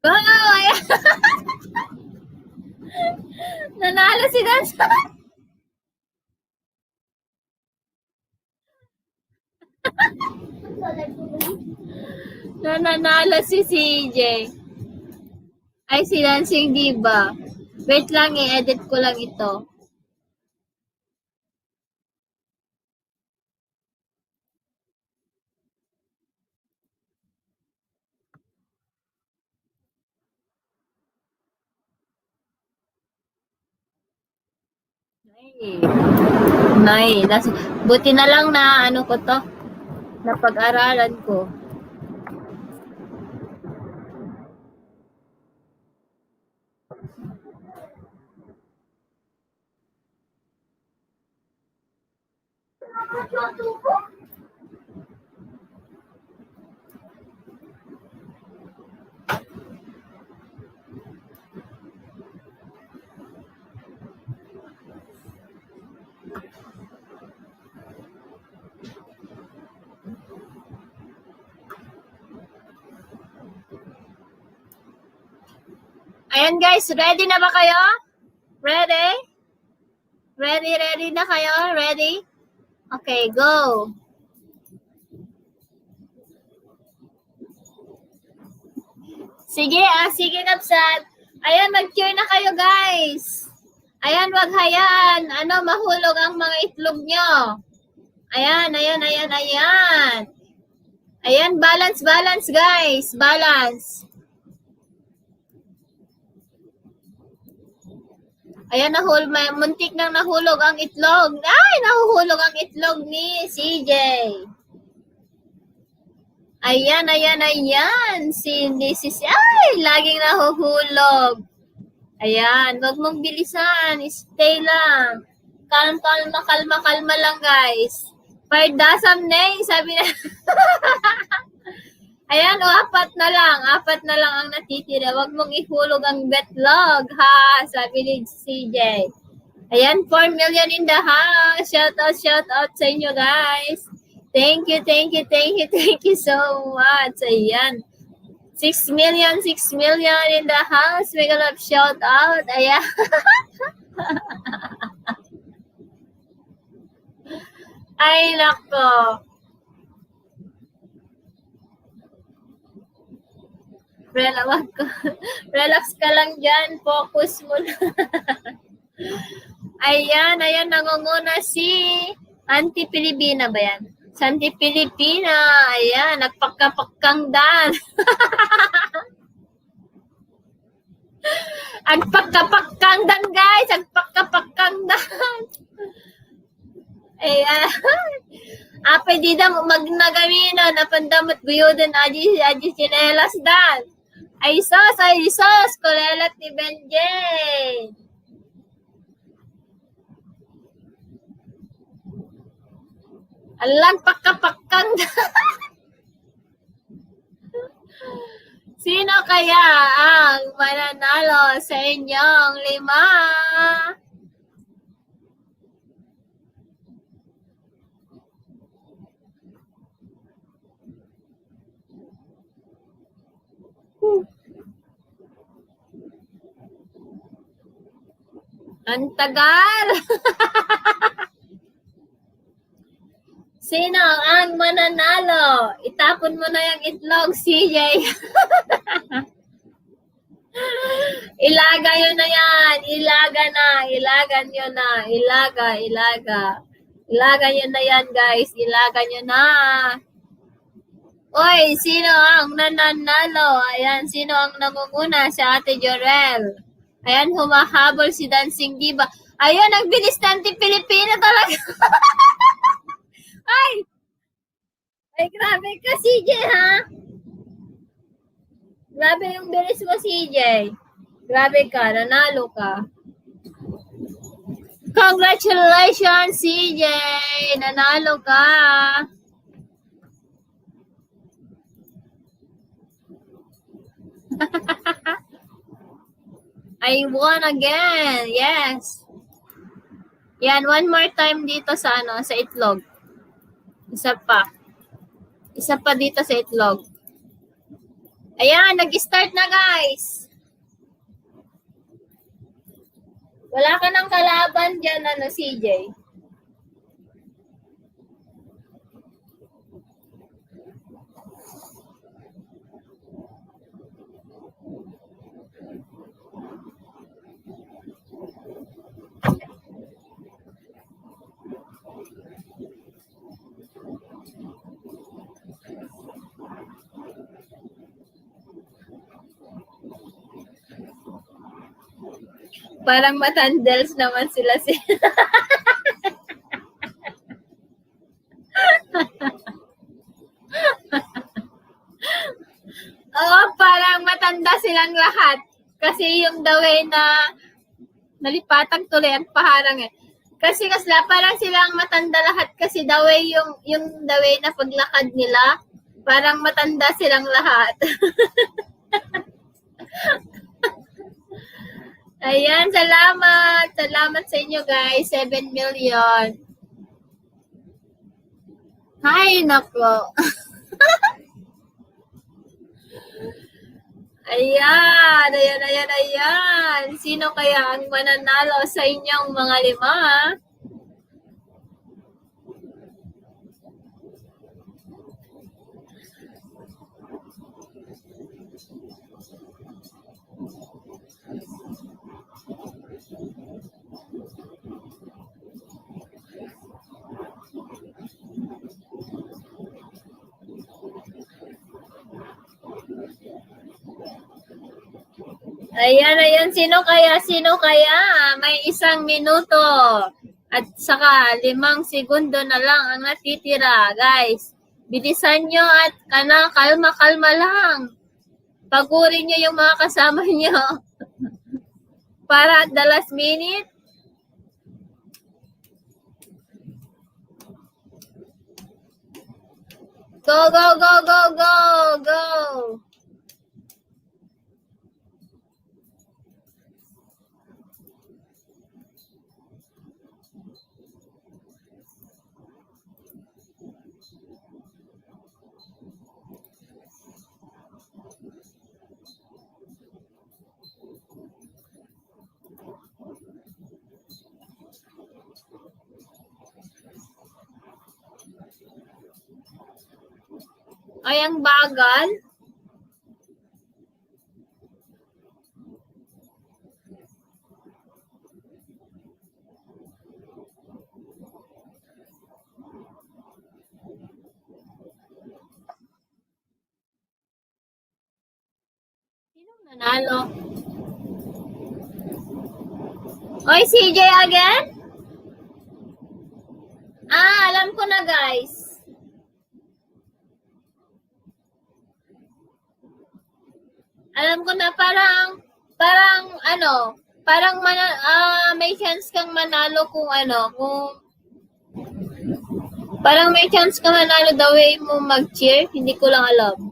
Go, ayan. Nanalo si Dancing. Nananalo si CJ. Ay, si Dancing Diva. Wait lang, i-edit ko lang ito. Nay, buti na lang na ano ko to, napag-aralan ko. Ayan guys, ready na ba kayo? Ready? Ready na kayo? Ready? Okay, go. Sige Kapsat. Ayan, mag-cheer na kayo guys. Ayan, wag hayaan. Mahulog ang mga itlog nyo. Ayan. Ayan, balance guys. Balance. Ayan, muntik nang nahulog ang itlog. Ay, nahuhulog ang itlog ni CJ. Ayan. Ay, laging nahuhulog. Ayan, wag mong bilisan. Stay lang. Kalma lang, guys. Pardasam na sabi na. Ayan, apat na lang ang natitira. Wag mong ihulog ang betlog, ha? Sabi ni CJ. Ayan, 4 million in the house. Shout out sa inyo, guys. Thank you so much. Ayan. 6 million in the house. Mega love shout out. Ayan. Ay, nako. Relax ka lang dyan. Focus mo na. Ayan, nangunguna si Anti-Pilipina ba yan? Sa Anti-Pilipina. Ayan, nagpakapakang dan. Agpakapakang dan, guys. Agpakapakang dan. Ayan. Apay di da magnagamino na pandamot guyodin aji chinelas dan. Ay sos, kulelat ni Benjen. Alang pakapakang Sino kaya ang mananalo sa inyong 5? Ang tagal! Sino ang mananalo? Itapon mo na yung itlog, CJ. Ilaga yun na yan. Ilaga nyo na. Ilaga nyo na yan, guys. Ilaga nyo na. Oy, sino ang nananalo? Ayan, sino ang nangunguna? Si Ate Jorel. Ayan, humahabol si Dancing Diva. Ayun, ang bilis na Anti-Pilipina talaga. Ay, grabe ka, CJ, ha? Grabe yung bilis mo, CJ. Grabe ka, nanalo ka. Congratulations, CJ! Nanalo ka! I won again! Yes! Yan, one more time dito sa sa itlog. Isa pa. Isa pa dito sa itlog. Ayan, nag-start na guys! Wala ka ng kalaban dyan, CJ. Parang matandels naman sila. Oo, parang matanda silang lahat. Kasi yung the way na nalipatang tuloy at paharang eh. Kasi parang silang matanda lahat kasi the way yung the way na paglakad nila, parang matanda silang lahat. Ayan, salamat. Salamat sa inyo guys. 7 million. Ay, nako. Ayan. Sino kaya ang mananalo sa inyong mga 5? Ayan. Sino kaya? May 1 minuto. At saka 5 segundo na lang ang natitira, guys. Bilisan nyo at kalma lang. Pagurin nyo yung mga kasama nyo. Para at the last minute. Go! Ay, ang bagal. Sinong nanalo? Oy, CJ again? Alam ko na guys. Alam ko na parang may chance kang manalo kung parang may chance kang manalo the way mo mag-cheer, hindi ko lang alam.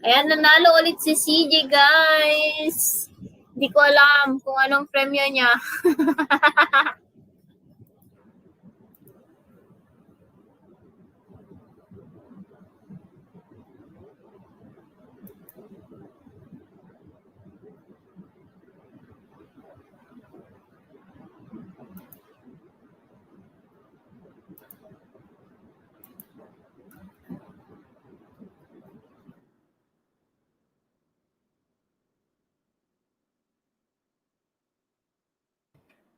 Ayan, nanalo ulit si CJ, guys. Hindi ko alam kung anong premyo niya.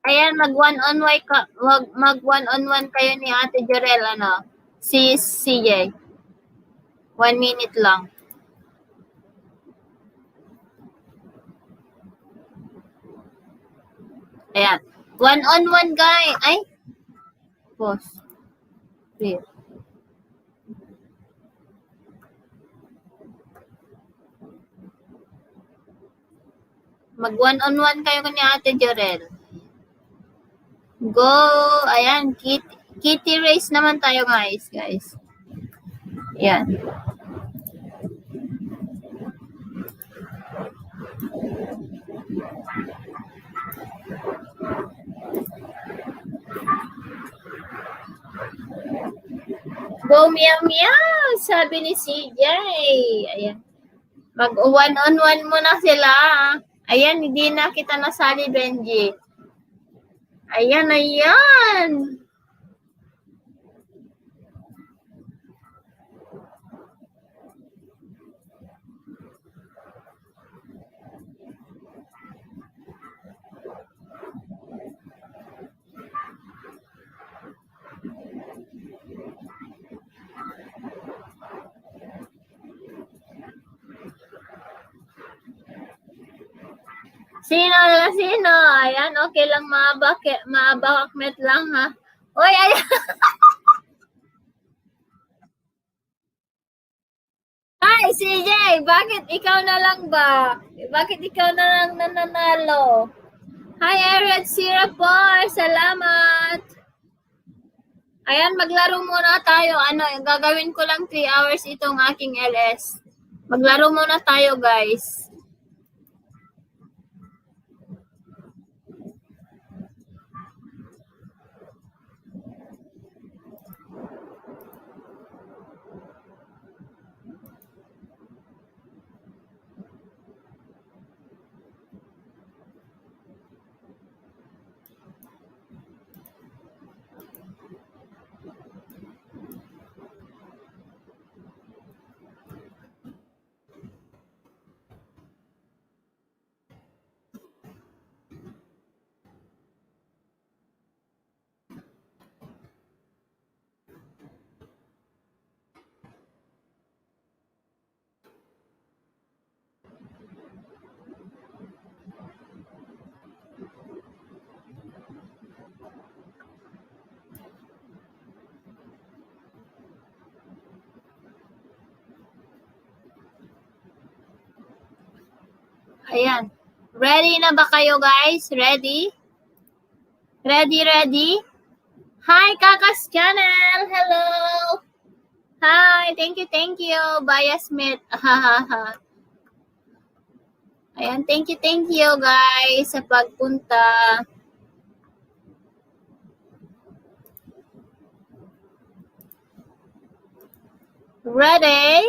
Ayan, mag one-on-one kayo ni Ate Jorel, si CJ. 1 minute lang. Ayan. One-on-one, guy. Ay. Pause. Clear. Mag one-on-one kayo ni Ate Jorel. Go! Ayan, kitty race naman tayo guys. Ayan. Go meow meow, sabi ni CJ. Ayan. Mag one-on-one muna sila. Ayan, hindi na kita nasali, Benji. Ayan. Sino? Ayan, okay lang, maabakmet lang ha. Oy, ayan. Hi, CJ, bakit ikaw na lang ba? Bakit ikaw na lang nananalo? Hi, Eric Sirapor, salamat. Ayan, maglaro muna tayo. Gagawin ko lang 3 hours itong aking LS. Maglaro muna tayo, guys. Ayan. Ready na ba kayo, guys? Ready? Ready? Hi, Kakas Channel! Hello! Hi! Thank you. Baya Smith. Ayan, thank you, guys, sa pagpunta. Ready?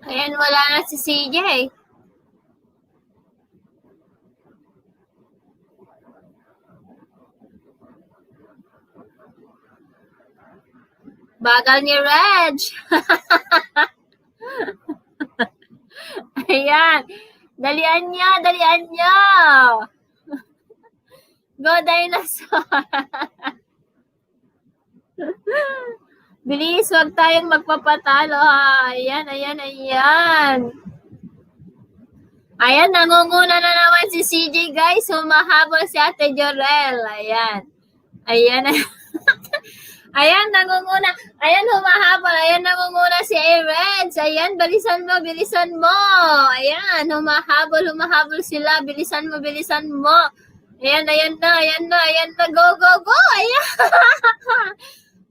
Ayan, wala na si CJ. Bagal ni Reg. Ayan. Dalian niya. Go dinosaur. Bilis, wag tayong magpapatalo ha. Ayan. Ayan, nangunguna na naman si CJ, guys. Humahabol si Ate Jorel. Ayan. Ayan, nangunguna. Ayan, humahabol. Ayan, nangunguna si Reds. Ayan, bilisan mo. Ayan, humahabol sila. Bilisan mo. Ayan na. Go. Ayan.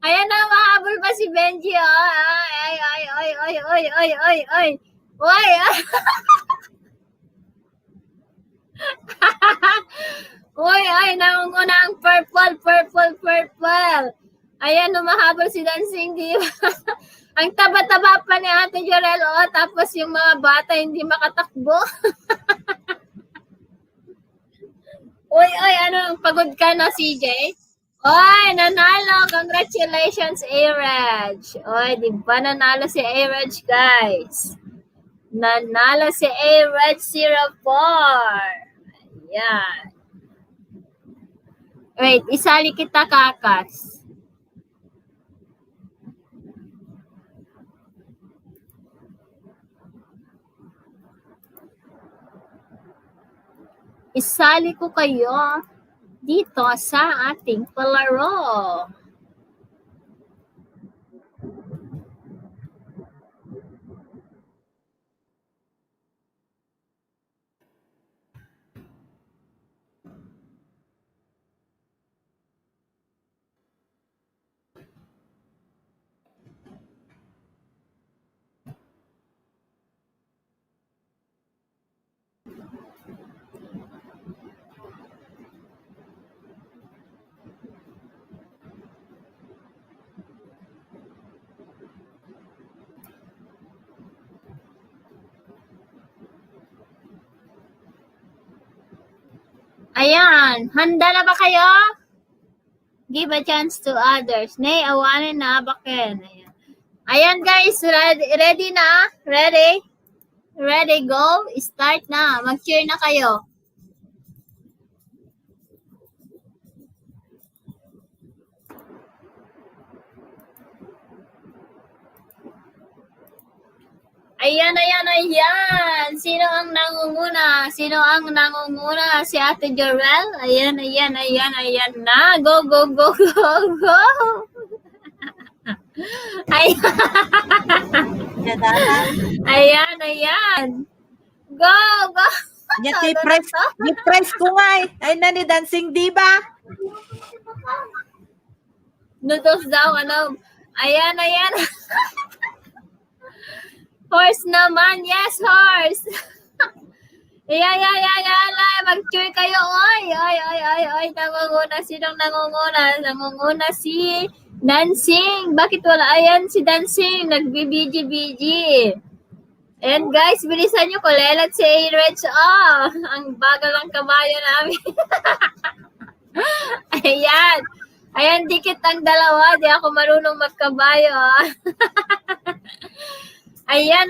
Ayan na, humahabol pa si Benji. Ay. Oy. Uy, nangunguna ang purple. Ayan, humahabol si Dancing Diva. Ang taba-taba pa ni Ate Jorel, oh, tapos yung mga bata hindi makatakbo. Uy, ano, pagod ka na, CJ? Oy, nanalo! Congratulations, A-Reg! Oy, di ba nanalo si A-Reg, guys? Nanalo si A-Reg 04. Ayan. Wait, isali kita, Kakas. Isali ko kayo dito sa ating palaro. Ayan, handa na ba kayo? Give a chance to others. Nay, awanin na bakin. Ayan. Ayan guys, ready na? Ready? Ready, go? Start na. Mag-cheer na kayo. Ayan. Sino ang nangunguna? Si Ate Jorel? Ayan na. Go. Ayan. Go. Yan, i-press ko nga eh. Ay na ni Dancing Diva. Noodles daw, ano? Ayan. Horse naman. Yes, horse. Ayan. Mag-cheer kayo. Oy. Nangunguna. Sinong nangunguna? Nangunguna si Dancing. Bakit wala? Ayan, si Dancing. Nag-BG. And guys, bilisan nyo. Kulelat si A-Reg. Ang bagal ng kabayo namin. Ayan, dikit ang dalawa. Di ako marunong magkabayo. Ayan.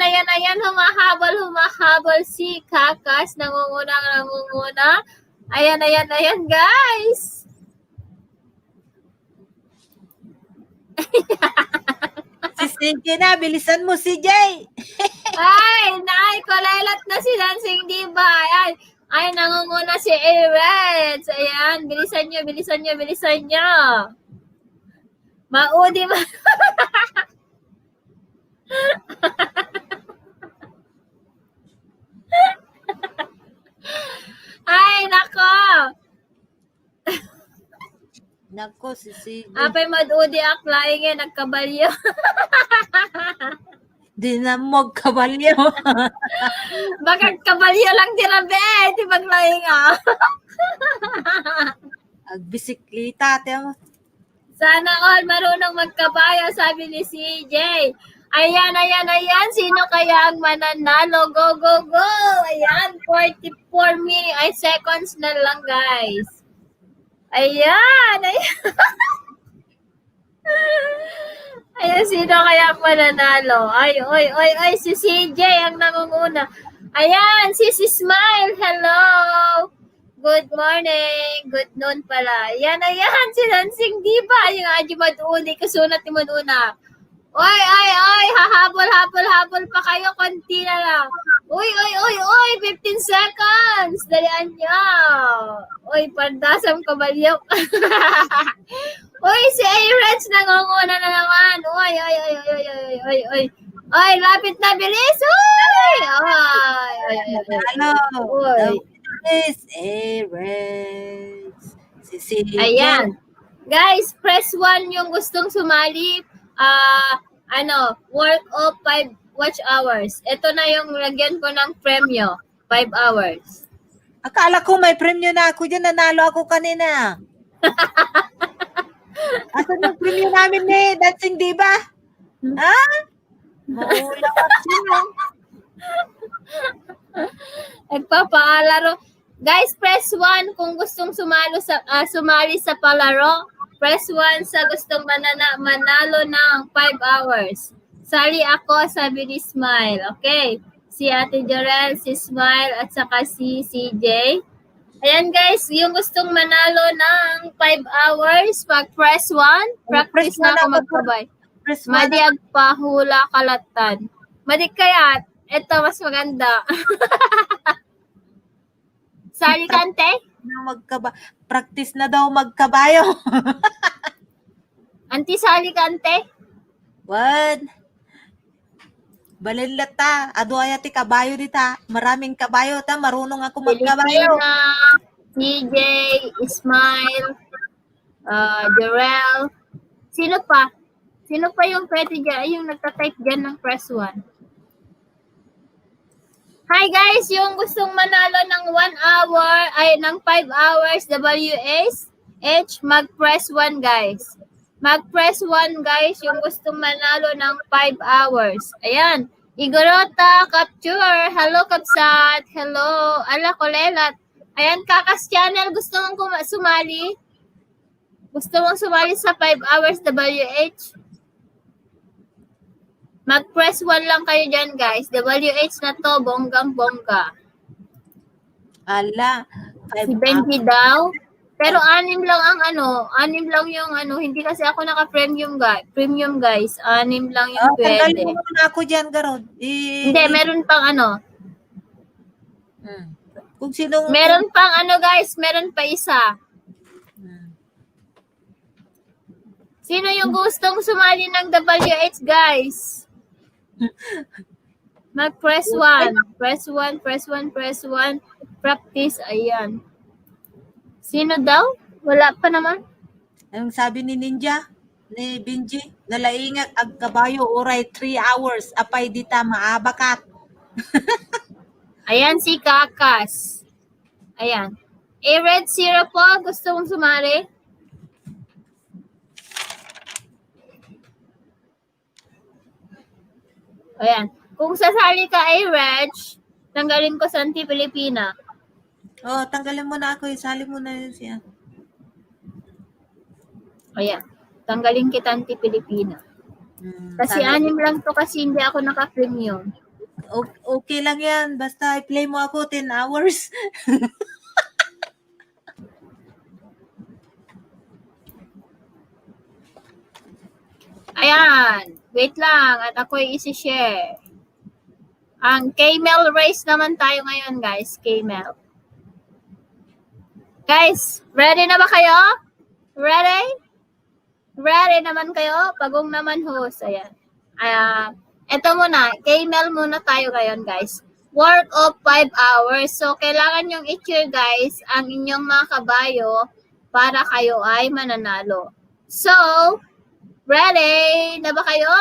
Humahabol si Kakas. Nangunguna. Ayan, guys. Si CJ na, bilisan mo si Jay. Kulelat na si Dancing Diva. Ay, nangunguna si A-Reg. Ayan, bilisan nyo. Maudi ma. Ay, nako. Nako, si CJ. Apay madudi aklaing nagkabalyo. Di na magkabalyo. Baka kabalyo lang tirabe. Di baglaing Agbisiklita, tiyan mo. Sana all marunong magkabayo, sabi ni CJ. Ayan. Sino kaya ang mananalo? Go. Ayan, 44 seconds na lang, guys. Ayan. Ayan, sino kaya ang mananalo? Ay, si CJ ang nangunguna. Ayan, si Smile. Hello. Good morning. Good noon pala. Ayan, si Dancing Diva. Yung Aji Maduni, kasunat ni Maduna. Oy, habol pa kayo, konti na lang. Uy, 15 seconds. Dalian nyo. Uy, pandasam kabalyok. Uy, si A-Reg nangunguna na naman. Uy, lapit na, bilis. Uy. Ano? Uy. Yes, A-Reg. Si CJ. Ayan. Guys, press 1 yung gustong sumali. Work of 5 watch hours. Ito na yung lagyan ko ng premyo. 5 hours. Akala ko may premyo na ako dyan. Nanalo ako kanina. Asan yung premium namin ni Dancing Diva? Ha? Maulawak siya. Nagpapaalaro. Guys, press 1 kung gustong sumali sa palaro. Press 1 sa gustong manalo ng 5 hours. Sali ako, sabi ni Smile. Okay. Si Ate Jorel, si Smile, at saka si CJ. Ayan guys, yung gustong manalo ng 5 hours, pag-press 1, practice na ako magkabay. Press 1 Madiag pahula kalatan. Madig kaya, ito mas maganda. Sali kante? practice na daw magkabayo. Anti sali kante? What? Balilata, aduaya ti kabayo dita. Maraming kabayo ta, marunong ako magkabayo. Pilipina, CJ, Ismail, Jorel. Sino pa? Sino pa yung pwede dyan? Yung nagtatype dyan ng press 1. Hi guys, yung gustong manalo ng 1 hour, ay ng 5 hours WH, mag-press 1 guys. Mag-press 1 guys, yung gustong manalo ng 5 hours. Ayan, Igorota, Capture, hello Kapsat, hello, ala Kolelat. Ayan, Kakas Channel, gusto mong sumali? Gusto mong sumali sa 5 hours WH? Mag-press 1 lang kayo dyan, guys. WH na to, bonggang-bongga. Ala, Si Benji daw. Pero 6 lang ang 6 lang yung hindi kasi ako naka-premium premium guys. 6 lang yung tanggalin pwede. mo na ako dyan, Garod. Hindi, meron pang Kung sinong... meron pang guys, meron pa isa. Sino yung gustong sumali ng WH, guys? Mag-press 1. Press 1, press 1, press 1. Practice, ayan. Sino daw? Wala pa naman. Anong sabi ni Ninja? Ni Benji? Nalaingat ag kabayo oray 3 hours. Apay dita maabakat. Ayan si Kakas. Ayan. Red Zero po, gusto mong sumali? Ayan. Kung sasali ka Reg, tanggalin ko sa Anti-Pilipina. Tanggalin mo na ako. Isali mo na yun siya. Ayan. Tanggalin kita Anti-Pilipina. Kasi 6 lang to kasi hindi ako naka-premium. Okay lang yan. Basta i-play mo ako 10 hours. Ayan. Wait lang. At ako'y isi-share. Ang Camel race naman tayo ngayon, guys. Camel. Guys, ready na ba kayo? Ready? Ready naman kayo? Pagong naman host. Ayan. Ito muna. Camel muna tayo ngayon, guys. Work of 5 hours. So, kailangan yung i-cheer, guys, ang inyong mga kabayo para kayo ay mananalo. So, ready na ba kayo?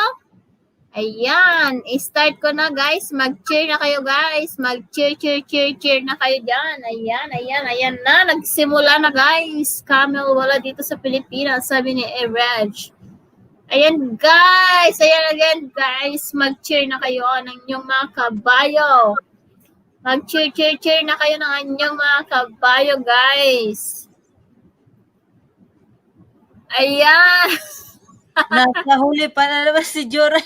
Ayan. I-start ko na, guys. Mag-cheer na kayo, guys. Mag-cheer na kayo dyan. Ayan na. Nagsimula na, guys. Camel wala dito sa Pilipinas, sabi ni Reg. Ayan, guys. Ayan again, guys. Mag-cheer na kayo ng inyong mga kabayo. Mag-cheer na kayo ng inyong mga kabayo, guys. Ayan. Nasa huli pa na naman si Joray.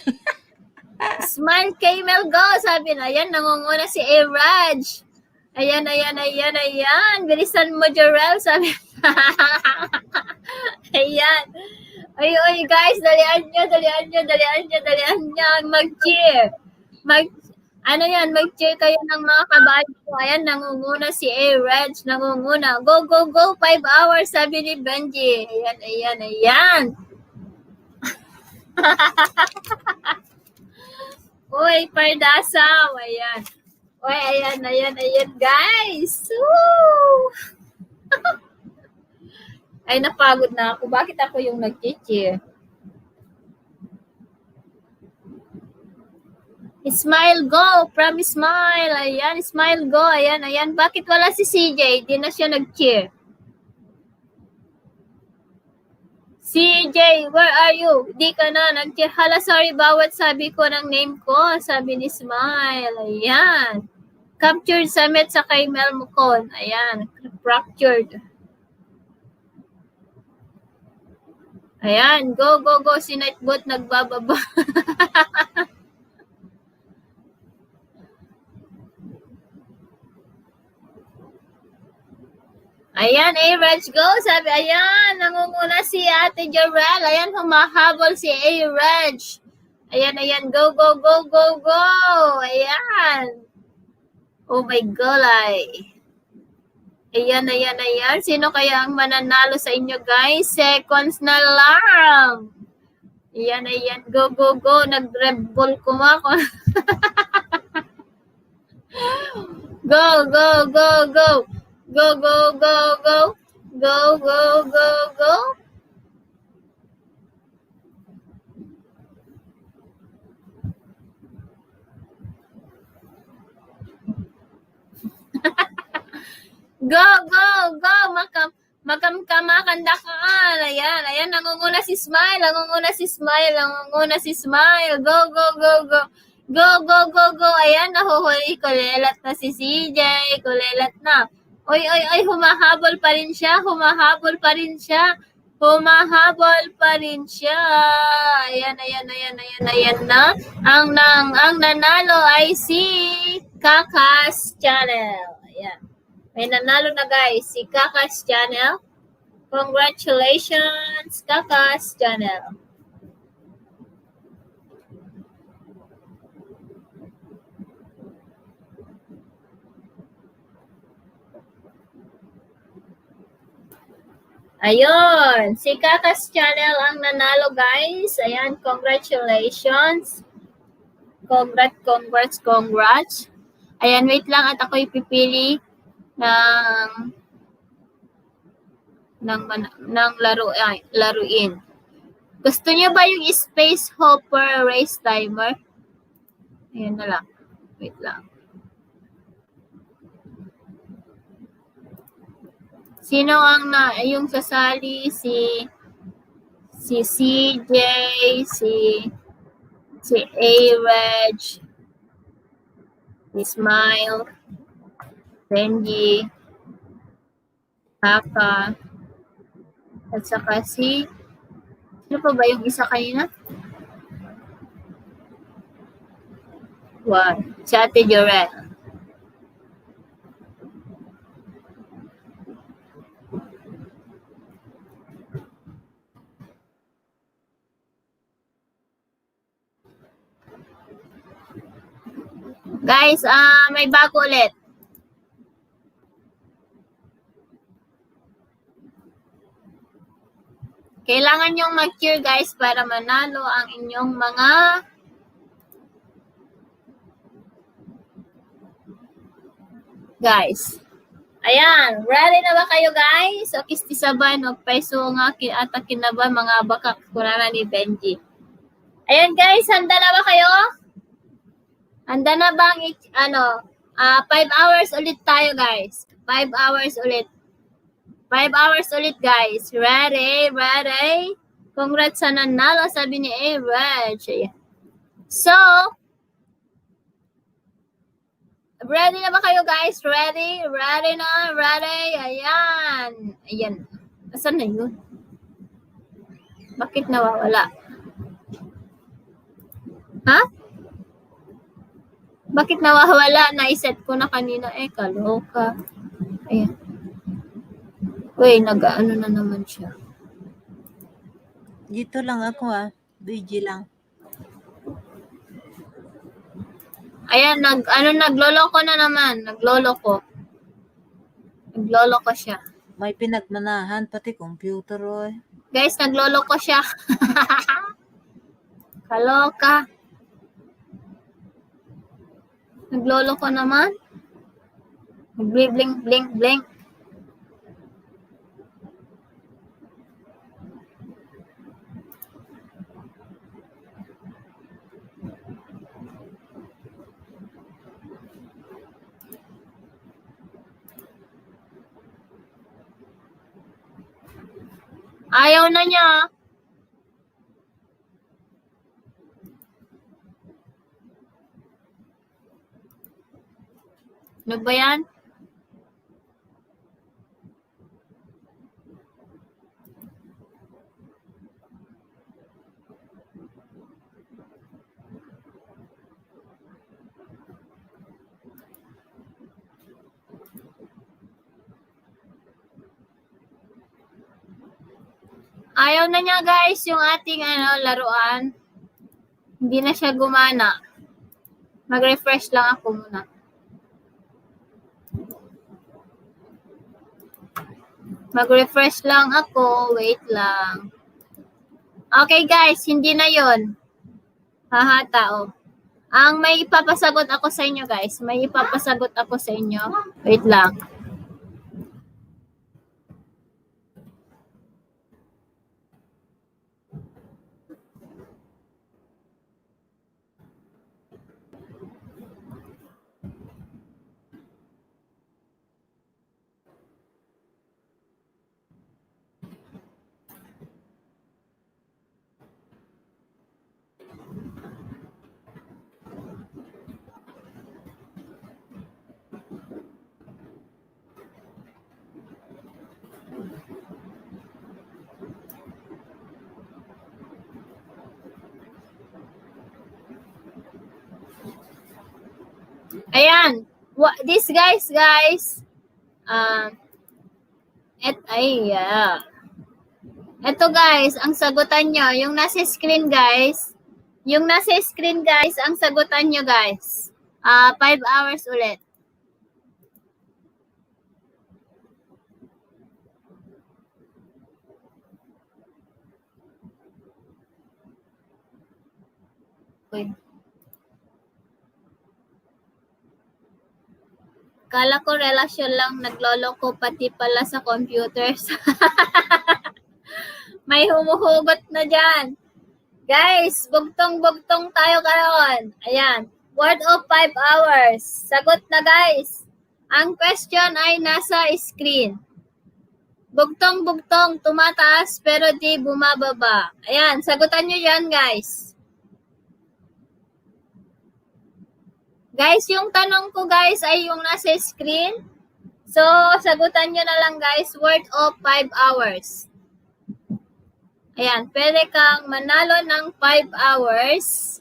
Smile Camel go, sabi na. Ayan, nangunguna si Raj. Ayan. Bilisan mo, Jorel, sabi. Ayan. Oy, guys, dalian nyo. Mag-cheer. Mag-cheer kayo ng mga kabayo. Ayan, nangunguna si Raj. Nangunguna. Go. 5 hours, sabi ni Benji. Ayan. Uy, pardasaw. Ayan. Uy, ayan, guys. Woo! Ay, napagod na ako. Bakit ako yung nag-cheer? Smile go. From Smile. Ayan, Smile go. Ayan. Bakit wala si CJ? Di na siya nag-cheer. CJ, where are you? Di ka na. Hala, sorry, bawat sabi ko ng name ko. Sabi ni Smile. Ayan. Captured summit sa kay Mel Mucon. Ayan. Fractured. Ayan. Go, go, go. Si Nightbot nagbababa. Ayan, A-Reg, go. Sabi, ayan, nangunguna si Ate Jarel. Ayan, humahabol si A-Reg. Ayan, ayan, go, go, go, go, go. Ayan. Oh my God, Ayan, ayan, ayan. Sino kaya ang mananalo sa inyo, guys? Seconds na lang. Ayan, ayan. Go, go, go. Nag-Red Bull kumako. Go, go, go, go. Go, go, go, go. Go, go, go, go. Go, go, go. Makamkamakanda ka. Ayan, ayan. Nangunguna si Smile. Nangunguna si Smile. Nangunguna si Smile. Go, go, go, go. Go, go, go, go. Ayan, nahuhuli. Kulelat na si CJ. Kulelat na. Oy, oy, oy, humahabol pa rin siya. Humahabol pa rin siya. Humahabol pa rin siya. Ayan, ayan, ayan, ayan, ayan na. Ang nanalo ay si Kakas Channel. Ayan. May nanalo na guys, si Kakas Channel. Congratulations, Kakas Channel. Ayun, si Kakas Channel ang nanalo guys. Ayan, congratulations. Congrats. Ayan, wait lang at ako'y pipili ng laruin. Gusto niyo ba yung Space Hopper race timer? Ayan na lang. Wait lang. Sino ang yung sasali? Si CJ, si A-Reg, si Smile, Benji, Kaka, at saka sino pa ba yung isa kanina? Wow, si Ate Jorel. Guys, may bago ulit. Kailangan nyong mag-cheer guys para manalo ang inyong mga guys. Ayan, ready na ba kayo guys? O kisti saban o peso nga atakin na ba mga bakak kurana ni Benji. Ayan guys, handa na ba kayo? Handa na bang 5 hours ulit tayo guys. 5 hours ulit. 5 hours ulit guys. Ready? Congrats sa nanalo, sabi ni A-Reg. So, ready na ba kayo guys? Ready? Ready na? Ready? Ayan. Asan na yun? Bakit nawawala? Ha? Bakit nawawala? Na-set ko na kanina. Kaloka. Ayan. Uy, nag-ano na naman siya. Dito lang ako Busy lang. Ayan, nagloloko na naman. Nagloloko siya. May pinagmanahan, pati computer Guys, nagloloko siya. Kaloka. Nagloloko naman. Blink. Ayaw na niya. Ano ba yan? Ayaw na niya guys yung ating laruan. Hindi na siya gumana. Mag-refresh lang ako muna. Mag-refresh lang ako. Wait lang. Okay guys, hindi na yon. Haha, tao. Ang may ipapasagot ako sa inyo guys. May ipapasagot ako sa inyo. Wait lang. Ayan. This guys. Ito guys, ang sagutan nyo. Yung nasa screen guys. Ang sagutan nyo guys. 5 hours ulit. Okay. Kala ko relasyon lang, nagloloko pati pala sa computers. May humuhugot na dyan. Guys, bugtong-bugtong tayo karon. Ayan. Word of 5 hours. Sagot na guys. Ang question ay nasa screen. Bugtong-bugtong, tumataas pero di bumababa. Ayan, sagutan nyo yan guys. Guys, yung tanong ko guys ay yung nasa screen. So, sagutan nyo na lang guys, word of 5 hours. Ayan, pwede kang manalo ng 5 hours.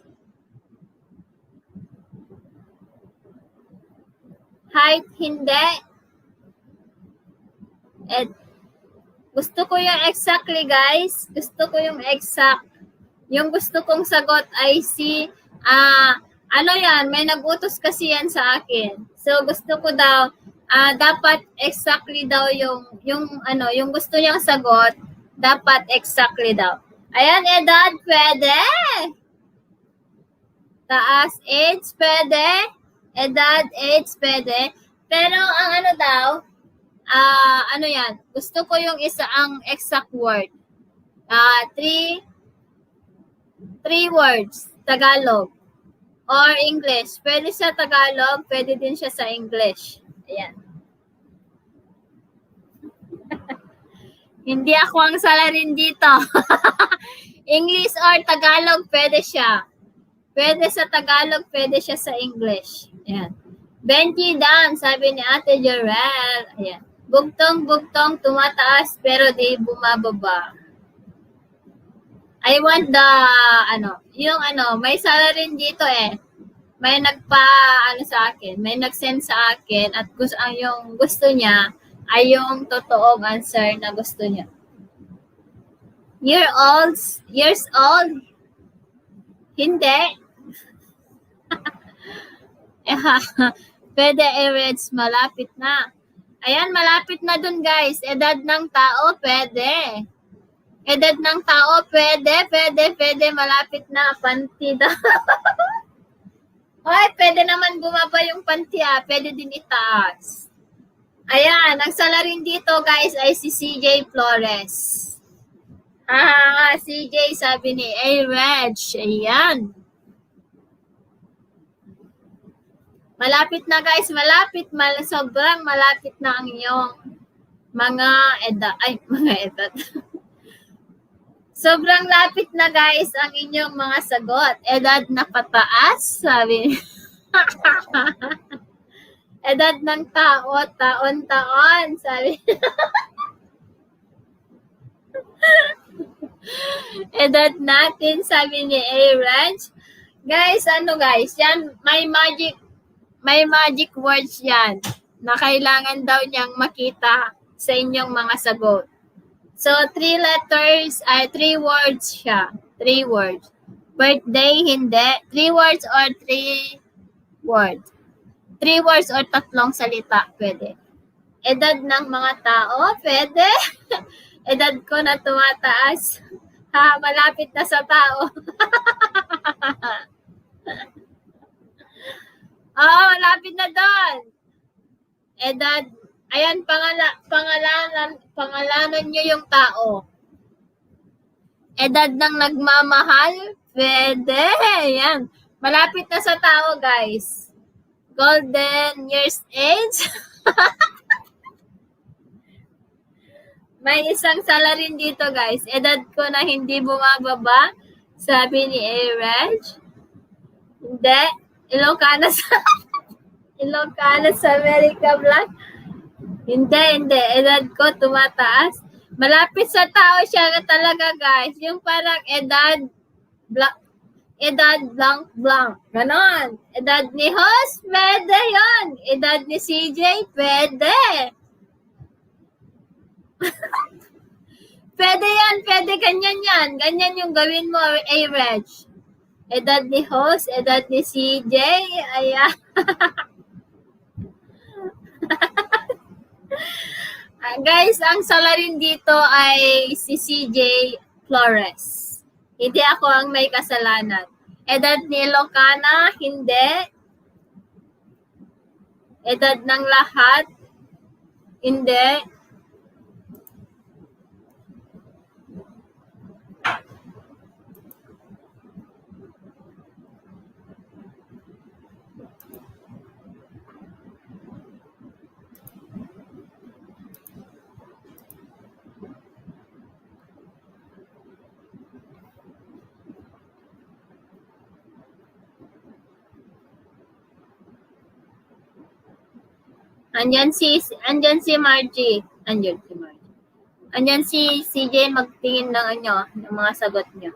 Height, hindi. Gusto ko yung exactly guys. Gusto ko yung exact. Yung gusto kong sagot ay si ano yan, may nag-utos kasi yan sa akin. So, gusto ko daw, dapat exactly daw yung gusto niyang sagot, dapat exactly daw. Ayan, edad, pwede. Taas, age, pwede. Edad, age, pwede. Pero, ang ano daw, ano yan, gusto ko yung ang exact word. 3 words, Tagalog. Or English. Pwede sa Tagalog, pwede din siya sa English. Ayan. Hindi ako ang salarin dito. English or Tagalog, pwede siya. Pwede sa Tagalog, pwede siya sa English. Ayan. Benji down, sabi ni Ate Jorel. Ayan. Bugtong-bugtong, tumataas, pero di bumababa. I want the, may salarin dito May sa akin, may nag-send sa akin at yung gusto niya ay yung totoong answer na gusto niya. Years old? Hindi. Pwede i-reads, malapit na. Ayan, malapit na dun guys. Edad ng tao, pwede. Edad ng tao, pwede, malapit na, panty daw. Ay, pwede naman bumaba yung panty pwede din itaas. Ayan, ang salarin dito guys ay si CJ Flores. CJ sabi ni Reg, ayan. Malapit na guys, sobrang malapit na ang iyong mga edad. Sobrang lapit na guys ang inyong mga sagot. Edad na pataas, sabi. Edad ng tao, taon-taon. Sabi. Edad natin, sabi ni A-Ranch. Guys, yan, may magic words yan na kailangan daw niyang makita sa inyong mga sagot. So, 3 words siya. 3 words. Birthday, hindi. 3 words or 3 words. 3 words or 3 salita, pwede. Edad ng mga tao, pwede. Edad ko na tumataas. Ha, malapit na sa tao. Oo, malapit na doon. Edad, ayan, pangalanan nyo yung tao. Edad ng nagmamahal, pwede. Yan, malapit na sa tao, guys. Golden years age. May isang sala rin dito, guys. Edad ko na hindi bumababa, sabi ni A-Reg. Hindi. Ilocana sa America Black. Hindi. Edad ko tumataas. Malapit sa tao siya talaga, guys. Yung parang edad blank. Ganon. Edad ni host, pwede yun. Edad ni CJ, pwede. Pwede ganyan yan. Ganyan yung gawin mo, A-Reg. Edad ni host, edad ni CJ, ayan. Guys, ang sala rin dito ay si CJ Flores. Hindi ako ang may kasalanan. Edad ni Ilocana, hindi. Edad ng lahat, hindi. Andyan si Margie. Andyan si CJ magtingin ng ng mga sagot niyo.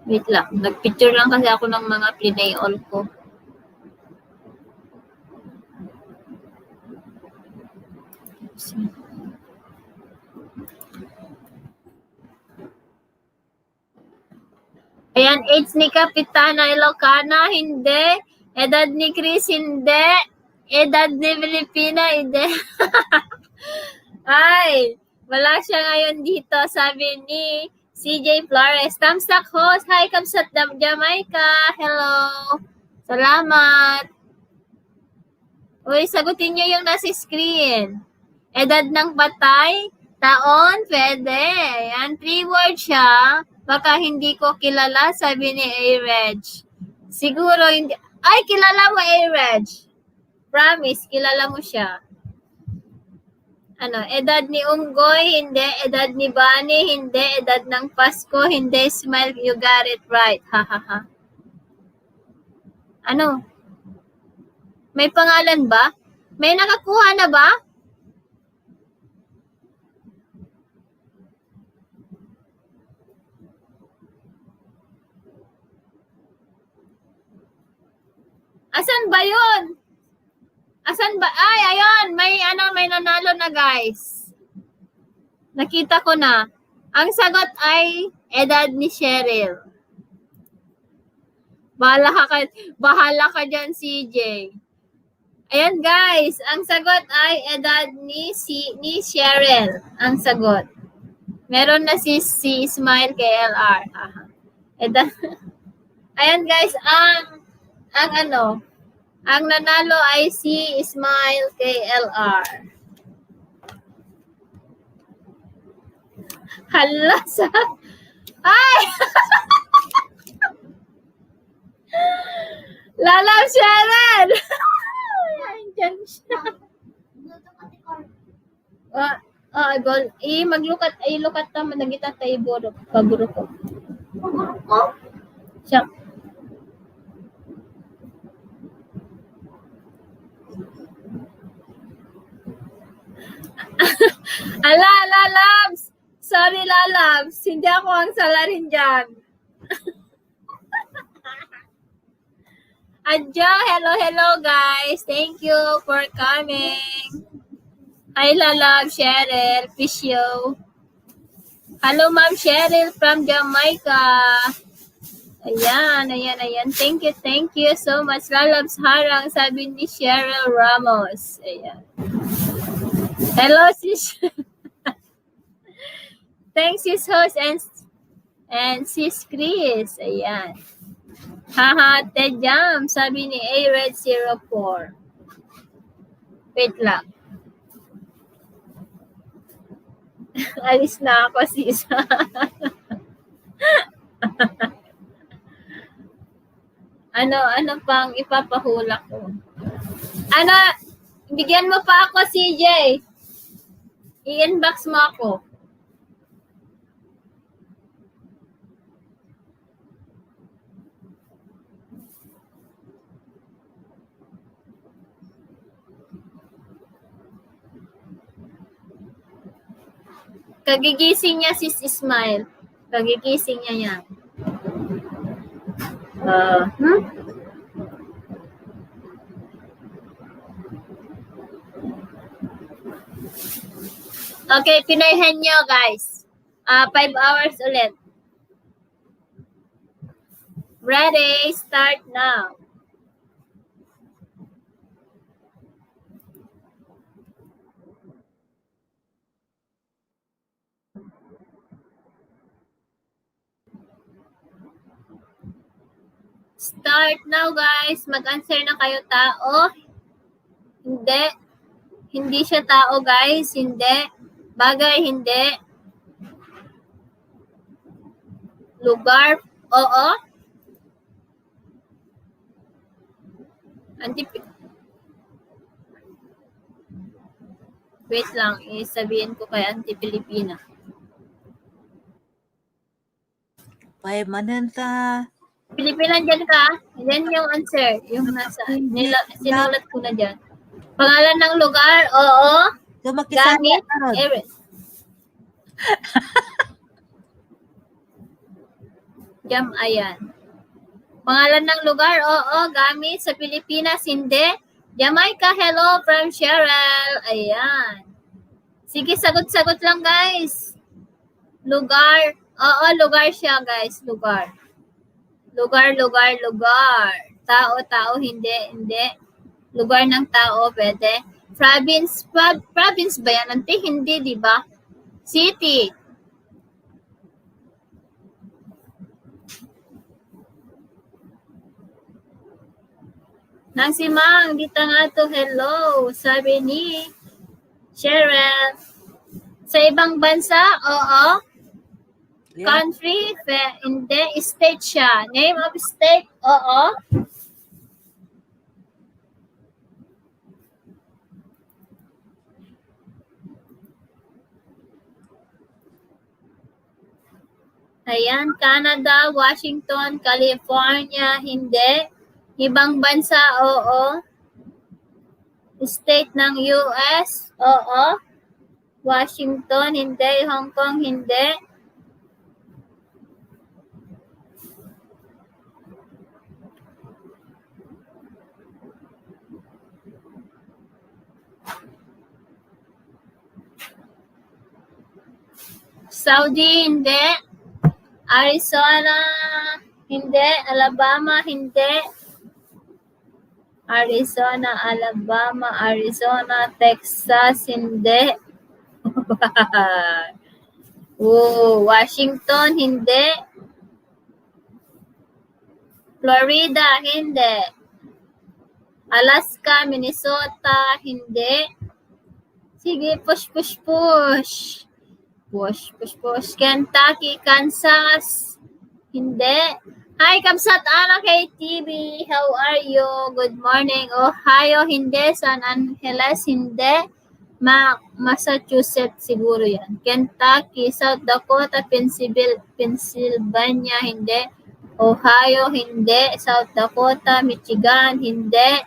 Wait lang. Nagpicture lang kasi ako ng mga Plinay all ko. Ayan, age ni Kapitana Ilocana, hindi. Edad ni Chris, hindi. Edad ni Filipina, hindi. Ay, wala siya ngayon dito, sabi ni CJ Flores. Tamsak host, hi Kamsat Jamaica, hello. Salamat. Uy, sagutin niyo yung nasa screen. Edad ng patay, taon, pwede. Yan, 3 words siya. Baka hindi ko kilala, sabi ni A-Reg. Siguro hindi. Ay, kilala mo A-Reg. Promise, kilala mo siya. Edad ni Unggoy, hindi. Edad ni Bani, hindi. Edad ng Pasko, hindi. Smile, you got it right. Ha, ha, ha. May pangalan ba? May nakakuha na ba? Asan ba yun? Asan ba? Ay, ayun. May nanalo na, guys. Nakita ko na. Ang sagot ay edad ni Cheryl. Bahala ka dyan, CJ. Ayan, guys. Ang sagot ay edad ni Cheryl. Ang sagot. Meron na si Smile KLR. Edad. Ayan, guys. Ang nanalo ay si Smile KLR. Hala sa... Ay! Lalaw Sharon! Andiyan siya. Gol. Maglukat tama nagita tayo boro. Paguro ko. Siya. Ala, Lalabs! Sorry, Lalabs. Hindi ako ang salarin dyan. Adjo, hello guys. Thank you for coming. Hi, Lalabs, Cheryl, Pisyo. Hello, Ma'am Cheryl from Jamaica. Ayan. Thank you so much. Lalabs Harang, sabi ni Cheryl Ramos. Ayan. Hello, sis. Thanks, sis host and sis Chris. Ayan. Haha, Ted Jam, sabi ni A-Red04. Wait lang. Alis na ako, sis. Ano pang ipapahula ko? Bigyan mo pa ako, CJ. I-inbox mo ako. Kagigising niya si Ismail. Kagigising niya yan. Okay, pinayhan nyo guys. 5 hours ulit. Ready, start now. Start now guys. Mag-answer na kayo, tao. Hindi. Hindi siya tao guys. Hindi. Bagay, hindi. Lugar, oo. Wait lang, sabihin ko kay Anti-Pilipina. Pay manenta. Pilipina dyan ka. Yan yung answer. Yung nasa, sinulat ko na dyan. Pangalan ng lugar, oo. So makisama Gamit, karon. Jam, ayan. Pangalan ng lugar, oo. Gamit sa Pilipinas, hindi. Jamaica, hello from Cheryl. Ayan. Sige, sagot-sagot lang guys. Lugar, oo, lugar siya guys. Lugar. Lugar. Tao, hindi. Lugar ng tao, pwede. Province ba yan? Hindi, di ba? City. Nancy Mang, dito nga to, hello. Sabi ni Cheryl. Sa ibang bansa, oo. Yeah. Country, hindi. State siya. Name of state, oo. Ayan, Canada, Washington, California, hindi. Ibang bansa, oo. State ng US, oo. Washington, hindi. Hong Kong, hindi. Saudi, hindi. Arizona, hindi. Alabama, hindi. Arizona, Texas, hindi. Washington, hindi. Florida, hindi. Alaska, Minnesota, hindi. Sige, push. Kentucky, Kansas, hindi. Hi, Kamsat Ana KTV. How are you? Good morning. Ohio, hindi. San Angeles, hindi. Massachusetts, siguro yan. Kentucky, South Dakota, Pennsylvania, hindi. Ohio, hindi. South Dakota, Michigan, hindi.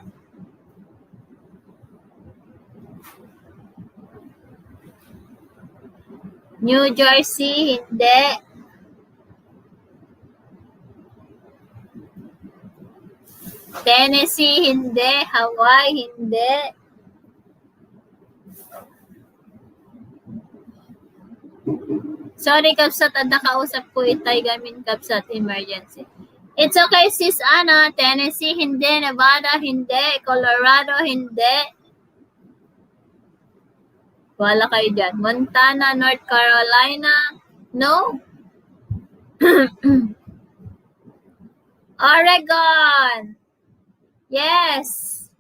New Jersey, hindi. Tennessee, hindi. Hawaii, hindi. Sorry, Kapsat, at nakausap ko itay gamin Kapsat emergency. It's okay, sis Ana. Tennessee, hindi. Nevada, hindi. Colorado, hindi. Wala kayo dyan. Montana, North Carolina, no. Oregon, yes.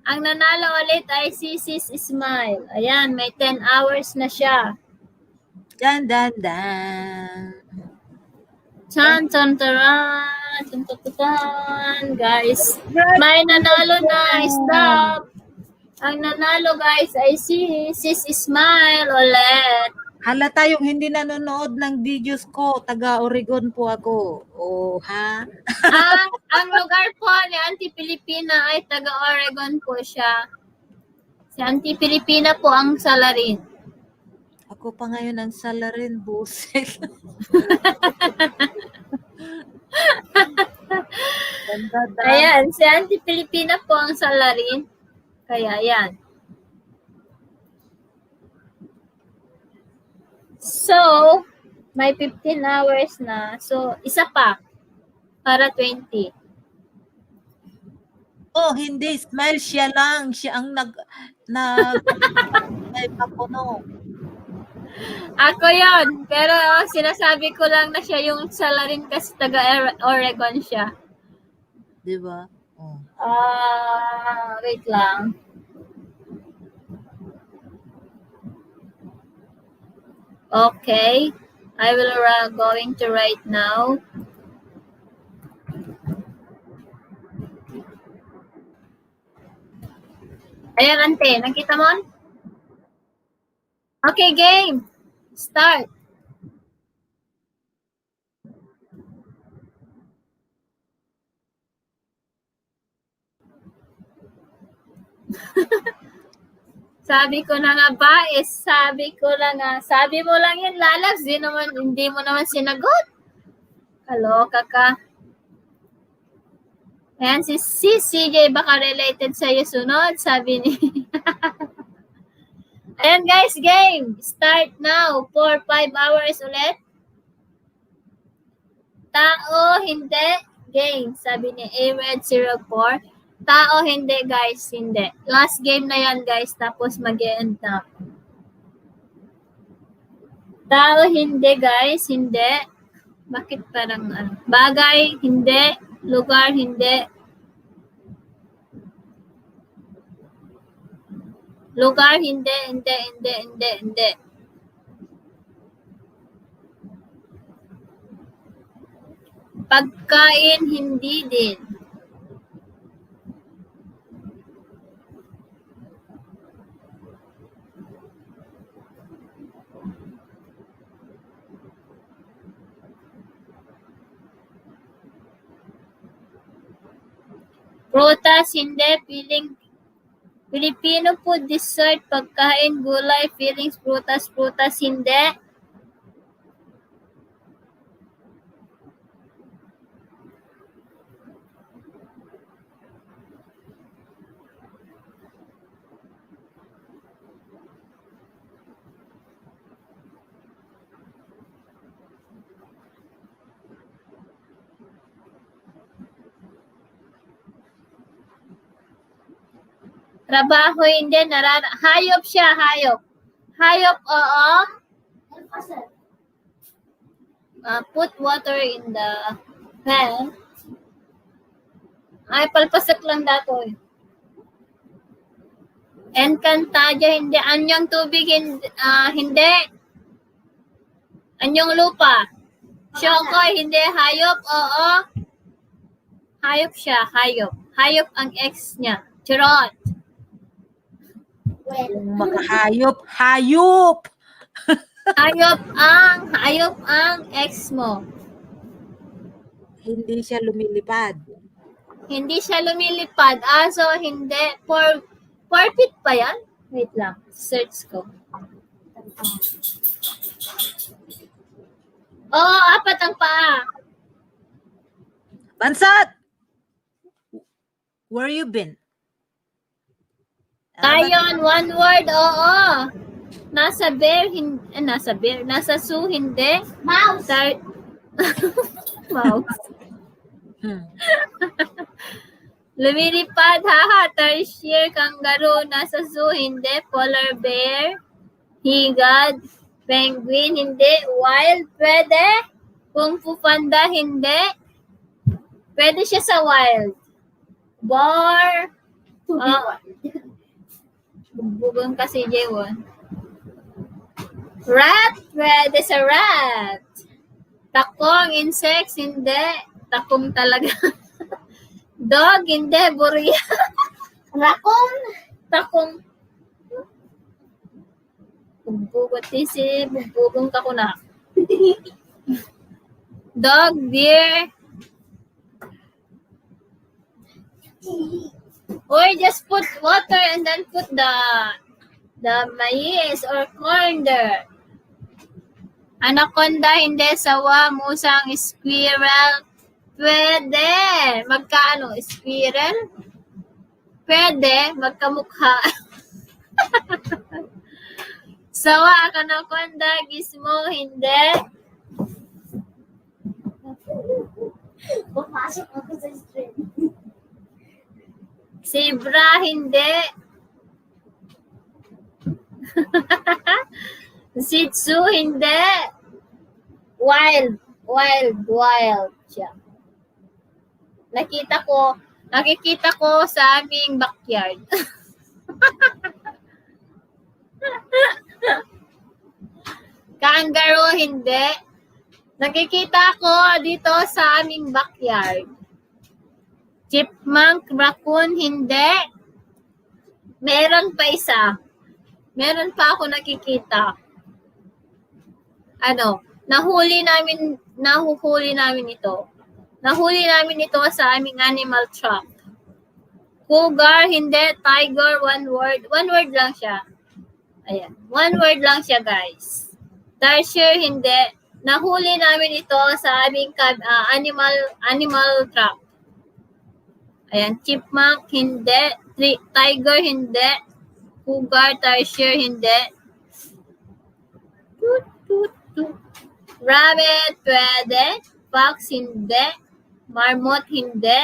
Ang nanalo ulit ay si Sis Smile. Ayan, may 10 hours na siya. Dan, dan, dan. Chan, chan, taran, chan, chan, chan, guys. May nanalo na. Stop. Ang nanalo, guys, ay si Sis Smile ulit. Halata yung hindi nanonood ng videos ko. Taga Oregon po ako. Oh, ha? ang lugar po ni Auntie Pilipina ay taga Oregon po siya. Si Auntie Pilipina po ang salarin. Ako pa ngayon ang salarin, buset. Ganda, da. Ayan, si Auntie Pilipina po ang salarin. Kaya yan. So, may 15 hours na. So, isa pa. Para 20. Oh, hindi. Smile siya lang. Siya ang may papuno. Ako yon. Pero sinasabi ko lang na siya yung salarin kasi taga Oregon siya. Di ba? Oh. Wait lang. Okay. I will going to write now. Ayan, ante. Nakita mo? Okay, game. Start. Sabi ko na nga ba, sabi ko na nga. Sabi mo lang yun, Lalags. Hindi mo naman sinagot. Kaloka ka. Ayan, si CJ baka related sa'yo sunod, sabi ni. Ayan guys, game. Start now. 4-5 hours ulit. Tao, hindi. Game, sabi ni A-Red04. Tao, hindi guys, hindi. Last game na yan guys, tapos mag-end na. Tao, hindi guys, hindi. Bakit parang bagay, hindi. Lugar, hindi. Lugar, hindi. Pagkain, hindi din. Prutas, hindi. Filipino food, dessert, pagkain, gulay, fillings, prutas, hindi. Trabaho, hindi. Hayop siya, hayop. Hayop, oo. Put water in the pan. Ay, palpasak lang dato. Encantadia, hindi. Anyong tubig, hindi. Anyong lupa. Shokoy, hindi. Hayop, oo. Hayop siya, hayop. Hayop ang ex niya. Charot. Makahayop. Hayop! Hayop ang ex mo. Hindi siya lumilipad. Hindi siya lumilipad. So hindi. 4 feet pa yan? Wait lang. Search ko. Oo, apat ang paa. Bansat! Where you been? Tayon, one word, oo. Nasa bear, nasa zoo, hindi. Mouse. Mouse. Lumilipad, haha, tarsier, kangaroo, nasa zoo, hindi. Polar bear, higad, penguin, hindi. Wild, pwede. Kung Fu Panda, hindi. Pwede siya sa wild. Bar, bugbugan kasi J1. Rat, pwede sa rat. Takong, insects, hindi. Takong talaga. Dog, hindi. Buria. Raccoon. Takong. Bugbugan tisi. Bugbugan ka ko na. Dog, deer. Or just put water and then put the mais or corn there. Anaconda, hindi. Sawa, musang, squirrel. Pwede. Magkaano? Squirrel? Pwede. Magkamukha. Sawa, anaconda, gizmo, hindi. Pumasok ako sa stream. Zebra, hindi. Shih Tzu, hindi. Wild siya. Nakikita ko sa aming backyard. Kangaroo, hindi. Nakikita ko dito sa aming backyard. Chipmunk, raccoon, hindi. Meron pa isa. Meron pa ako nakikita. Nahuhuli namin ito. Nahuli namin ito sa aming animal trap. Cougar, hindi. Tiger, one word. One word lang siya. Ayan. One word lang siya, guys. Tarsier, hindi. Nahuli namin ito sa aming animal trap. Ayan. Chipmunk, hindi. Tiger, hindi. Cougar, tarsier, hindi. Rabbit, pwede. Fox, hindi. Marmot, hindi.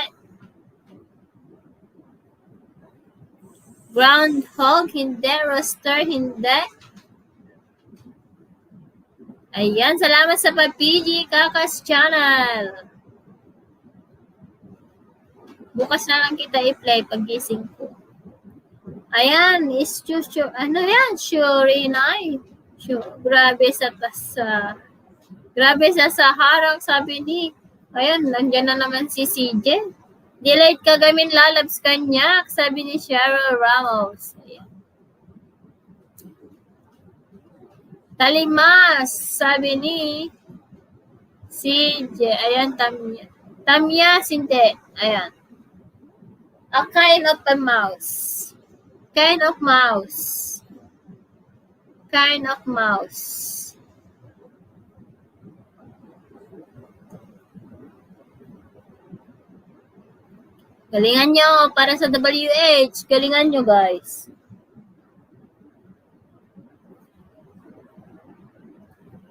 Groundhog, hindi. Rooster, hindi. Ayan, salamat sa pag-PG, Kakas Channel. Bukas na lang kita i-play pag-gising ko. Ayan, Shurinay. Grabe sa harang, sabi ni. Ayan, nandiyan na naman si CJ. Delayed kagamin lalabs kanyak, sabi ni Cheryl Ramos. Ayan. Talimas, sabi ni CJ. Ayan, Tamya, hindi. Ayan. A kind of a mouse. Kind of mouse. Galingan nyo para sa WH. Galingan nyo, guys.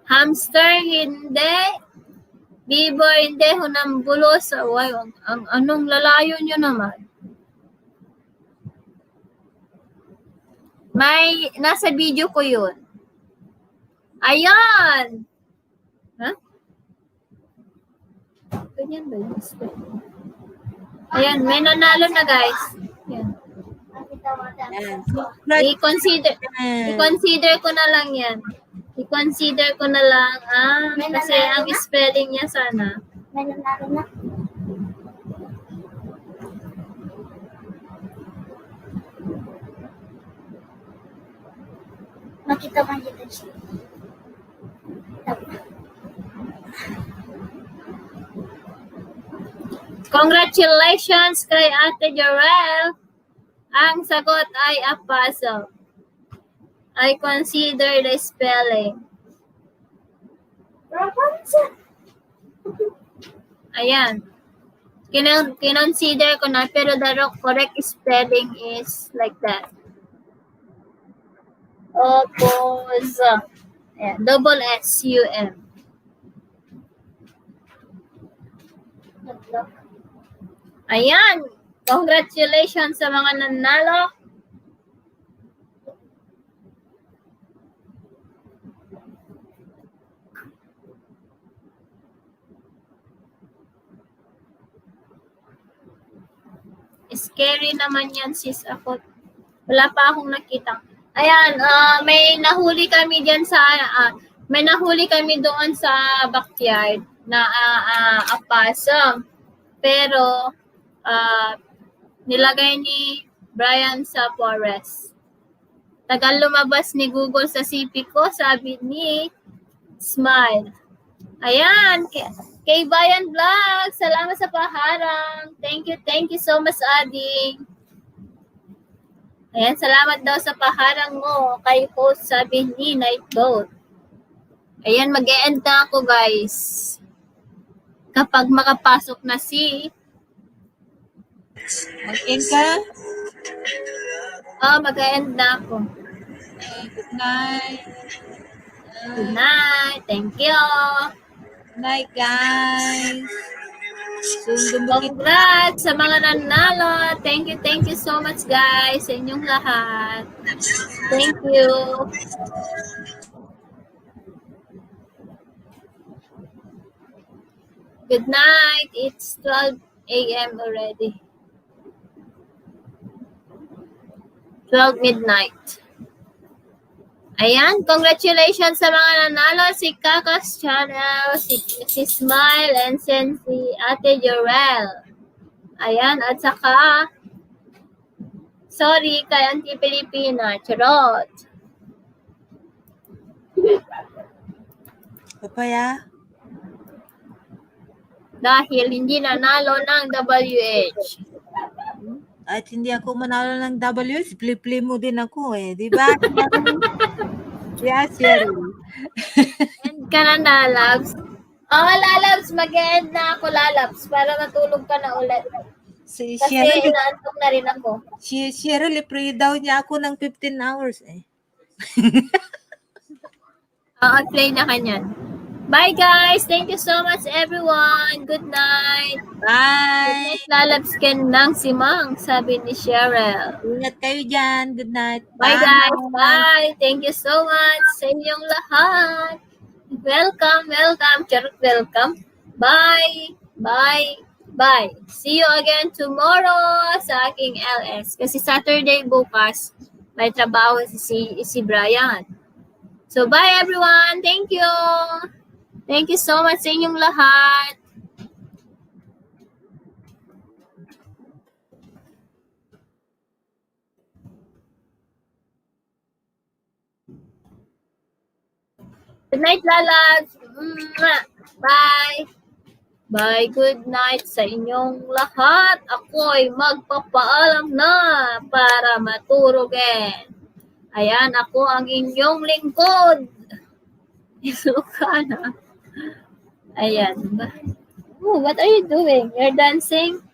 Hamster, hindi. Beaver, hindi. Hunambulos. Anong lalayo nyo naman? Nasa video ko yun. Ayan! Ha? Ganyan ba yun? Ayan, may nanalo na, guys. Ayan. I-consider ko na lang yan. I-consider ko na lang. Kasi ang spelling niya sana. May nanalo na. Makita man dito siya. Congratulations kay Ate Jorel. Ang sagot ay a puzzle. I consider the spelling. Rapunzel. Ayan. Kinonsider ko na, pero the correct spelling is like that. Oppose. Ayan. Double S-U-M. Ayan. Congratulations sa mga nanalo. Scary naman yan, sis. Ako, wala pa akong nakita. Ayan, may nahuli kami dyan sa, may nahuli kami doon sa backyard na opossum. Pero, nilagay ni Brian sa forest. Tagal lumabas ni Google sa CP ko, sabi ni Smile. Ayan, kay Bayan Vlog, salamat sa paharang. Thank you so much, Adi. Ayan, salamat daw sa paharang mo kay host, sabi ni Nightboat. Ayan, mag-e-end na ako, guys. Kapag makapasok na si... Mag-end ka? Mag-e-end na ako. Good night. Good night. Thank you. Good night, guys. Soon dumukit. Congrats sa mga nanalo. Thank you so much, guys, sa inyong lahat. Thank you. Good night. It's 12 a.m. already. 12 midnight. Ayan, congratulations sa mga nanalo. Si Kakas Channel, si Smile, and si Ate Jorel. Ayan, at saka, sorry kay Auntie Pilipina, charot. Papaya? Dahil hindi nanalo ng WH. At hindi ako manalo ng WS, play mo din ako eh. Di ba? Yes, Cheryl. End ka na, Lalabs. Lalabs, mag-end na ako, Lalabs, para matulog ka na ulit. Si Kasi Cheryl, naantok na rin ako. si Cheryl, i-pray daw niya ako ng 15 hours eh. Play na kanyan. Bye, guys. Thank you so much, everyone. Good night. Bye! Good night, Lalabs Ken ng Simang, sabi ni Cheryl. Ingat kayo dyan. Good night. Bye, guys. Bye. Thank you so much sa inyong lahat. Welcome. Charot, welcome. Bye. See you again tomorrow sa aking LS. Kasi Saturday bukas, may trabaho si Brian. So, bye everyone. Thank you. Thank you so much sa inyong lahat. Good night, Lalabs. Bye. Bye, good night sa inyong lahat. Ako'y magpapaalam na para maturugin. Ayan, ako ang inyong lingkod. Ilocana. Ayan. Oh, what are you doing? You're dancing?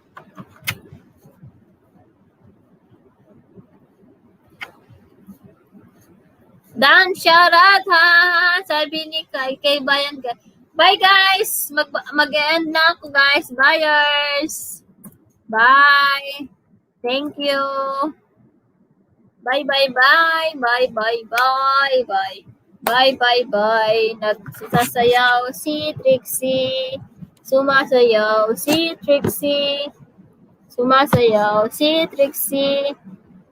Dan, shout out ha! Sabi ni kay Bayan. Bye guys! Mag-end na ako guys. Buyers! Bye! Thank you! Bye. Nagsasayaw si Trixie. Sumasayaw si Trixie. Sumasayaw si Trixie.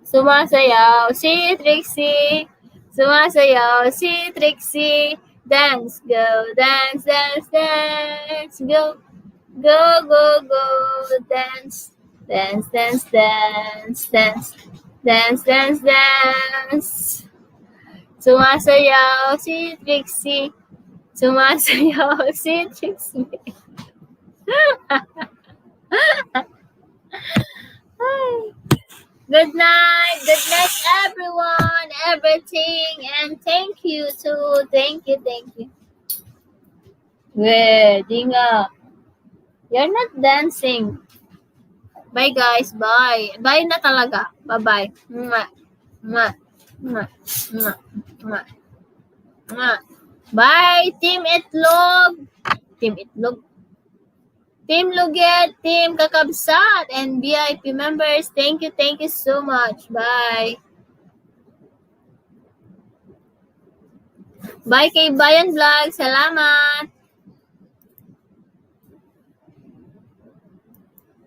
Sumasayaw si Trixie. Sumasayaw si Trixie. Dance, go, dance, dance, dance. Go, go, go, go. Dance, dance, dance, dance, dance. Dance, dance, dance. Sumasayaw si Trixie. Sumasayaw si Trixie. Good night everyone, everything, and thank you. Di nga. You're not dancing. Bye guys, bye. Bye na talaga. Bye-bye. Mwah. Mwah. Mwah. Mwah. Mwah. Mwah. Bye, Team Itlog. Team Itlog. Team Luget, Team Kakabsat, and VIP members. Thank you so much. Bye. Bye kay Bayan Vlog. Salamat.